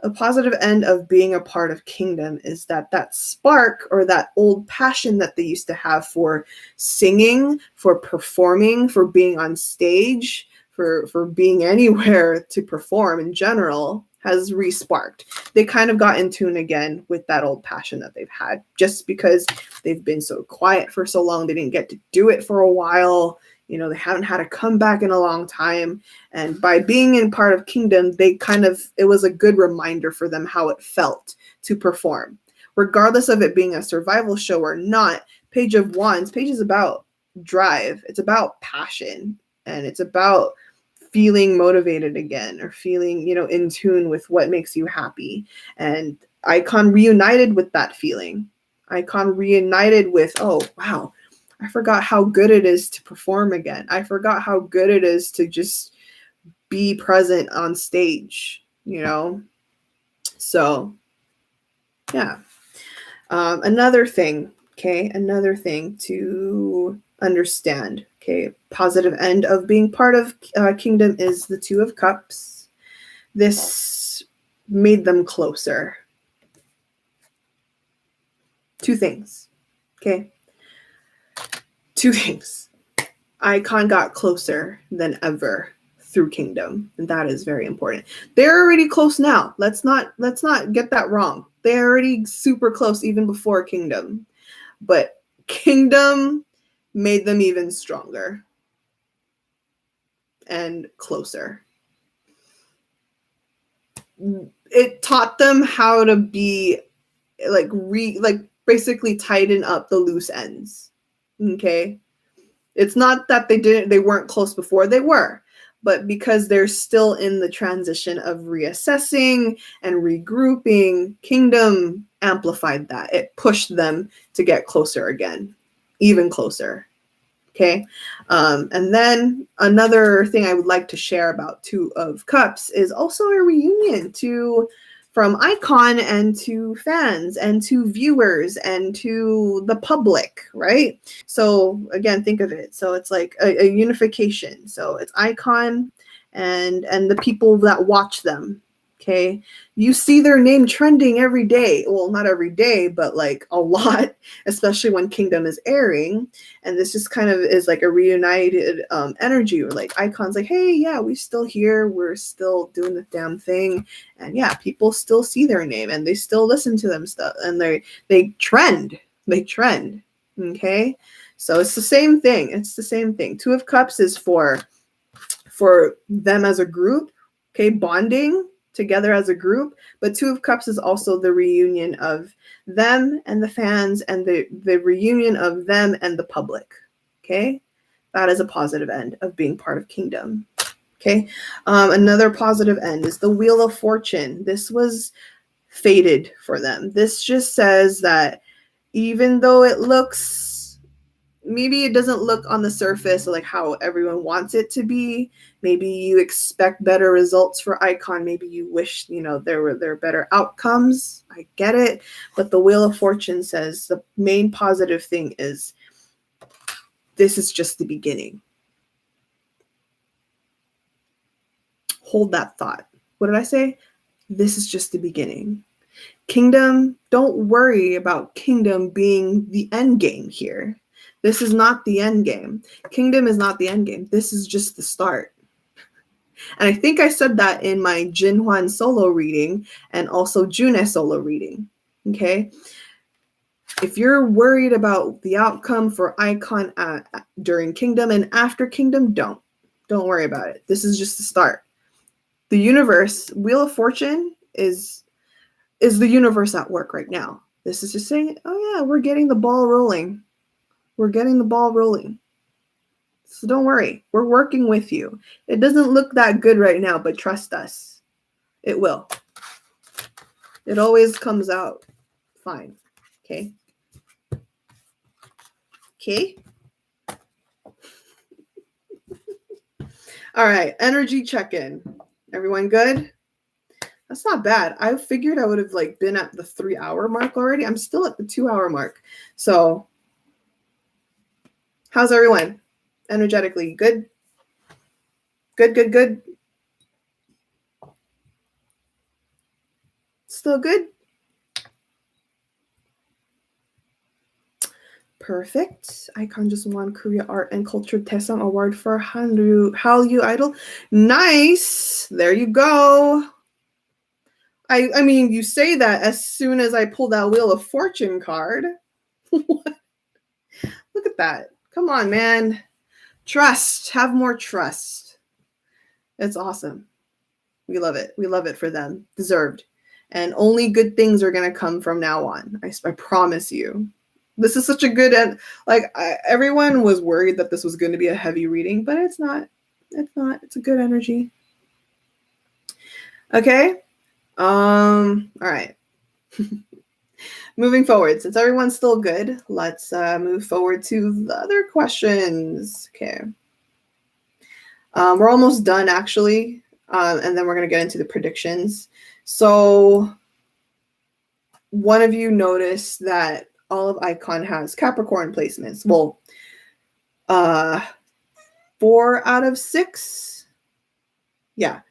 of being a part of Kingdom is that spark, or that old passion that they used to have for singing, for performing, for being on stage, for being anywhere to perform in general, has re-sparked. They kind of got in tune again with that old passion that they've had, just because they've been so quiet for so long. They didn't get to do it for a while. You know, they haven't had a comeback in a long time. And by being in part of Kingdom, it was a good reminder for them how it felt to perform. Regardless of it being a survival show or not, Page is about drive. It's about passion. And it's about feeling motivated again, or feeling, in tune with what makes you happy. And iKON reunited with that feeling. iKON reunited with, oh, wow, I forgot how good it is to perform again. I forgot how good it is to just be present on stage, So, yeah. Another thing to understand, positive end of being part of Kingdom is the Two of Cups. This made them closer. Two things. iKON got closer than ever through Kingdom, and that is very important. They're already close now. Let's not get that wrong. They're already super close even before Kingdom. But Kingdom made them even stronger and closer. It taught them how to be basically tighten up the loose ends. Okay? It's not that they weren't close before, they were. But because they're still in the transition of reassessing and regrouping, Kingdom amplified that. It pushed them to get closer again, even closer. Okay. And then another thing I would like to share about Two of Cups is also a reunion from iKON and to fans and to viewers and to the public, right? So again, think of it. So it's like a unification. So it's iKON and the people that watch them. Okay. You see their name trending every day. Well, not every day, but like a lot, especially when Kingdom is airing. And this just kind of is like a reunited energy, or like iKON's like, hey, yeah, we're still here. We're still doing the damn thing. And yeah, people still see their name and they still listen to them stuff. And they trend. Okay. So it's the same thing. Two of Cups is for them as a group. Okay. Bonding together as a group, but Two of Cups is also the reunion of them and the fans, and the reunion of them and the public. Okay, that is a positive end of being part of Kingdom. Okay, another positive end is the Wheel of Fortune. This was fated for them. This just says that even though maybe it doesn't look on the surface like how everyone wants it to be. Maybe you expect better results for iKON. Maybe you wish, there were better outcomes. I get it. But the Wheel of Fortune says the main positive thing is this is just the beginning. Hold that thought. What did I say? This is just the beginning. Kingdom, don't worry about Kingdom being the end game here. This is not the end game. Kingdom is not the end game. This is just the start. And I think I said that in my Jinhwan solo reading and also June solo reading. Okay. If you're worried about the outcome for iKON during Kingdom and after Kingdom, don't worry about it. This is just the start. The universe, Wheel of Fortune is the universe at work right now. This is just saying, oh yeah, we're getting the ball rolling. So don't worry. We're working with you. It doesn't look that good right now, but trust us. It will. It always comes out fine. Okay? Okay? All right. Energy check-in. Everyone good? That's not bad. I figured I would have been at the 3-hour mark already. I'm still at the 2-hour mark. So how's everyone? Energetically, good? Good. Still good? Perfect. iKON just won Korea Art and Culture Taesang Award for Hallyu Idol. Nice. There you go. I mean, you say that as soon as I pull that Wheel of Fortune card. Look at that. Come on, man. Trust. Have more trust. It's awesome. We love it. We love it for them. Deserved. And only good things are going to come from now on. I promise you. This is such a good, and like everyone was worried that this was going to be a heavy reading, but it's not. It's not. It's a good energy. Okay. All right. Moving forward, since everyone's still good, let's move forward to the other questions. Okay. We're almost done, actually, and then we're going to get into the predictions. So one of you noticed that all of iKON has Capricorn placements. Well, 4 out of 6. Yeah.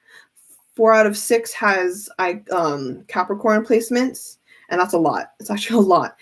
4 out of 6 has Capricorn placements, and that's a lot. It's actually a lot.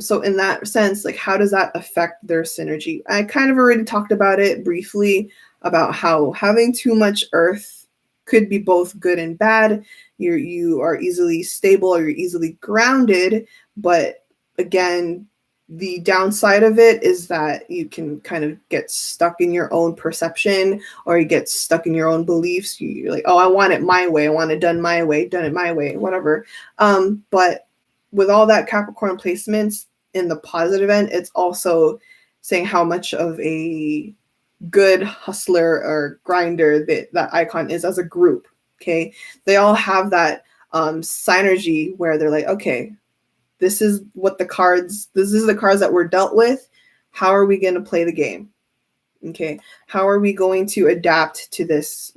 So in that sense, like, how does that affect their synergy? I kind of already talked about it briefly, about how having too much earth could be both good and bad. You are easily stable or you're easily grounded, but again, the downside of it is that you can kind of get stuck in your own perception, or you get stuck in your own beliefs. You're like, oh, I want it my way. I want it done my way, done it my way, whatever. But with all that Capricorn placements in the positive end, it's also saying how much of a good hustler or grinder that iKON is as a group. Okay. They all have that synergy where they're like, okay, this is the cards that we're dealt with. How are we going to play the game? Okay. How are we going to adapt to this,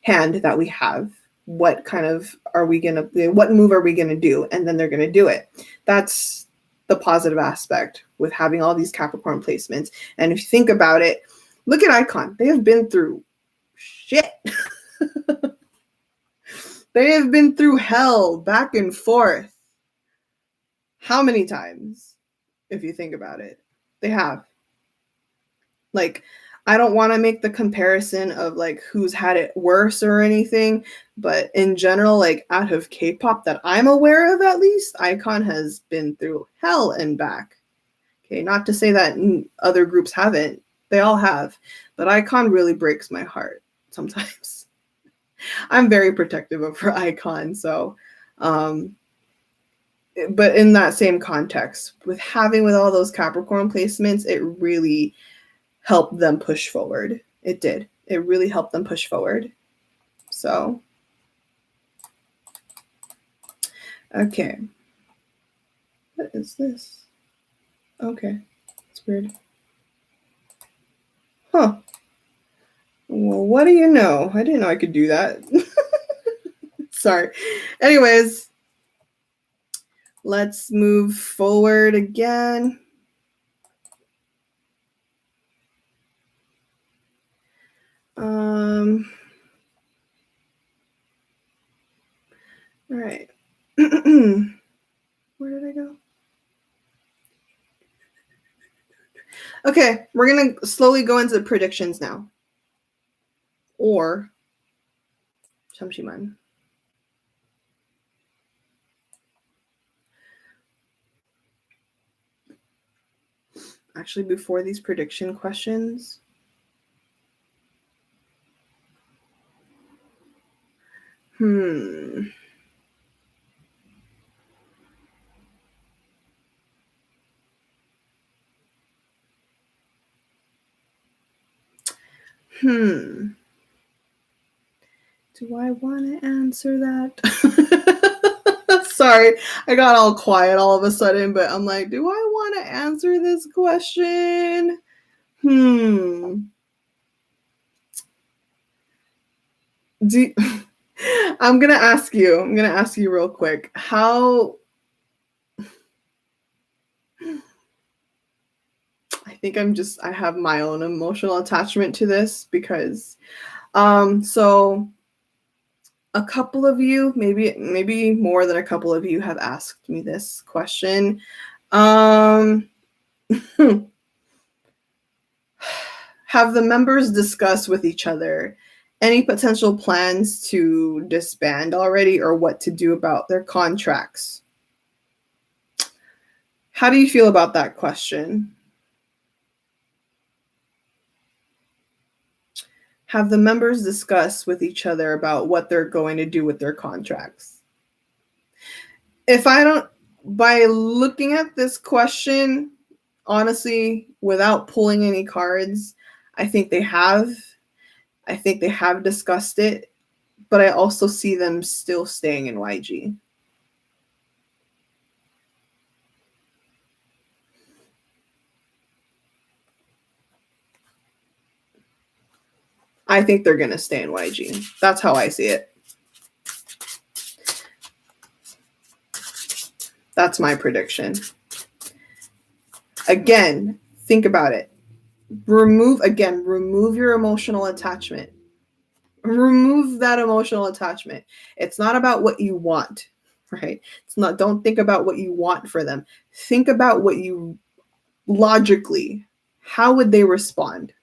hand that we have? What move are we going to do? And then they're going to do it. That's the positive aspect with having all these Capricorn placements. And if you think about it, look at iKON. They have been through shit. They have been through hell back and forth. How many times, if you think about it? They have. Like, I don't want to make the comparison of like who's had it worse or anything, but in general, like out of K-pop that I'm aware of, at least, iKON has been through hell and back. Okay, not to say that other groups haven't. They all have. But iKON really breaks my heart sometimes. I'm very protective of her iKON, so but in that same context, with all those Capricorn placements, it really helped them push forward. It did. It really helped them push forward. So, okay. What is this? Okay. It's weird. Huh. Well, what do you know? I didn't know I could do that. Sorry. Anyways, let's move forward again. All right. Where did I go? Okay, we're going to slowly go into the predictions now. Or 잠시만. Actually, before these prediction questions, Where do I want to answer that? Sorry, I got all quiet all of a sudden, but I'm like, do I want to answer this question? I'm gonna ask you real quick. How I think I have my own emotional attachment to this because so a couple of you, maybe more than a couple of you, have asked me this question. Have the members discussed with each other Any potential plans to disband already or what to do about their contracts? How do you feel about that question? Have the members discussed with each other about what they're going to do with their contracts? If I don't, by looking at this question, honestly, without pulling any cards, I think they have. I think they have discussed it, but I also see them still staying in YG. I think they're going to stay in YG. That's how I see it. That's my prediction. Again, think about it. Remove your emotional attachment. Remove that emotional attachment. It's not about what you want, right? It's not, don't think about what you want for them. Think about what you logically, how would they respond?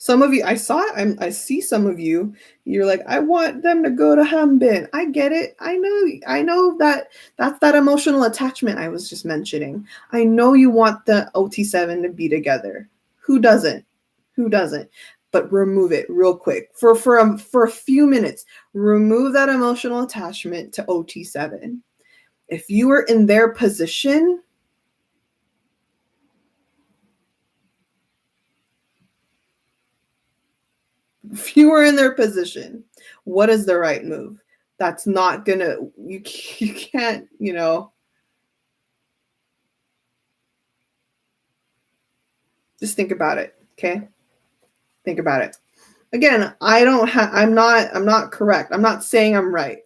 Some of you, I see some of you, you're like, I want them to go to Hanbin. I get it. I know that's that emotional attachment I was just mentioning. I know you want the OT7 to be together. Who doesn't? Who doesn't? But remove it real quick. For a few minutes, remove that emotional attachment to OT7. If you were in their position, what is the right move? That's not gonna, you can't, just think about it, okay? Think about it. Again, I'm not correct. I'm not saying I'm right.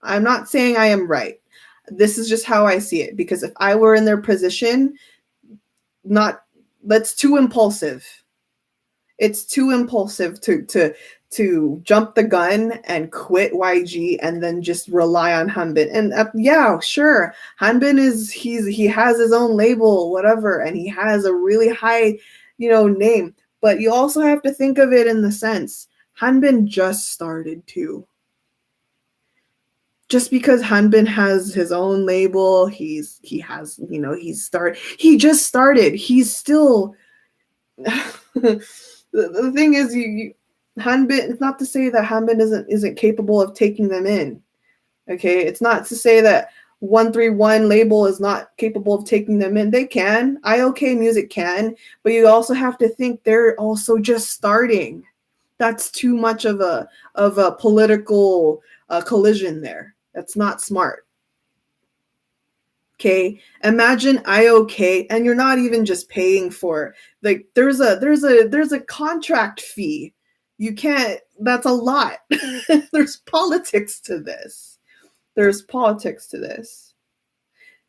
I'm not saying I am right. This is just how I see it, because if I were in their position, that's too impulsive. It's too impulsive to jump the gun and quit YG and then just rely on Hanbin. And yeah, sure, Hanbin he has his own label, whatever, and he has a really high, name. But you also have to think of it in the sense, Hanbin just started too. Just because Hanbin has his own label, he just started. He's still the thing is, Hanbin. It's not to say that Hanbin isn't capable of taking them in. Okay, it's not to say that 131 label is not capable of taking them in. They can. iKON Music can, but you also have to think they're also just starting. That's too much of a political collision there. That's not smart. Okay, imagine iKON, and you're not even just paying for, like, there's a contract fee. You can't. That's a lot. There's politics to this.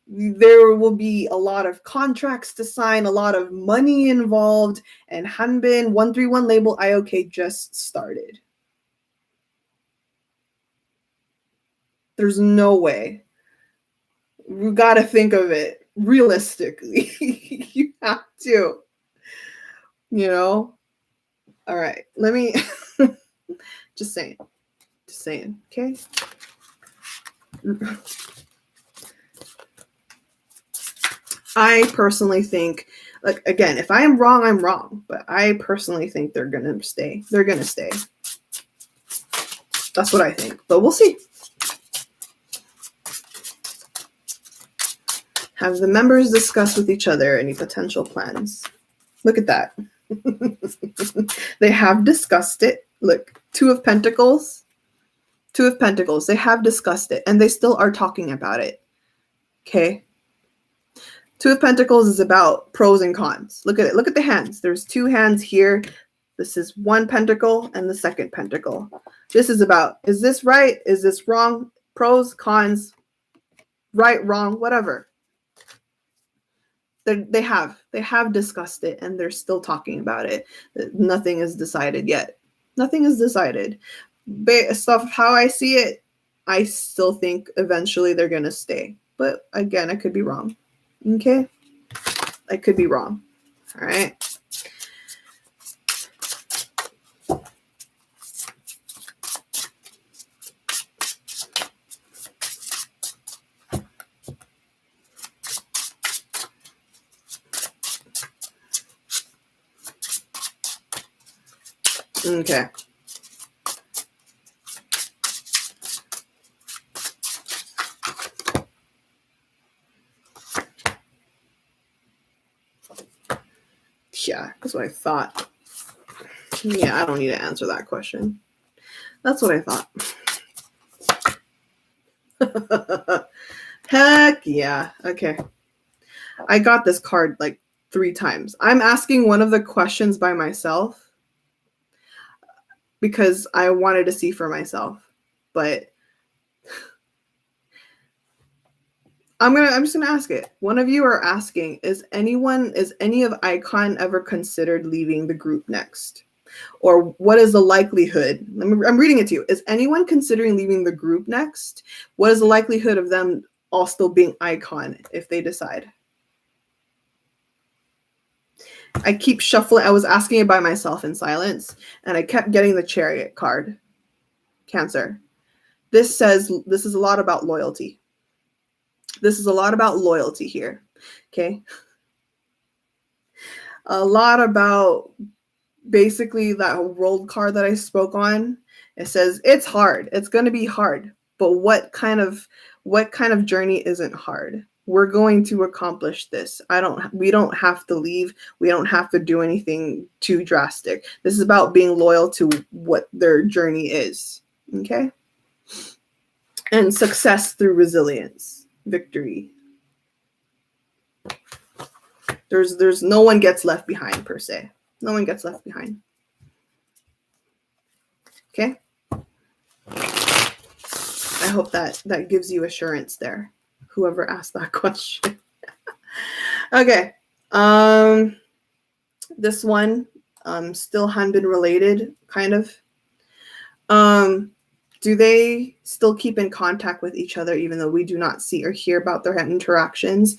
There will be a lot of contracts to sign, a lot of money involved, and Hanbin 131 label iKON just started. There's no way. You got to think of it realistically. You have to, all right, let me just saying, okay? I personally think, like, again, if I am wrong, I'm wrong, but I personally think they're going to stay. That's what I think, but we'll see. Have the members discussed with each other any potential plans? Look at that. They have discussed it. Look, Two of Pentacles. They have discussed it, and they still are talking about it. Okay. Two of Pentacles is about pros and cons. Look at it. Look at the hands. There's two hands here. This is one pentacle and the second pentacle. This is about, is this right? Is this wrong? Pros, cons, right, wrong, whatever. They have discussed it, and they're still talking about it. Nothing is decided yet. Nothing is decided. Based off how I see it, I still think eventually they're going to stay. But again, I could be wrong. Okay? I could be wrong. All right? Okay. Yeah, that's what I thought. Yeah, I don't need to answer that question. That's what I thought. Heck yeah. Okay. I got this card like 3 times. I'm asking one of the questions by myself because I wanted to see for myself. But I'm just gonna ask it. One of you are asking, is any of iKON ever considered leaving the group next? Or what is the likelihood? I'm reading it to you. Is anyone considering leaving the group next? What is the likelihood of them all still being iKON if they decide? I keep shuffling. I was asking it by myself in silence, and I kept getting the Chariot card. Cancer. This says this is a lot about loyalty. This is a lot about loyalty here. Okay. A lot about basically that world card that I spoke on. It says it's hard. It's going to be hard. But what kind of journey isn't hard? We're going to accomplish this. We don't have to leave. We don't have to do anything too drastic. This is about being loyal to what their journey is. Okay? And success through resilience, victory. There's no one gets left behind per se. No one gets left behind. Okay? I hope that gives you assurance there. Whoever asked that question. Okay. This one, still Hanbin related, kind of. Do they still keep in contact with each other even though we do not see or hear about their interactions?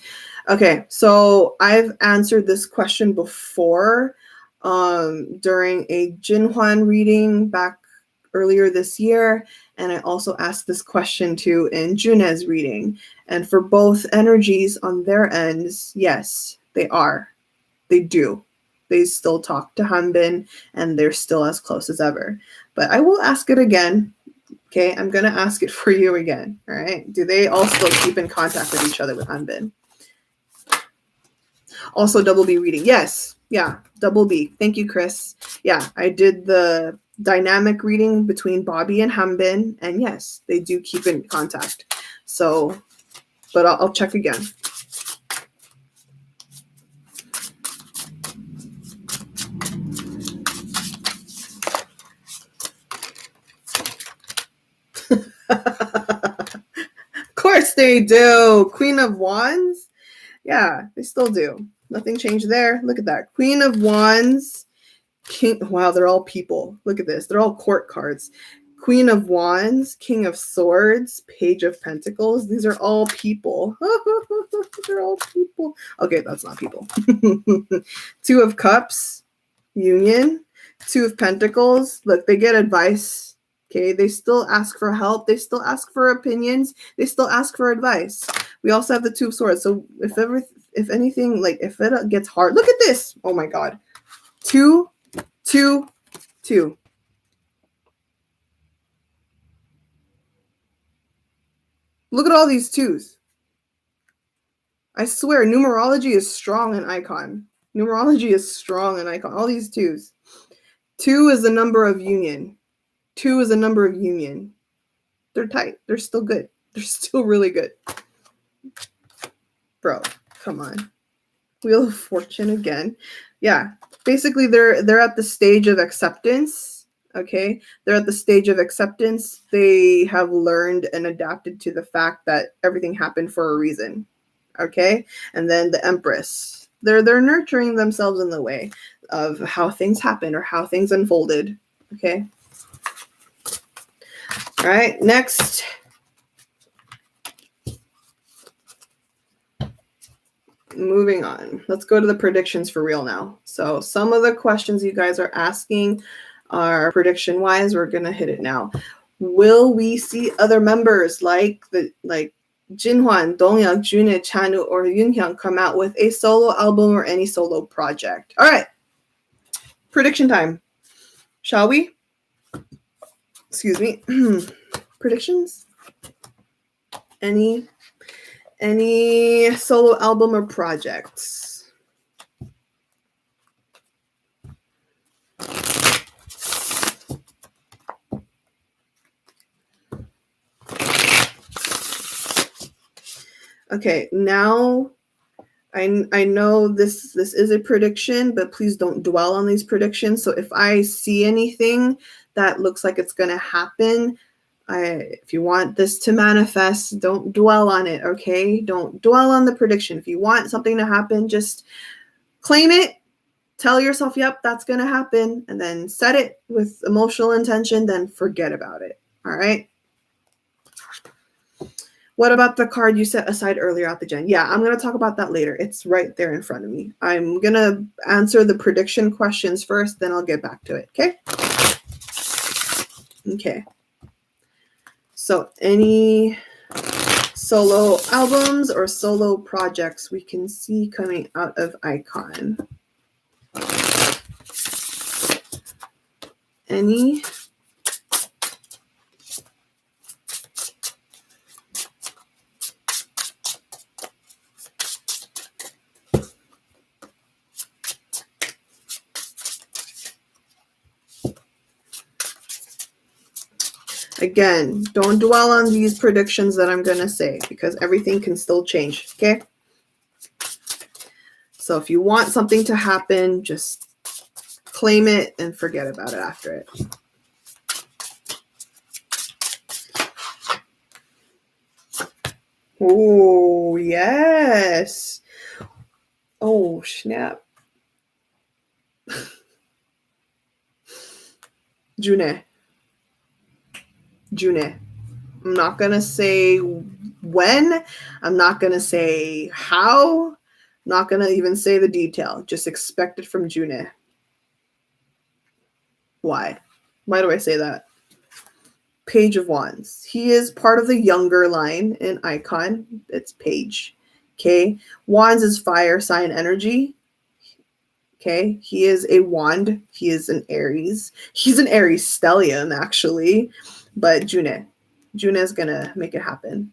Okay, so I've answered this question before during a Jinhwan reading back earlier this year, and I also asked this question too in Jun's reading. And for both energies on their ends, yes, they are. They do. They still talk to Hanbin, and they're still as close as ever. But I will ask it again. Okay, I'm going to ask it for you again. All right. Do they all still keep in contact with each other with Hanbin? Also, double B reading. Yes. Yeah. Double B. Thank you, Chris. Yeah. I did the dynamic reading between Bobby and Hanbin. And yes, they do keep in contact. So, but I'll check again. Of course they do. Queen of Wands. Yeah, they still do. Nothing changed there. Look at that. Queen of Wands. King. Wow, they're all people. Look at this. They're all court cards. Queen of Wands, King of Swords, Page of Pentacles. These are all people. They're all people. Okay, that's not people. Two of Cups, Union. Two of Pentacles. Look, they get advice. Okay, they still ask for help. They still ask for opinions. They still ask for advice. We also have the Two of Swords. So if anything, like if it gets hard, look at this. Oh my God. 2, 2, 2. Look at all these twos. I swear, numerology is strong in iKON. Numerology is strong in iKON. All these twos. 2 is the number of union. 2 is a number of union. They're tight. They're still good. They're still really good. Bro, come on. Wheel of Fortune again. Yeah. Basically, they're at the stage of acceptance. Okay. They're at the stage of acceptance. They have learned and adapted to the fact that everything happened for a reason. Okay. And then the Empress. They're nurturing themselves in the way of how things happen or how things unfolded. Okay. All right. Next. Moving on. Let's go to the predictions for real now. So some of the questions you guys are asking are prediction wise. We're going to hit it now. Will we see other members like Jinhwan, Donghyuk, Junhye, Chanu, or Yoonhyun come out with a solo album or any solo project? All right. Prediction time. Shall we? Excuse me. Predictions? Any solo album or projects? Okay, now I know this is a prediction, but please don't dwell on these predictions. So if I see anything that looks like it's going to happen, if you want this to manifest, don't dwell on it, okay? Don't dwell on the prediction. If you want something to happen, just claim it. Tell yourself, yep, that's going to happen, and then set it with emotional intention, then forget about it, all right? What about the card you set aside earlier at the gen? Yeah, I'm going to talk about that later. It's right there in front of me. I'm going to answer the prediction questions first, then I'll get back to it, okay? Okay. So any solo albums or solo projects we can see coming out of iKON? Any? Again, don't dwell on these predictions that I'm going to say because everything can still change, okay? So if you want something to happen, just claim it and forget about it after it. Oh, yes. Oh, snap. June. I'm not going to say when. I'm not going to say how. I'm not going to even say the detail. Just expect it from June. Why? Why do I say that? Page of Wands. He is part of the younger line in iKON. It's Page. Okay. Wands is fire sign energy. Okay. He is a wand. He is an Aries. He's an Aries stellium, actually. But June is going to make it happen.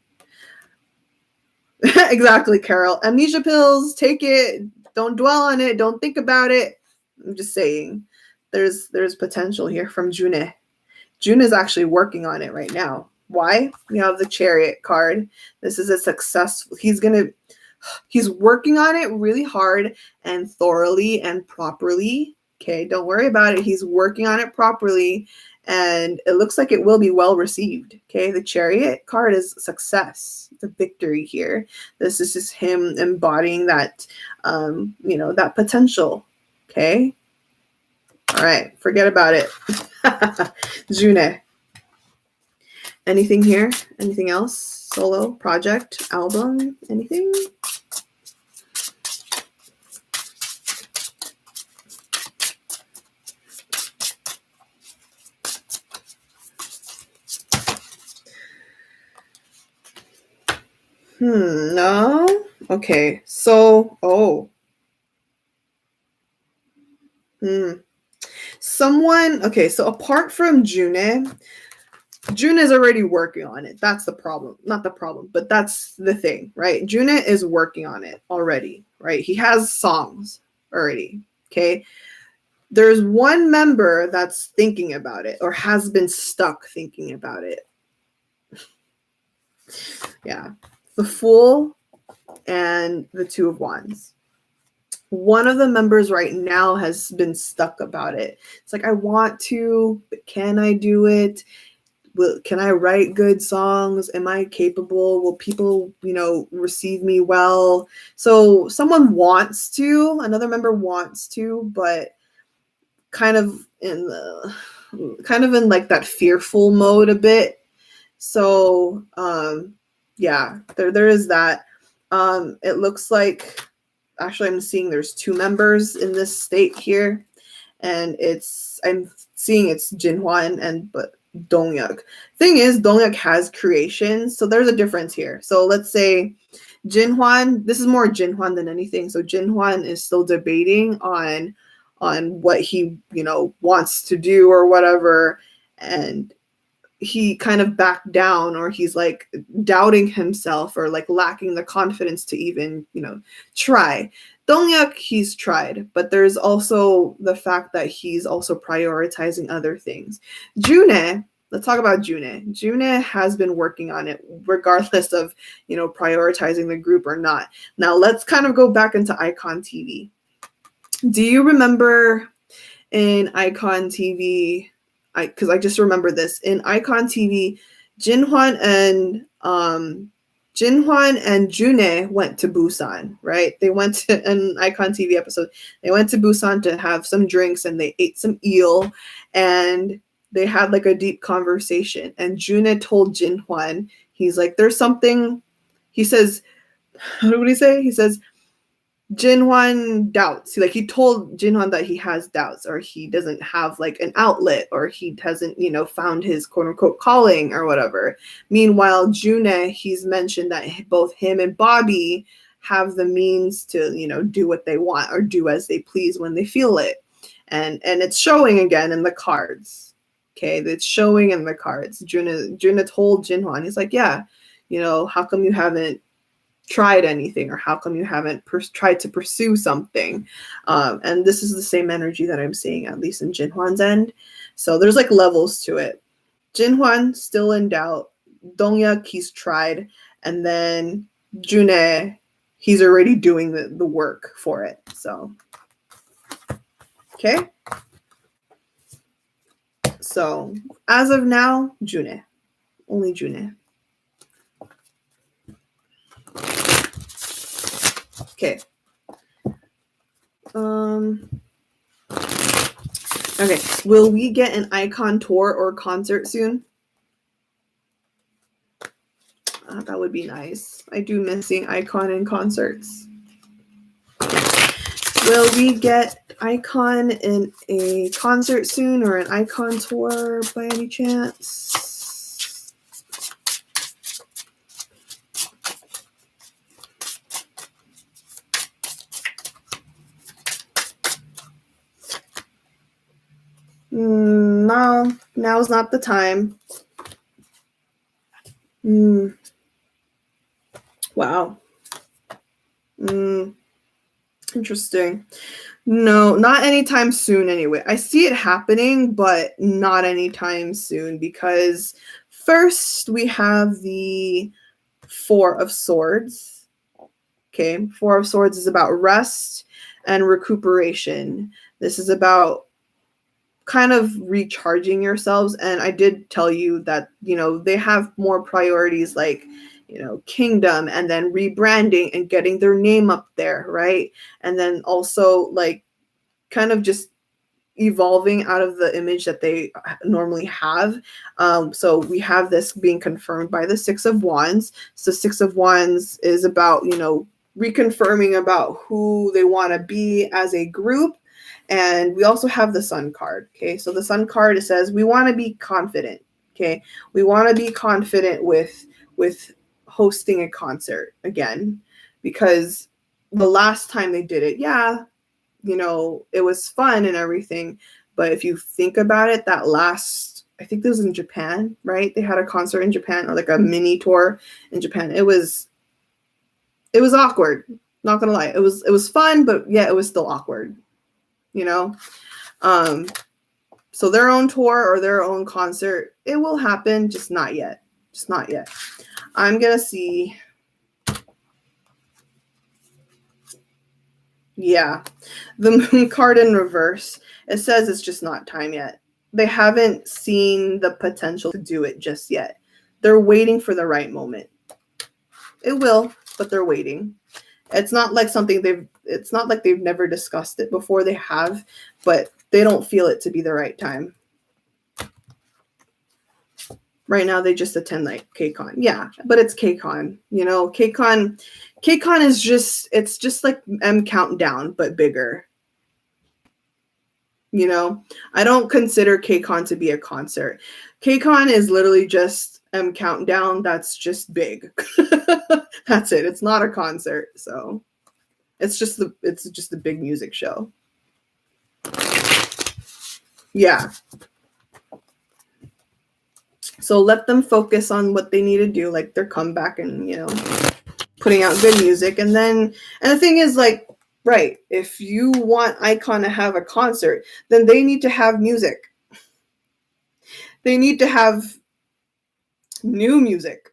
Exactly, Carol. Amnesia pills, take it. Don't dwell on it. Don't think about it. I'm just saying there's potential here from June. June is actually working on it right now. Why? We have the Chariot card. This is a successful. He's working on it really hard and thoroughly and properly. Okay, don't worry about it. He's working on it properly, and it looks like it will be well received. Okay, the Chariot card is success. It's a victory here. This is just him embodying that, that potential. Okay. All right, forget about it. June. Anything here? Anything else? Solo, project, album, anything? No. Okay. So, okay, so apart from June is already working on it. That's the problem. Not the problem, but that's the thing, right? June is working on it already, right? He has songs already, okay? There's one member that's thinking about it or has been stuck thinking about it. Yeah. The Fool and the Two of Wands. One of the members right now has been stuck about it. It's like, I want to, but can I do it? Can I write good songs? Am I capable? Will people, receive me well? So someone wants to, another member wants to, but kind of in like that fearful mode a bit. So, yeah, there is that. It looks like, actually, I'm seeing there's two members in this state here, and I'm seeing it's Jinhwan but Dongyuk. Thing is, Dongyuk has creations, so there's a difference here. So let's say Jinhwan, this is more Jinhwan than anything. So Jinhwan is still debating on what he, wants to do or whatever. And he kind of backed down, or he's like doubting himself, or like lacking the confidence to even, try. Donghyuk, he's tried, but there's also the fact that he's also prioritizing other things. June, let's talk about June. June has been working on it regardless of, prioritizing the group or not. Now let's kind of go back into iKON TV. Do you remember in iKON TV, because I just remember this, in iKON TV, Jinhwan and June went to Busan, right? They went to an iKON TV episode. They went to Busan to have some drinks, and they ate some eel, and they had like a deep conversation. And June told Jinhwan, he's like, there's something, he says, what did he say? He says, Jinhwan doubts. He told Jinhwan that he has doubts, or he doesn't have like an outlet, or he hasn't, found his quote unquote calling or whatever. Meanwhile, June, he's mentioned that both him and Bobby have the means to, do what they want or do as they please when they feel it. And it's showing again in the cards. Okay, it's showing in the cards. June told Jinhwan, he's like, yeah, how come you haven't tried anything, or how come you haven't tried to pursue something? And this is the same energy that I'm seeing, at least in Jinhwan's end. So there's like levels to it. Jinhwan still in doubt. Donghyuk, he's tried. And then June, he's already doing the work for it. So, okay. So as of now, June. Only June. Okay. Okay. Will we get an iKON tour or concert soon? That would be nice. I do miss seeing iKON in concerts. Will we get iKON in a concert soon, or an iKON tour by any chance? No, now's not the time. Wow. Interesting. No, not anytime soon anyway. I see it happening, but not anytime soon, because first we have the Four of Swords. Okay, Four of Swords is about rest and recuperation. This is about kind of recharging yourselves. And I did tell you that, they have more priorities, like, kingdom, and then rebranding and getting their name up there, right? And then also like kind of just evolving out of the image that they normally have. So we have this being confirmed by the Six of Wands. So Six of Wands is about, reconfirming about who they want to be as a group. And we also have the Sun card. Okay, so the Sun card, it says we want to be confident. Okay, we want to be confident with hosting a concert again, because the last time they did it, yeah, it was fun and everything. But if you think about it, that last, I think this was in Japan, right? They had a concert in Japan, or like a mini tour in Japan. It was awkward. Not gonna lie, it was fun, but yeah, it was still awkward. So their own tour or their own concert, it will happen, just not yet. Just not yet. I'm gonna see. Yeah, the Moon card in reverse, it says it's just not time yet. They haven't seen the potential to do it just yet. They're waiting for the right moment. It will, but they're waiting. It's not like it's not like they've never discussed it before. They have, but they don't feel it to be the right time. Right now, they just attend like KCON. Yeah, but it's KCON. KCON is just like M Countdown, but bigger. I don't consider KCON to be a concert. KCON is literally just M Countdown. That's just big. That's it. It's not a concert. So it's just a big music show. Yeah. So let them focus on what they need to do, like their comeback and, putting out good music. And the thing is, like, right, if you want iKON to have a concert, then they need to have music. They need to have new music.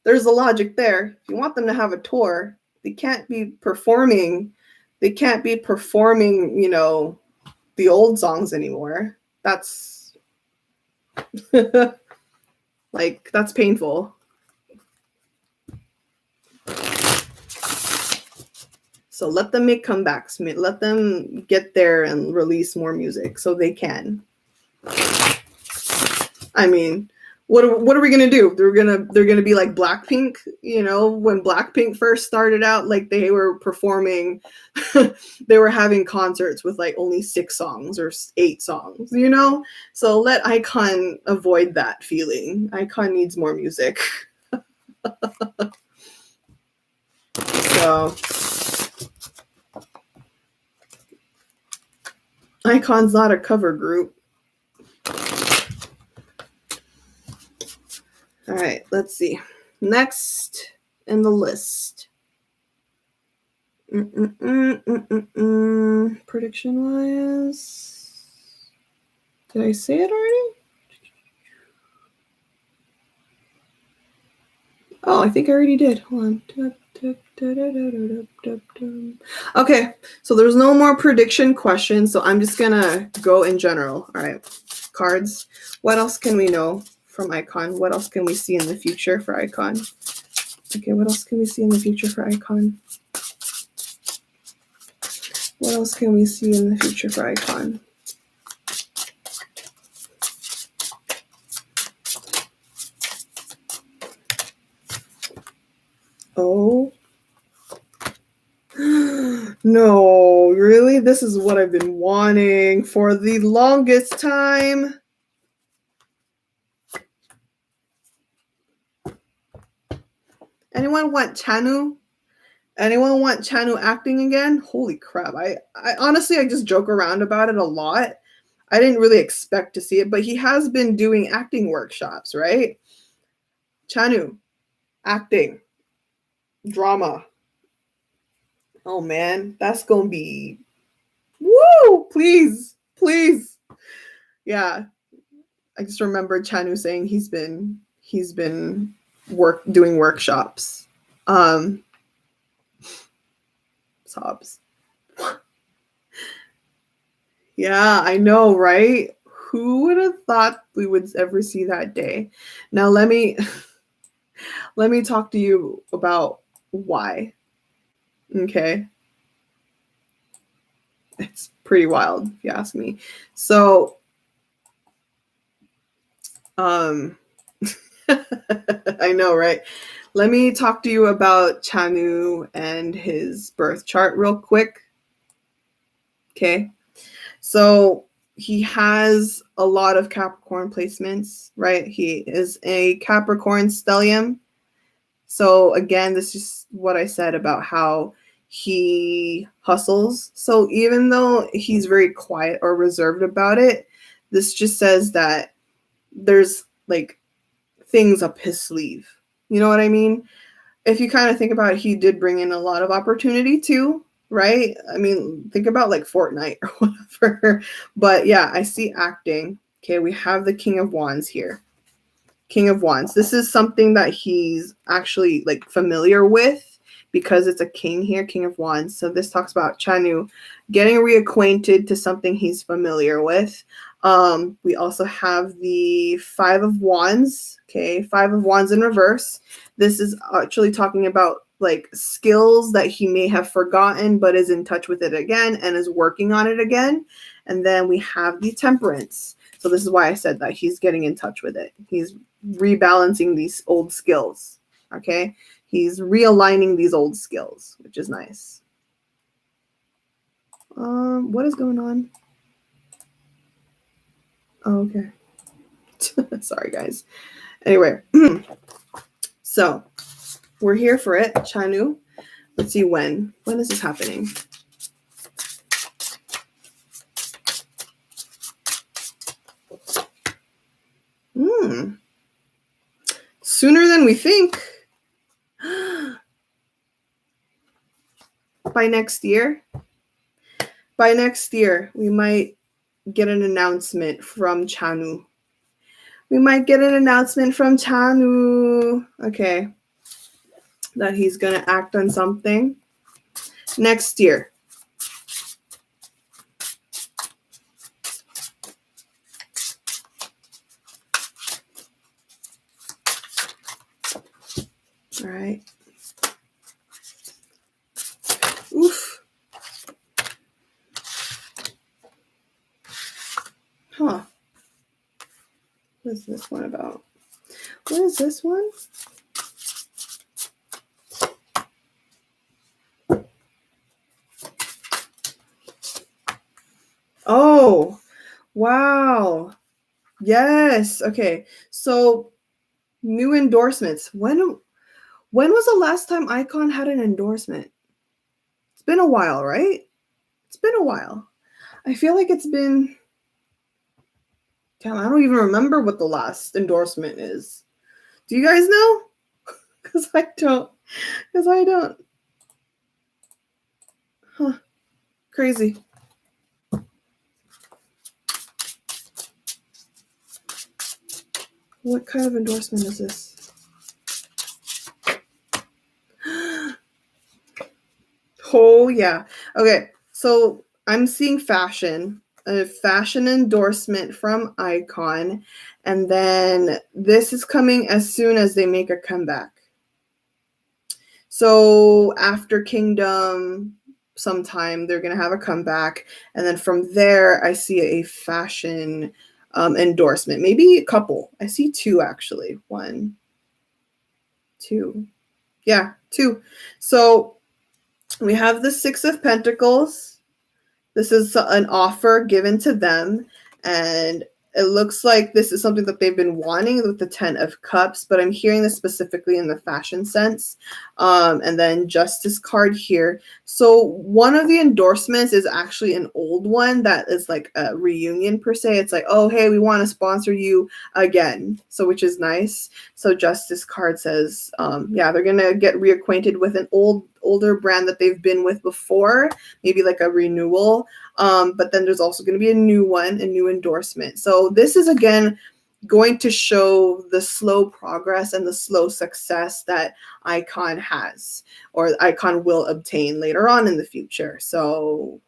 There's a logic there. If you want them to have a tour, they can't be performing, the old songs anymore. That's like, that's painful. So let them make comebacks. Let them get there and release more music so they can. I mean, what are we gonna do? They're gonna be like Blackpink, when Blackpink first started out, like they were performing, they were having concerts with like only 6 songs or 8 songs, So let iKON avoid that feeling. iKON needs more music. So iKON's not a cover group. All right, let's see. Next in the list. Prediction-wise, did I say it already? Oh, I think I already did. Hold on. Okay, so there's no more prediction questions, so I'm just gonna go in general. All right, cards. What else can we know from iKON? What else can we see in the future for iKON? Okay, what else can we see in the future for iKON? What else can we see in the future for iKON? Oh. No, really? This is what I've been wanting for the longest time. Anyone want Chanu? Anyone want Chanu acting again? Holy crap. I honestly, I just joke around about it a lot. I didn't really expect to see it, but he has been doing acting workshops, right? Chanu, acting, drama. Oh man, that's gonna be, woo! Please. Yeah, I just remember Chanu saying he's been doing workshops. Sobs. Yeah, I know, right? Who would have thought we would ever see that day? Now let me talk to you about why. Okay. It's pretty wild, if you ask me. So I know, right? Let me talk to you about Chanu and his birth chart real quick. Okay. So he has a lot of Capricorn placements, right? He is a Capricorn stellium. So again, this is what I said about how he hustles. So even though he's very quiet or reserved about it, this just says that there's like things up his sleeve. You know what I mean? If you kind of think about it, he did bring in a lot of opportunity too, right? I mean, think about like Fortnite or whatever. But yeah, I see acting. Okay, we have the King of Wands here. King of Wands. This is something that he's actually like familiar with because it's a king here, King of Wands. So this talks about Chanu getting reacquainted to something he's familiar with. We also have the 5 of Wands. Okay, 5 of Wands in reverse. This is actually talking about like skills that he may have forgotten but is in touch with it again and is working on it again. And then we have the Temperance. So this is why I said that he's getting in touch with it. He's rebalancing these old skills. Okay, he's realigning these old skills, which is nice. What is going on? Oh, okay. Sorry, guys. Anyway, so we're here for it. Chanu. Let's see when. When is this happening? Sooner than we think. By next year, we might get an announcement from Chanu. Okay. That he's going to act on something next year. All right. Oof. Huh. What is this one about? What is this one? Oh, wow. Yes. Okay. So new endorsements. When was the last time iKON had an endorsement? It's been a while, right? It's been a while. I feel like it's been, damn, I don't even remember what the last endorsement is. Do you guys know? Because I don't. Huh. Crazy. What kind of endorsement is this? Oh, yeah. Okay, so I'm seeing a fashion endorsement from iKON, and then this is coming as soon as they make a comeback. So after Kingdom, sometime they're going to have a comeback, and then from there, I see a fashion endorsement. Maybe a couple. I see two, actually. 1, 2. Yeah, 2. So we have the 6 of Pentacles. This is an offer given to them, and it looks like this is something that they've been wanting with the 10 of Cups, but I'm hearing this specifically in the fashion sense. And then Justice card here. So one of the endorsements is actually an old one that is like a reunion per se. It's like, oh, hey, we want to sponsor you again. So which is nice. So Justice card says, yeah, they're going to get reacquainted with an older brand that they've been with before, maybe like a renewal. But then there's also going to be a new one, a new endorsement. So this is, again, going to show the slow progress and the slow success that iKON has, or iKON will obtain later on in the future. So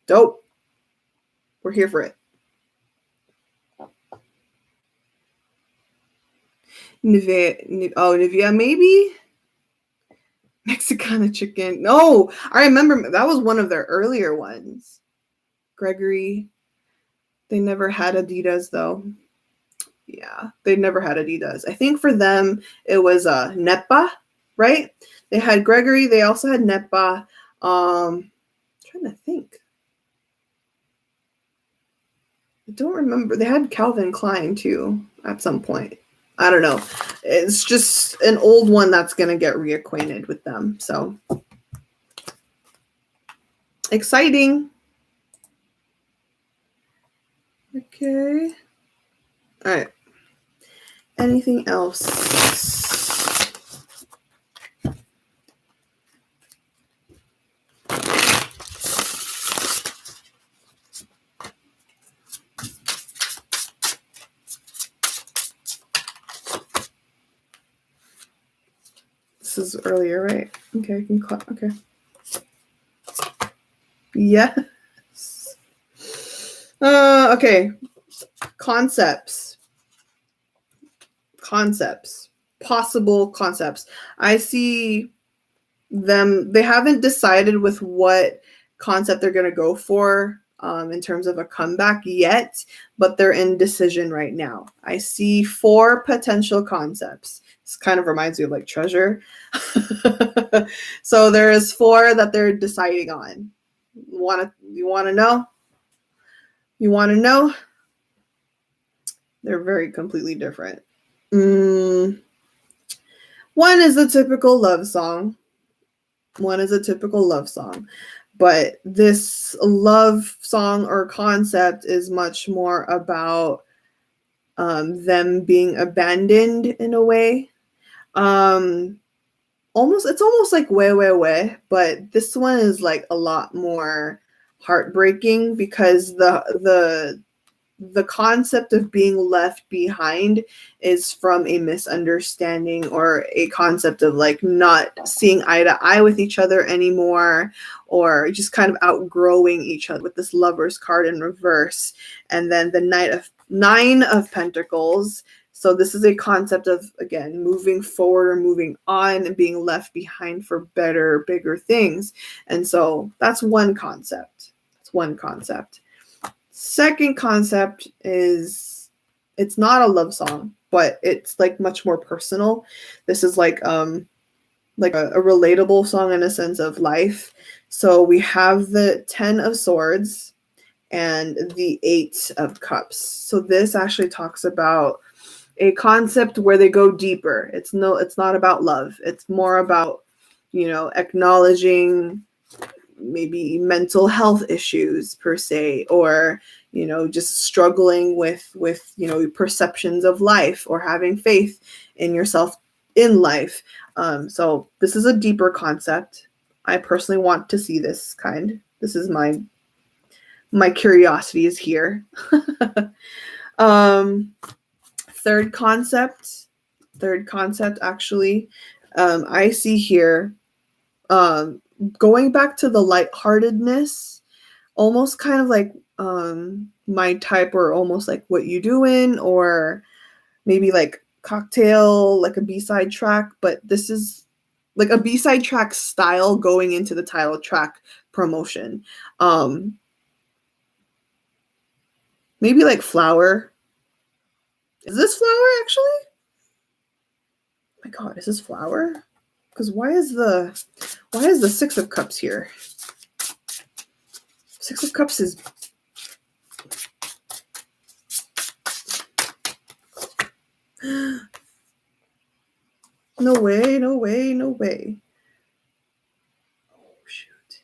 dope. We're here for it. Nivea, maybe? Mexicana chicken. No, I remember that was one of their earlier ones. Gregory. They never had Adidas, though. Yeah, they never had Adidas. I think for them, it was Nepa, right? They had Gregory. They also had Nepa. I'm trying to think. I don't remember. They had Calvin Klein, too, at some point. I don't know. It's just an old one that's going to get reacquainted with them. So exciting. Okay. All right. Anything else? This is earlier, right? Okay, I can call. Okay. Yes. Okay. Concepts. Possible concepts. I see them. They haven't decided with what concept they're going to go for in terms of a comeback yet, but they're in decision right now. I see 4 potential concepts. This kind of reminds me of like Treasure. So there is 4 that they're deciding on. You want to know? You want to know? They're very completely different. One is a typical love song. But this love song or concept is much more about them being abandoned in a way. It's almost like way, but this one is like a lot more heartbreaking because the concept of being left behind is from a misunderstanding or a concept of like not seeing eye to eye with each other anymore, or just kind of outgrowing each other, with this Lover's card in reverse. And then the Nine of Pentacles. So this is a concept of, again, moving forward or moving on and being left behind for better, bigger things. And so that's one concept. Second concept is, it's not a love song, but it's like much more personal. This is like a relatable song in a sense of life. So we have the 10 of Swords and the 8 of Cups. So this actually talks about a concept where they go deeper. It's not about love. It's more about, acknowledging maybe mental health issues per se, or, just struggling with, perceptions of life, or having faith in yourself in life. So this is a deeper concept. I personally want to see this kind. This is my curiosity is here. Third concept actually, I see here, going back to the lightheartedness, almost kind of like my type, or almost like What You Doing, or maybe like Cocktail, like a B-side track, but this is like a B-side track style going into the title track promotion. Maybe like Flower. Is this Flower actually? Oh my God, is this Flower? Because why is the 6 of Cups here? 6 of Cups is no way. Oh shoot.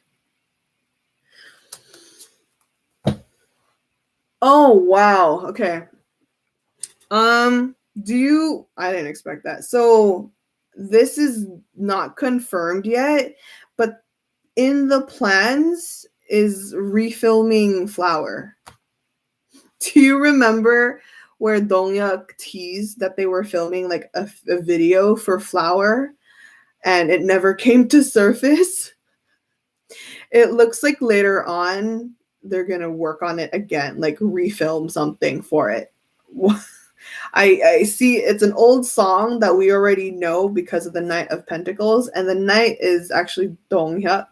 Oh wow. Okay. I didn't expect that. So this is not confirmed yet, but in the plans is refilming Flower. Do you remember where Donghyuk teased that they were filming like a video for Flower and it never came to surface? It looks like later on they're going to work on it again, like refilm something for it. I see it's an old song that we already know because of the Knight of Pentacles, and the Knight is actually Donghyuk.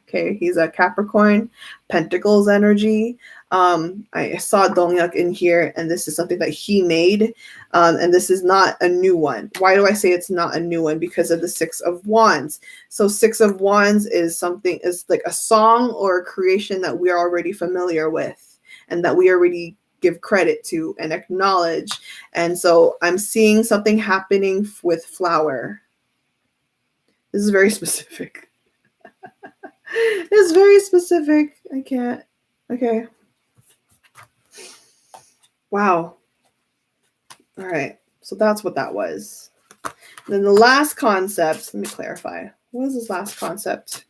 Okay, he's a Capricorn, Pentacles energy. I saw Donghyuk in here, and this is something that he made, and this is not a new one. Why do I say it's not a new one? Because of the 6 of Wands. So 6 of Wands is like a song or a creation that we're already familiar with, and that we already give credit to and acknowledge. And so I'm seeing something happening with Flower. This is very specific. It's very specific. I can't. Okay. Wow. All right. So that's what that was. Then the last concept, let me clarify. What is this last concept?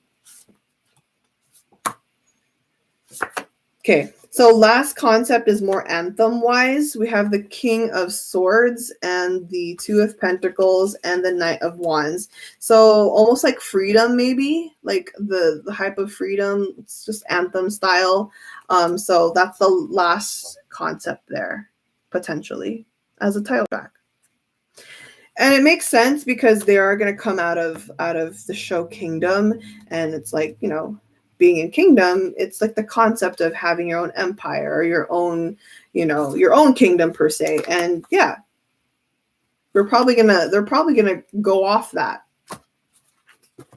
Okay, so last concept is more anthem-wise. We have the King of Swords and the 2 of Pentacles and the Knight of Wands. So almost like freedom, maybe, like the hype of freedom. It's just anthem style. So that's the last concept there, potentially, as a title track. And it makes sense because they are going to come out of the show Kingdom, and it's like, being in Kingdom, it's like the concept of having your own empire or your own kingdom per se. And yeah, they're probably gonna go off that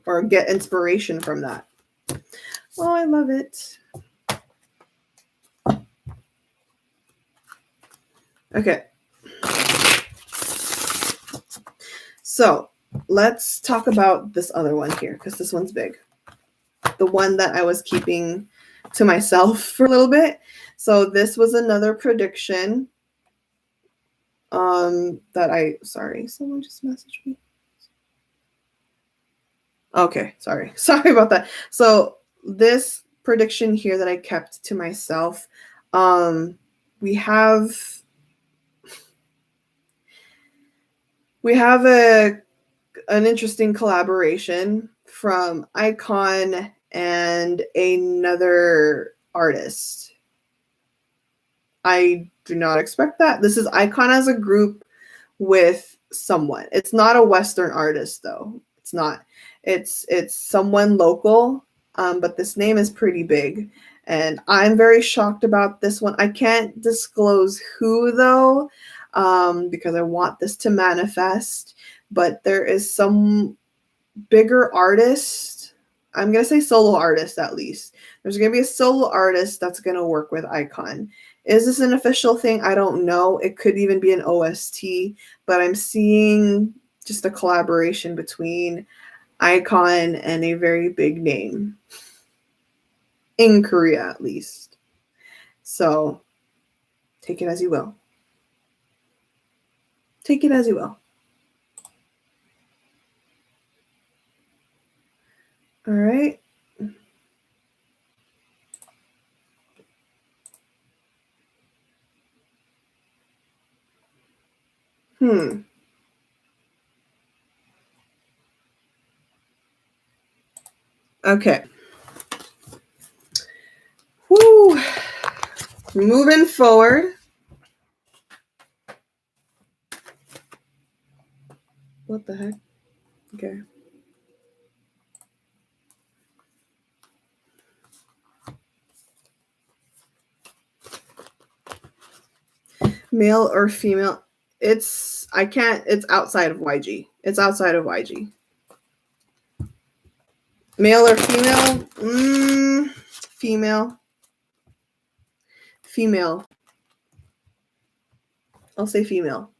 or get inspiration from that. Oh, I love it. Okay. So let's talk about this other one here, because this one's big. The one that I was keeping to myself for a little bit. So this was another prediction. Sorry, someone just messaged me. Okay, sorry. Sorry about that. So this prediction here that I kept to myself, we have an interesting collaboration from iKON and another artist. I do not expect that. This is iKON as a group with someone. It's not a Western artist though. It's not. It's someone local, but this name is pretty big. And I'm very shocked about this one. I can't disclose who though, because I want this to manifest. But there is some bigger artist. I'm going to say solo artist at least. There's going to be a solo artist that's going to work with iKON. Is this an official thing? I don't know. It could even be an OST, but I'm seeing just a collaboration between iKON and a very big name in Korea, at least. So take it as you will. Take it as you will. All right. Okay. Woo. Moving forward. What the heck? Okay. Male or female? It's outside of YG. It's outside of YG. Male or female? Female. Female. I'll say female.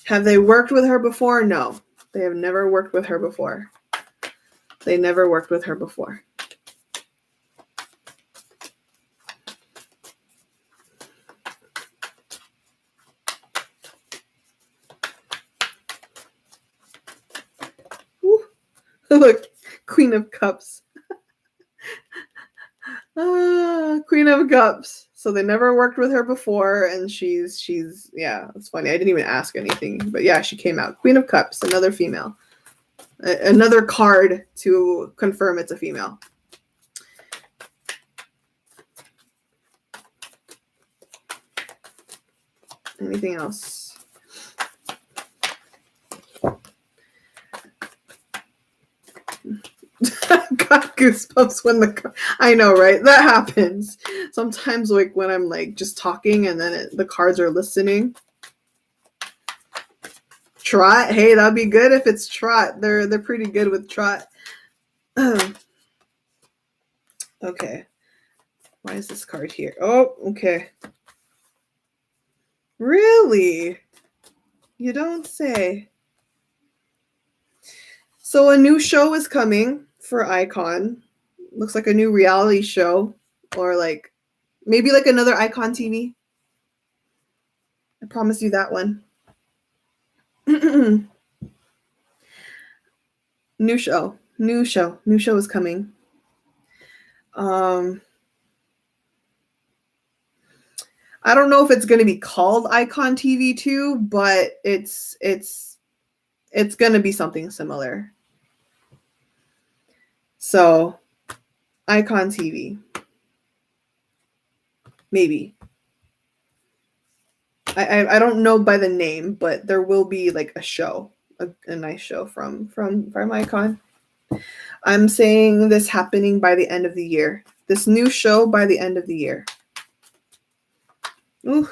Have they worked with her before? No. They have never worked with her before. They never worked with her before. Woo. Look, Queen of Cups. Queen of Cups. So they never worked with her before, and she's yeah, it's funny. I didn't even ask anything, but yeah, she came out. Queen of Cups, another female. Another card to confirm it's a female. Anything else? Got goosebumps when I know, right? That happens sometimes, like when I'm like just talking and then the cards are listening. Trot. Hey, that'd be good if it's Trot. They're pretty good with Trot. Okay. Why is this card here? Oh, okay. Really? You don't say. So a new show is coming for iKON. Looks like a new reality show, or like maybe like another iKON TV. I promise you that one. New show is coming. I don't know if it's going to be called iKON TV 2, but it's going to be something similar. So, iKON TV. Maybe. I don't know by the name, but there will be like a show, a nice show from iKON. I'm saying this happening by the end of the year. This new show by the end of the year. Ooh.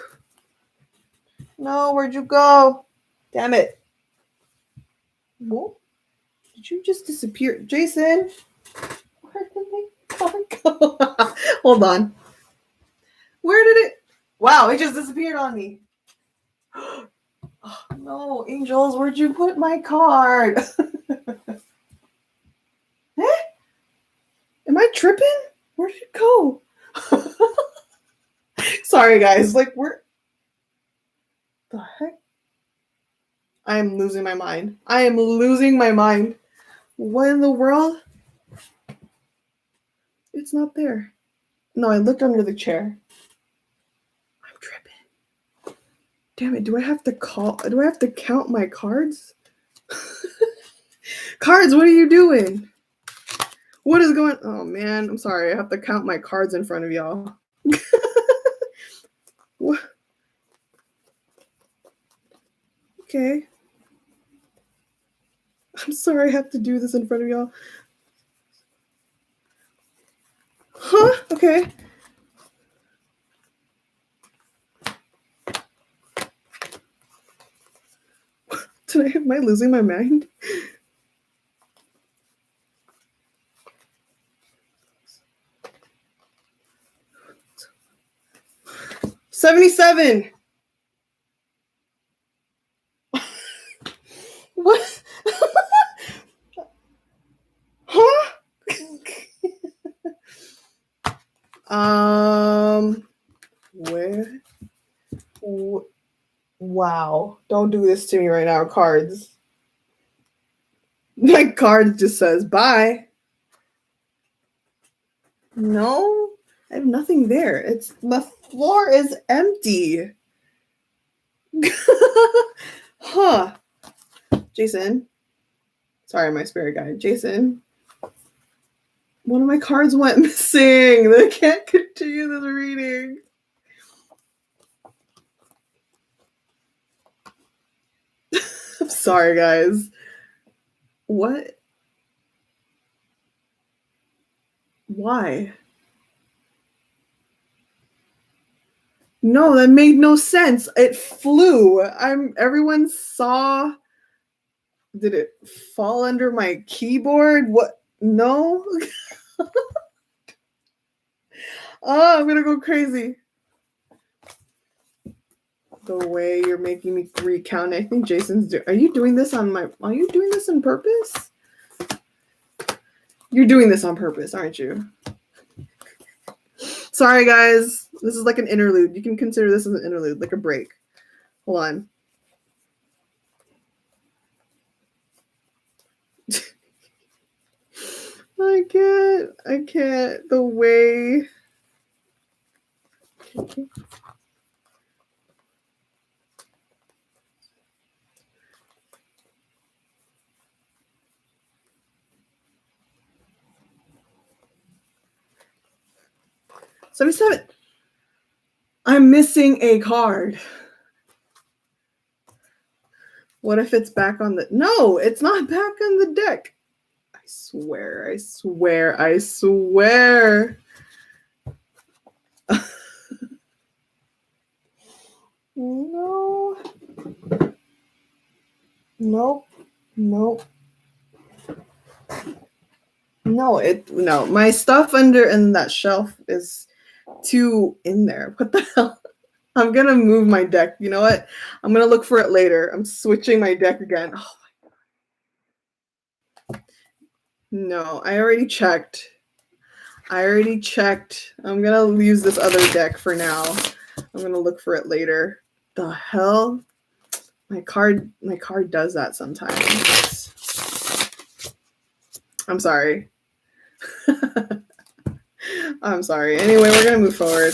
No, where'd you go? Damn it. Whoa. Did you just disappear? Jason? Where did they go? Hold on. Where did it? Wow, it just disappeared on me. Oh, no, Angels, where'd you put my card? Eh? Am I tripping? Where did it go? Sorry, guys. Like, where the heck? I am losing my mind. I am losing my mind. What in the world? It's not there. No, I looked under the chair. I'm tripping. Damn it, do I have to count my cards? Cards, what are you doing? What is going? Oh man, I'm sorry. I have to count my cards in front of y'all. What? Okay. I'm sorry I have to do this in front of y'all. Huh? Okay. Am I losing my mind? $77. What? Huh? Where? Wow. Don't do this to me right now, cards. My card just says bye. No, I have nothing there. It's the floor is empty. Huh. Jason. Sorry, my spirit guide. Jason. One of my cards went missing. I can't continue this reading. I'm sorry, guys. What? Why? No, that made no sense. It flew. Everyone saw. Did it fall under my keyboard? What? No? Oh, I'm gonna go crazy. The way you're making me recount. I think Jason's are you doing this on purpose? You're doing this on purpose, aren't you? Sorry, guys. This is like an interlude. You can consider this as an interlude, like a break. Hold on. I can't. The way. $77. I'm missing a card. What if it's back on the... No, it's not back on the deck. I swear. No. Nope. No, my stuff under in that shelf is too in there. What the hell? I'm gonna move my deck. You know what? I'm gonna look for it later. I'm switching my deck again. Oh my God. No, I already checked. I'm gonna use this other deck for now. I'm gonna look for it later. The hell? My card does that sometimes. I'm sorry. I'm sorry. Anyway, we're gonna move forward.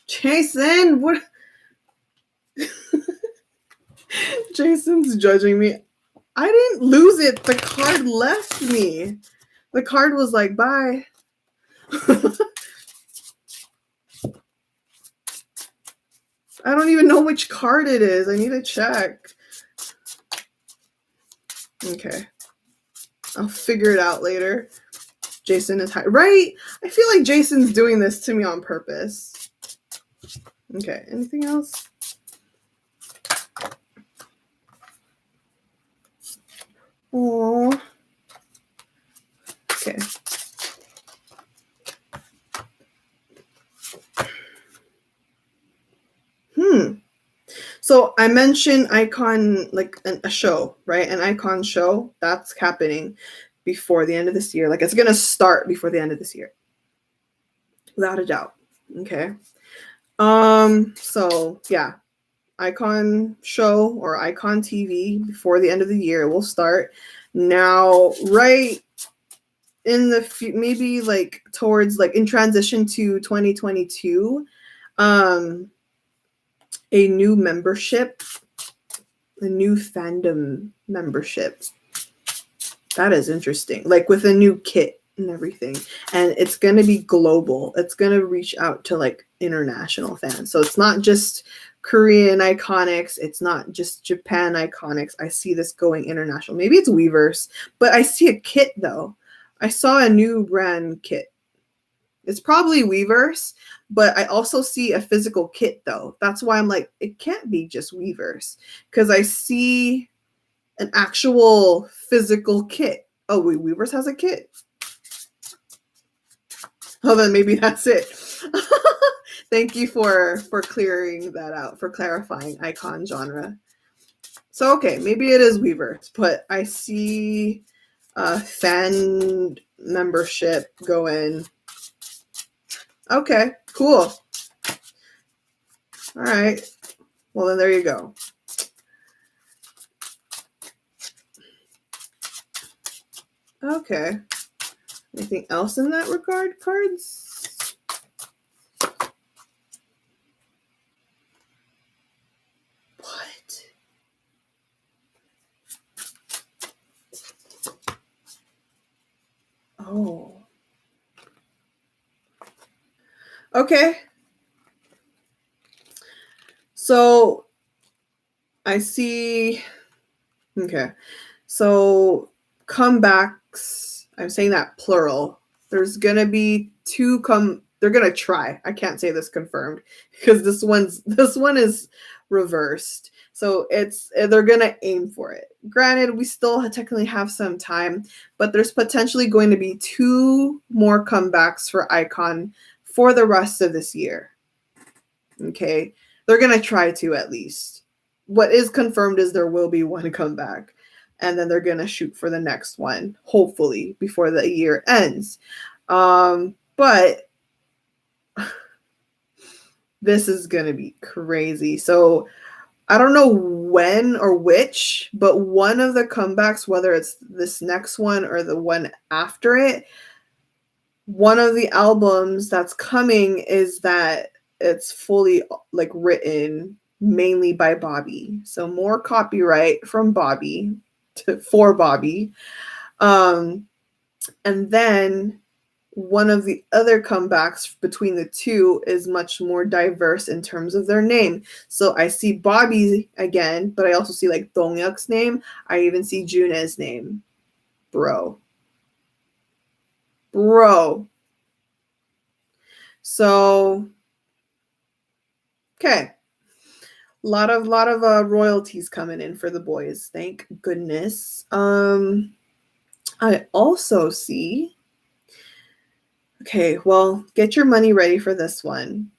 Jason, what? Jason's judging me. I didn't lose it. The card left me. The card was like, bye. I don't even know which card it is. I need to check. Okay. I'll figure it out later. Jason is high. Right? I feel like Jason's doing this to me on purpose. Okay. Anything else? Oh. Okay. So I mentioned iKON, like a show, right? An iKON show that's happening. before the end of this year. Like it's gonna start before the end of this year, without a doubt. Okay. So yeah, iKON show or iKON TV before the end of the year will start. Now, right in the maybe like towards like in transition to 2022, a new membership, a new fandom membership. That is interesting. Like with a new kit and everything. And it's going to be global. It's going to reach out to like international fans. So it's not just Korean iconics. It's not just Japan iconics. I see this going international. Maybe it's Weverse, but I see a kit though. I saw a new brand kit. It's probably Weverse, but I also see a physical kit though. That's why I'm like, it can't be just Weverse, because I see an actual physical kit. Oh, wait, Weverse has a kit. Oh, then maybe that's it. Thank you for clearing that out, for clarifying iKON genre. So, okay, maybe it is Weverse, but I see fan membership going. Okay, cool. All right. Well, then there you go. Okay. Anything else in that regard, cards? What? Oh. Okay. So I see. Okay. So comebacks, I'm saying that plural. There's gonna be two they're gonna try. I can't say this confirmed because this one is reversed. So they're gonna aim for it. Granted, we still technically have some time, but there's potentially going to be 2 more comebacks for iKON for the rest of this year. Okay. They're gonna try to, at least. What is confirmed is there will be 1 comeback. And then they're going to shoot for the next one, hopefully, before the year ends. But this is going to be crazy. So I don't know when or which, but one of the comebacks, whether it's this next one or the one after it, one of the albums that's coming is that it's fully like written mainly by Bobby. So more copyright from Bobby. For Bobby. And then one of the other comebacks between the 2 is much more diverse in terms of their name. So I see Bobby again, but I also see like Dongyuk's name. I even see June's name. Bro. So, okay. A lot of royalties coming in for the boys. Thank goodness. I also see. Okay, well, get your money ready for this one,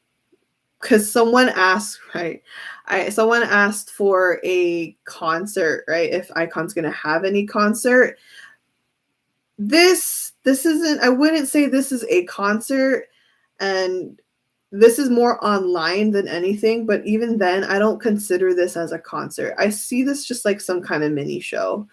because someone asked, right? Someone asked for a concert, right? If iKON's gonna have any concert. This isn't. I wouldn't say this is a concert, and this is more online than anything, but even then, I don't consider this as a concert. I see this just like some kind of mini show.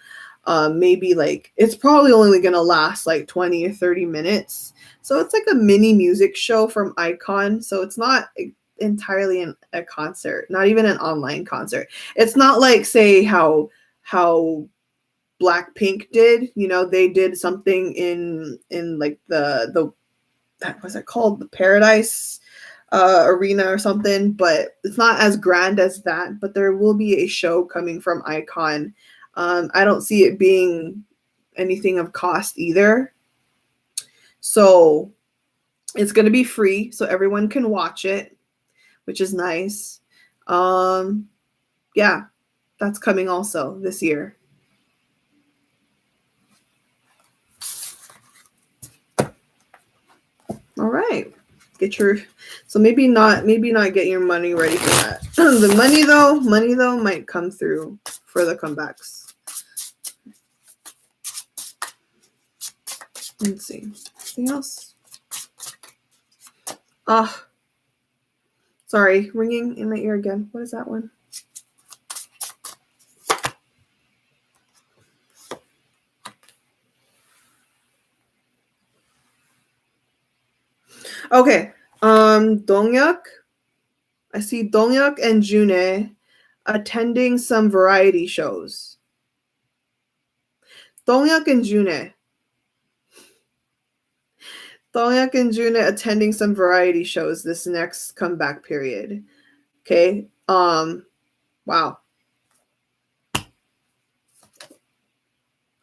Maybe like, it's probably only going to last like 20 or 30 minutes. So it's like a mini music show from iKON. So it's not entirely a concert, not even an online concert. It's not like, say, how Blackpink did. You know, they did something in like the that was it called, the Paradise Arena or something, but it's not as grand as that. But there will be a show coming from iKON. I don't see it being anything of cost either. So it's going to be free, so everyone can watch it, which is nice. Yeah, that's coming also this year. All right. So maybe not get your money ready for that. The money though might come through for the comebacks. Let's see. Anything else? Sorry, ringing in my ear again. What is that one? Okay. Donghyuk. I see Donghyuk and June attending some variety shows. Donghyuk and June. Donghyuk and June attending some variety shows this next comeback period. Okay. Wow.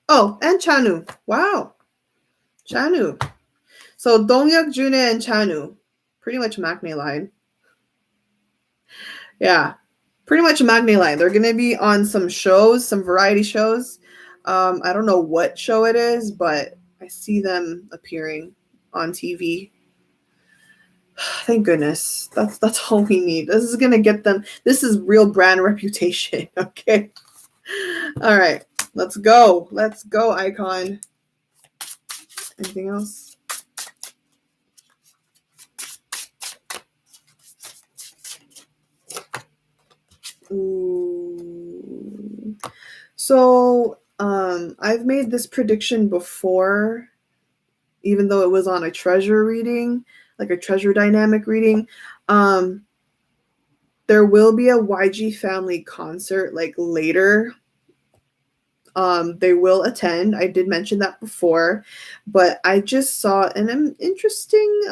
Oh, and Chanu. Wow. Chanu. So Donghyuk, June, and Chanu. Pretty much Maknae line. Yeah. Pretty much Maknae line. They're gonna be on some shows, some variety shows. I don't know what show it is, but I see them appearing on TV. Thank goodness. That's all we need. This is gonna get them. This is real brand reputation. Okay. All right. Let's go. Let's go, iKON. Anything else? Ooh. So I've made this prediction before, even though it was on a treasure reading, like a treasure dynamic reading. There will be a YG family concert like later. They will attend. I did mention that before, but I just saw an interesting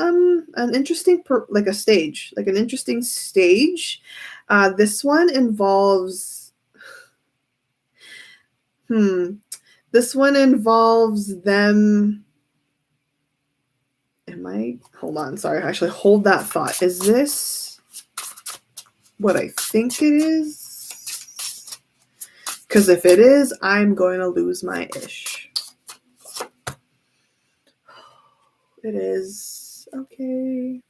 like a stage, like an interesting stage. This one involves this one involves them. Hold on, sorry, actually hold that thought. Is this what I think it is? Because if it is, I'm going to lose my ish. It is. Okay.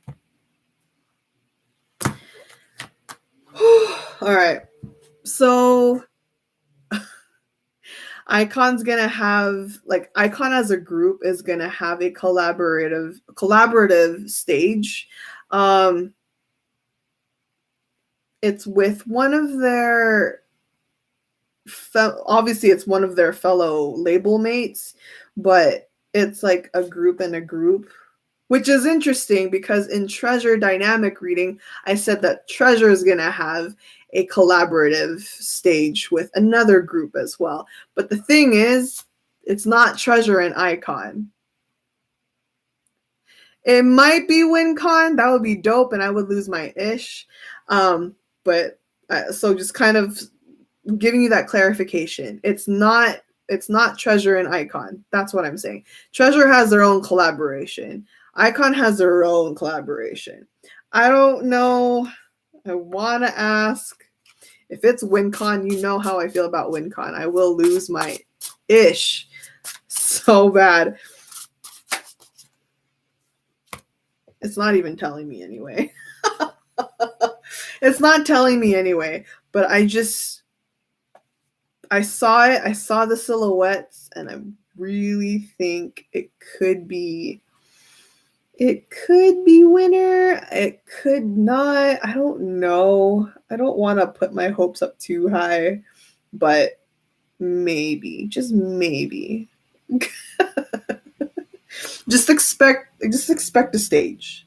All right. So iKON's gonna have, like, iKON as a group is gonna have a collaborative stage. It's with one of their obviously it's one of their fellow label mates, but it's like a group and a group, which is interesting because in Treasure Dynamic reading, I said that Treasure is gonna have a collaborative stage with another group as well. But the thing is, it's not Treasure and iKON. It might be WinCon. That would be dope, and I would lose my ish. But so just kind of giving you that clarification. It's not Treasure and iKON. That's what I'm saying. Treasure has their own collaboration. iKON has their own collaboration. I don't know. I want to ask if it's WinCon. You know how I feel about WinCon. I will lose my ish so bad. It's not even telling me anyway. It's not telling me anyway, but I saw it. I saw the silhouettes, and I really think it could be winner. It could not. I don't know. I don't want to put my hopes up too high, but maybe, just maybe. Just expect a stage.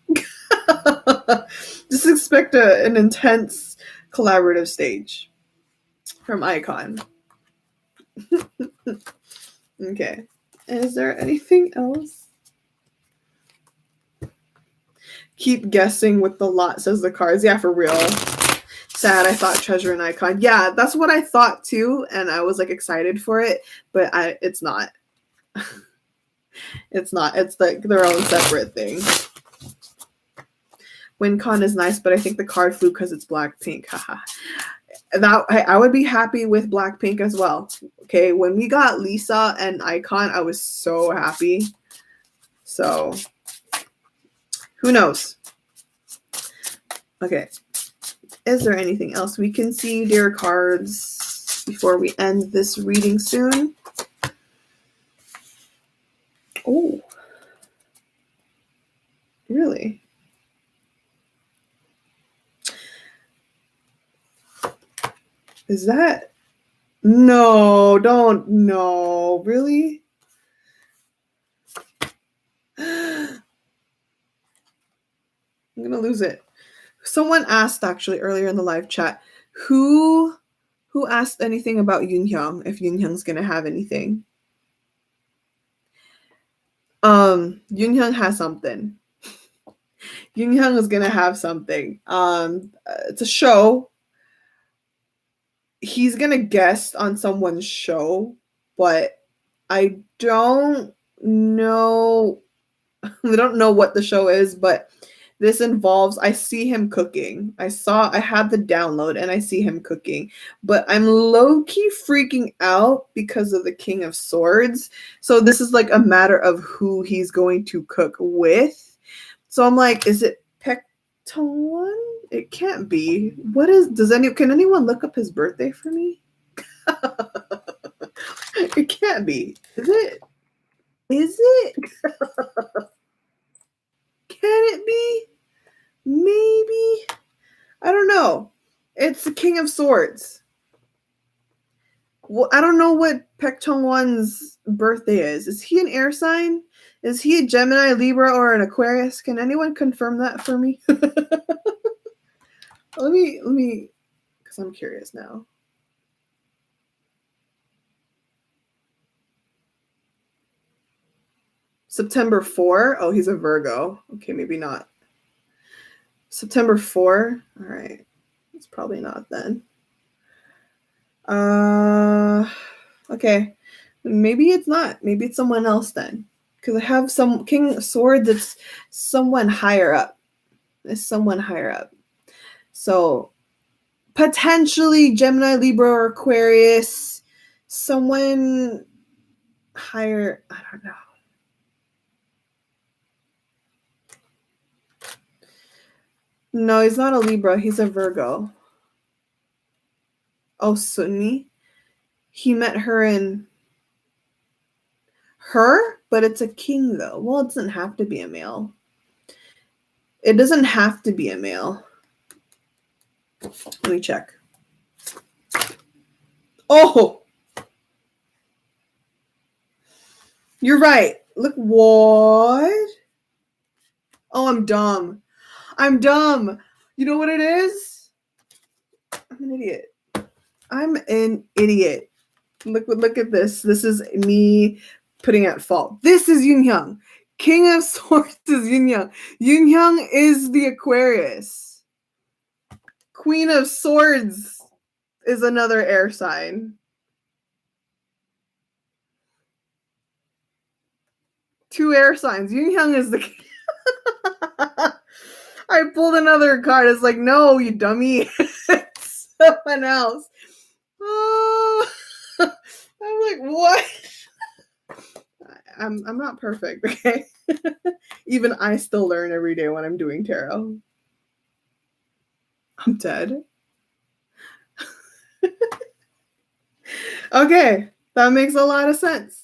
Just expect an intense collaborative stage from iKON. Okay. Is there anything else? Keep guessing with the lot, says the cards. Yeah, for real. Sad. I thought Treasure and iKON. Yeah, that's what I thought too, and I was like excited for it, but it's not. It's not. It's like their own separate thing. WinCon is nice, but I think the card flew because it's Blackpink. Haha. That I would be happy with Blackpink as well. Okay, when we got Lisa and iKON, I was so happy. So who knows? Okay. Is there anything else we can see, dear cards, before we end this reading soon? Oh, Is that? No, don't. No, really? I'm gonna lose it. Someone asked actually earlier in the live chat, who asked anything about Yoonhyung, if Yoonhyung's gonna have anything. Yoonhyung has something. Yoonhyung is gonna have something. It's a show. He's gonna guest on someone's show, but I don't know. I don't know what the show is, but this involves, I see him cooking. I had the download and I see him cooking, but I'm low-key freaking out because of the King of Swords. So this is like a matter of who he's going to cook with. So I'm like, is it Paek Tong-won? It can't be. Can anyone look up his birthday for me? It can't be. Is it? Is it? Can it be? Maybe. I don't know. It's the King of Swords. Well, I don't know what Paek Tong-won's birthday is. Is he an air sign? Is he a Gemini, Libra, or an Aquarius? Can anyone confirm that for me? Let me, because I'm curious now. September 4? Oh, he's a Virgo. Okay, maybe not. September 4? All right. It's probably not then. Okay. Maybe it's not. Maybe it's someone else then. Because I have some King of Swords that's someone higher up. It's someone higher up. So potentially Gemini, Libra, or Aquarius. Someone higher. I don't know. No, he's not a Libra. He's a Virgo. Oh, Sunni. He met her in her, but it's a king though. Well, it doesn't have to be a male. It doesn't have to be a male. Let me check. Oh, you're right. Look, what? Oh, I'm dumb. I'm dumb. You know what it is? I'm an idiot. I'm an idiot. Look at this. This is me putting at fault. This is Yoonhyung. King of Swords is Yoonhyung. Yoonhyung is the Aquarius. Queen of Swords is another air sign. Two air signs. Yoonhyung is the I pulled another card. It's like, no, you dummy. It's someone else. Oh, I'm like, what? I'm not perfect, okay? Even I still learn every day when I'm doing tarot. I'm dead. Okay, that makes a lot of sense.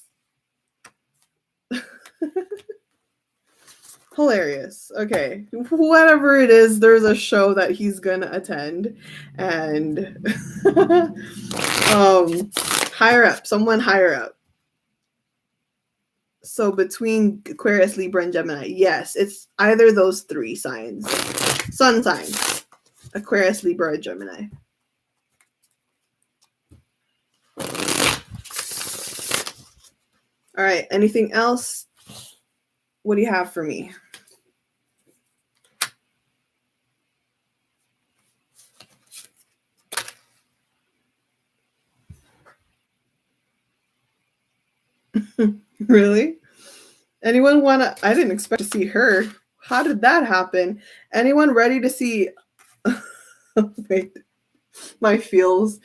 Hilarious. Okay, whatever it is, there's a show that he's gonna attend, and higher up, someone higher up. So between Aquarius, Libra, and Gemini, yes, it's either those three signs. Sun signs: Aquarius, Libra, Gemini. All right, anything else? What do you have for me? Really? Anyone want to? I didn't expect to see her. How did that happen? Anyone ready to see? Wait, my feels.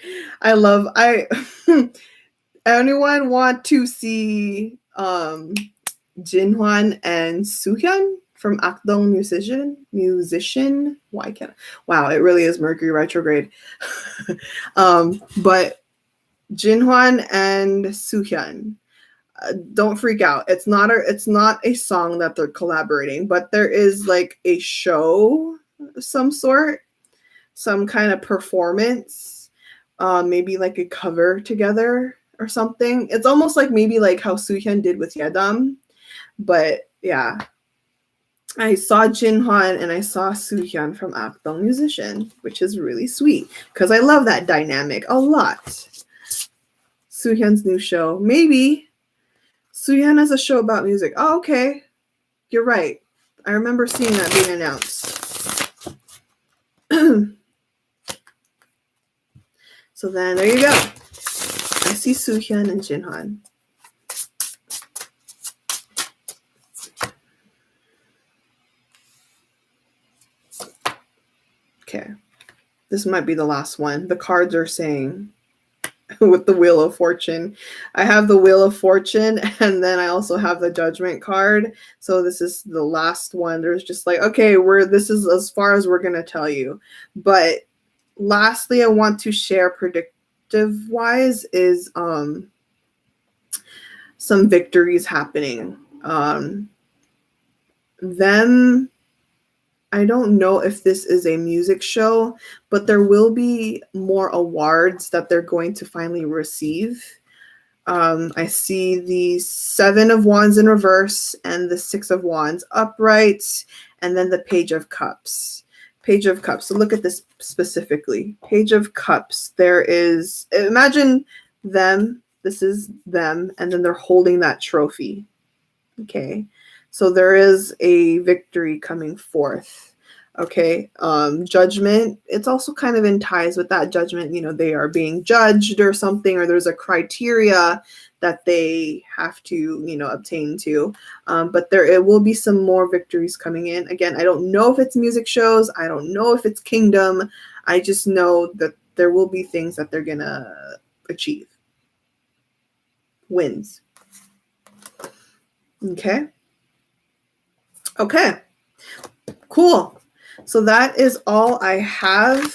Anyone want to see Jinhwan and Soohyun from Akdong musician? Why can't? Wow, it really is Mercury retrograde. But Jinhwan and Soohyun. Don't freak out. It's not a song that they're collaborating, but there is like a show of some sort, some kind of performance maybe like a cover together or something. It's almost like maybe like how Soohyun did with Yedam. But yeah, I saw Jinhan and I saw Soohyun from Akdong Musician, which is really sweet because I love that dynamic a lot. Soohyun's new show. Maybe Soohyun has a show about music. Oh, okay. You're right. I remember seeing that being announced. So then there you go. I see Soohyun and Jinhan. Okay. This might be the last one. The cards are saying with the Wheel of Fortune. I have the Wheel of Fortune and then I also have the Judgment card. So this is the last one. There's just like, okay, this is as far as we're going to tell you. But lastly, I want to share predictive wise is some victories happening. I don't know if this is a music show, but there will be more awards that they're going to finally receive. I see the 7 of Wands in reverse and the 6 of Wands upright, and then the Page of Cups. Page of Cups. So look at this specifically. Page of Cups. There is, imagine them. This is them, and then they're holding that trophy. Okay. So there is a victory coming forth. Okay. Judgment. It's also kind of in ties with that judgment. You know, they are being judged or something, or there's a criteria that they have to, you know, obtain to. But it will be some more victories coming in. Again, I don't know if it's music shows. I don't know if it's kingdom. I just know that there will be things that they're going to achieve. Wins. Okay. Okay. Cool. So that is all I have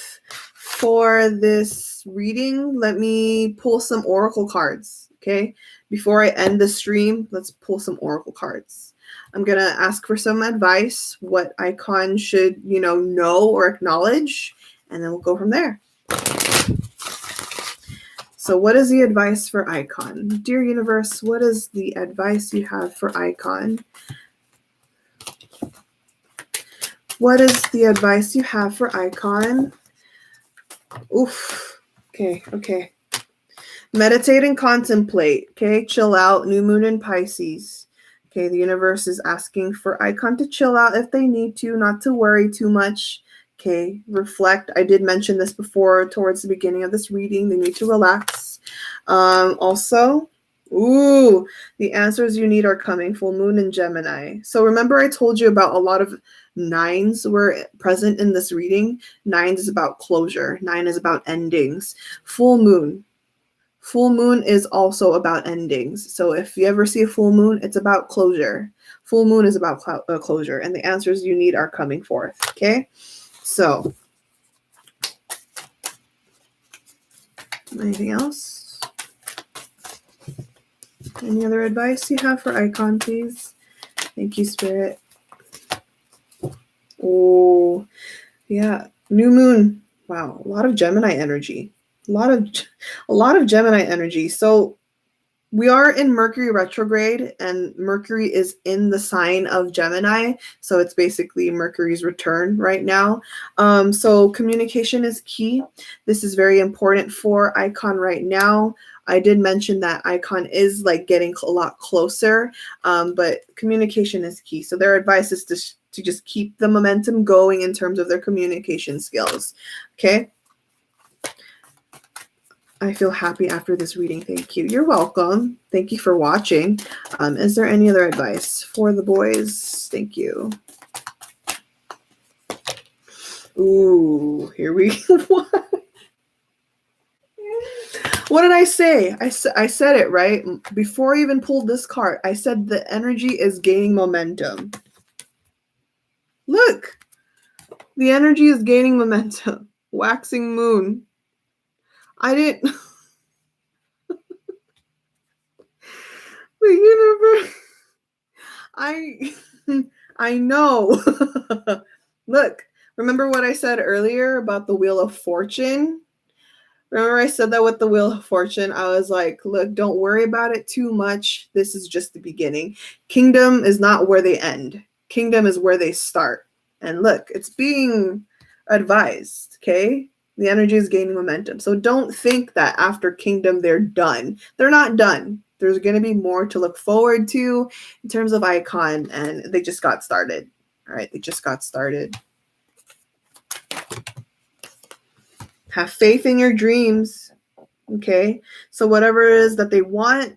for this reading. Let me pull some oracle cards. Okay. Before I end the stream, let's pull some oracle cards. I'm going to ask for some advice, what iKON should, you know or acknowledge, and then we'll go from there. So what is the advice for iKON? Dear universe, what is the advice you have for iKON? What is the advice you have for iKON? Oof. Okay. Meditate and contemplate. Okay, chill out. New moon in Pisces. Okay, the universe is asking for iKON to chill out if they need to, not to worry too much. Okay, reflect. I did mention this before towards the beginning of this reading. They need to relax. Also, the answers you need are coming. Full moon in Gemini. So remember I told you about a lot of 9s were present in this reading. 9 is about closure. 9 is about endings. Full moon is also about endings. So if you ever see a full moon, it's about closure. Full moon is about closure, and the answers you need are coming forth. Okay, so anything else? Any other advice you have for iKON, please? Thank you, Spirit. Oh, yeah. New moon. Wow. A lot of Gemini energy. A lot of Gemini energy. So we are in Mercury retrograde, and Mercury is in the sign of Gemini. So it's basically Mercury's return right now. So communication is key. This is very important for iKON right now. I did mention that iKON is like getting a lot closer, but communication is key. So their advice is to just keep the momentum going in terms of their communication skills. Okay. I feel happy after this reading. Thank you. You're welcome. Thank you for watching. Is there any other advice for the boys? Thank you. Ooh, here we go. What did I say? I said it, right? Before I even pulled this card, I said the energy is gaining momentum. Look, the energy is gaining momentum. Waxing moon. I didn't... The universe... I know. Look, remember what I said earlier about the Wheel of Fortune? Remember I said that with the Wheel of Fortune? I was like, look, don't worry about it too much. This is just the beginning. Kingdom is not where they end. Kingdom is where they start. And look, it's being advised, okay? The energy is gaining momentum. So don't think that after Kingdom they're done. They're not done. There's going to be more to look forward to in terms of iKON, and they just got started. All right, they just got started. Have faith in your dreams, okay? So whatever it is that they want,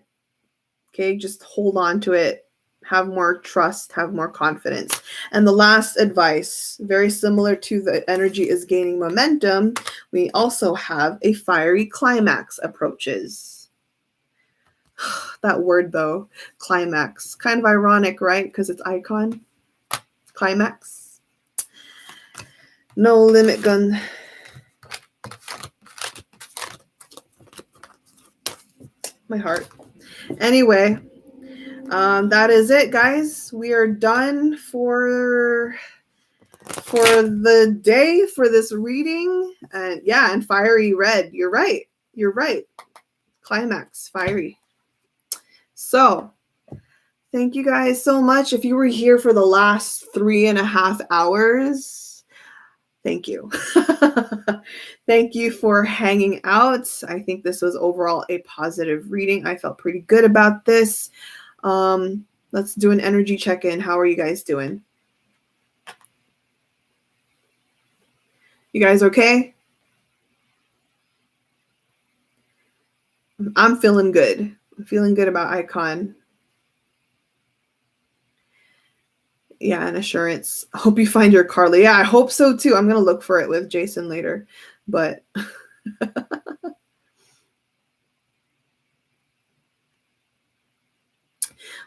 okay, just hold on to it. Have more trust, have more confidence. And the last advice, very similar to the energy is gaining momentum, we also have a fiery climax approaches. That word though, climax, kind of ironic, right? Because it's iKON, climax. No limit gun. My heart. Anyway, that is it, guys. We are done for the day for this reading. And yeah, and fiery red. You're right. You're right. Climax, fiery. So thank you guys so much. If you were here for the last 3.5 hours, thank you. Thank you for hanging out. I think this was overall a positive reading. I felt pretty good about this. Let's do an energy check-in. How are you guys doing? You guys okay? I'm feeling good. I'm feeling good about iKON. Yeah, and assurance. I hope you find your Carly. Yeah, I hope so too. I'm going to look for it with Jason later. But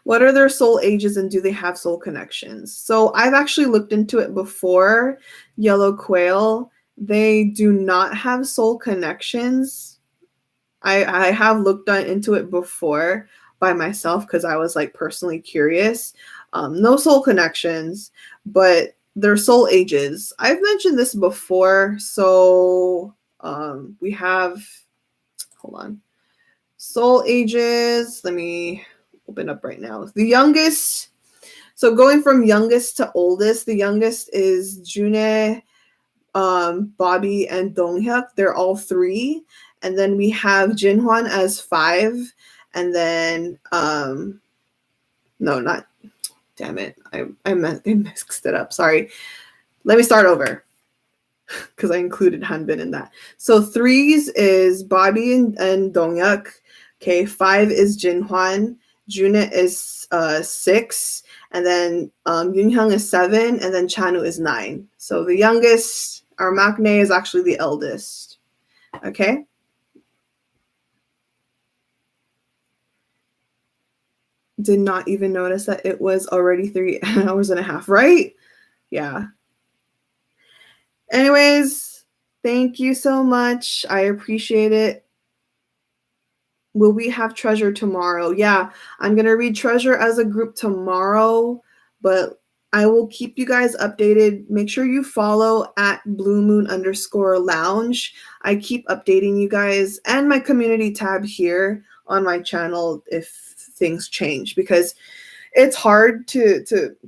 what are their soul ages and do they have soul connections? So I've actually looked into it before. Yellow Quail, they do not have soul connections. I have looked into it before by myself because I was like personally curious. No soul connections, but their soul ages. I've mentioned this before. So we have, hold on, soul ages. Let me open up right now. The youngest, so going from youngest to oldest, the youngest is June, Bobby, and Donghyuk. They're all 3. And then we have Jinhwan as 5. And then, no, not, damn it. I mixed it up. Sorry. Let me start over because I included Hanbin in that. So 3s is Bobby and Donghyuk. Okay, 5 is Jinhwan. June is 6. And then Yoonhyung is 7. And then Chanu is 9. So the youngest, our maknae, is actually the eldest. Okay. Did not even notice that it was already 3 hours and a half, right? Yeah. Anyways, thank you so much. I appreciate it. Will we have treasure tomorrow? Yeah, I'm going to read treasure as a group tomorrow, but I will keep you guys updated. Make sure you follow at bluemoon_lounge. I keep updating you guys and my community tab here on my channel if things change, because it's hard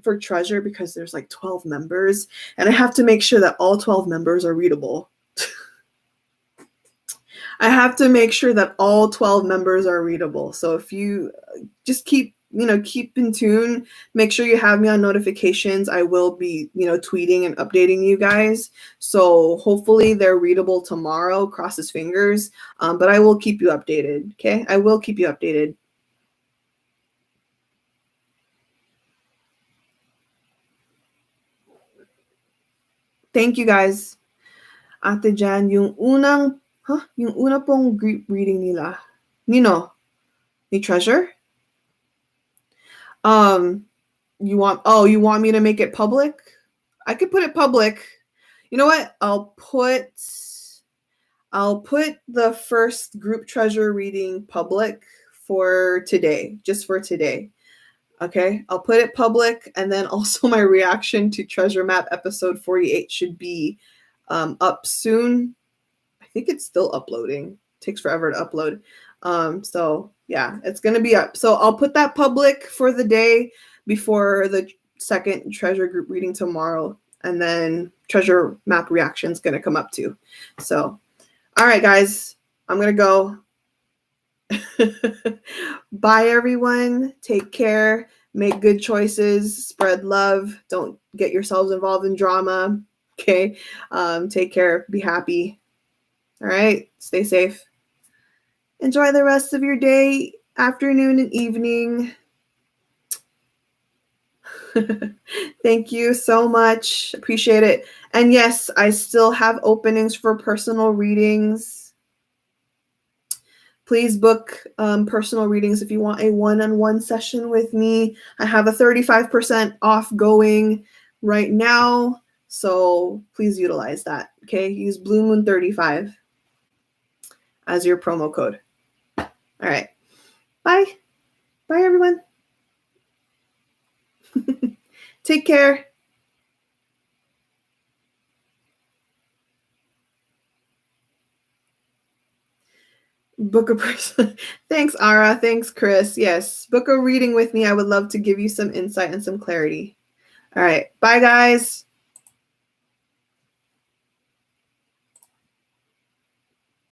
for treasure because there's like 12 members and I have to make sure that all 12 members are readable. I have to make sure that all 12 members are readable. So if you just keep in tune, make sure you have me on notifications. I will be, tweeting and updating you guys. So hopefully they're readable tomorrow, cross his fingers. But I will keep you updated. Okay. I will keep you updated. Thank you guys. Ate Jan, yung una pong group reading nila. Nino? Ni Treasure? You want me to make it public? I could put it public. You know what? I'll put the first group treasure reading public for today, just for today. Okay, I'll put it public, and then also my reaction to Treasure Map episode 48 should be up soon. I think it's still uploading. It takes forever to upload. So yeah, it's going to be up. So I'll put that public for the day before the second treasure group reading tomorrow. And then treasure map reaction is going to come up too. So, all right, guys, I'm going to go. Bye, everyone. Take care. Make good choices. Spread love. Don't get yourselves involved in drama. Okay. Take care. Be happy. All right. Stay safe. Enjoy the rest of your day, afternoon, and evening. Thank you so much. Appreciate it. And yes, I still have openings for personal readings. Please book personal readings if you want a one-on-one session with me. I have a 35% off going right now, so please utilize that. Okay, use Blue Moon 35 as your promo code. All right, bye. Bye, everyone. Take care. Book a person. Thanks, Ara. Thanks, Chris. Yes, book a reading with me. I would love to give you some insight and some clarity. All right. Bye, guys.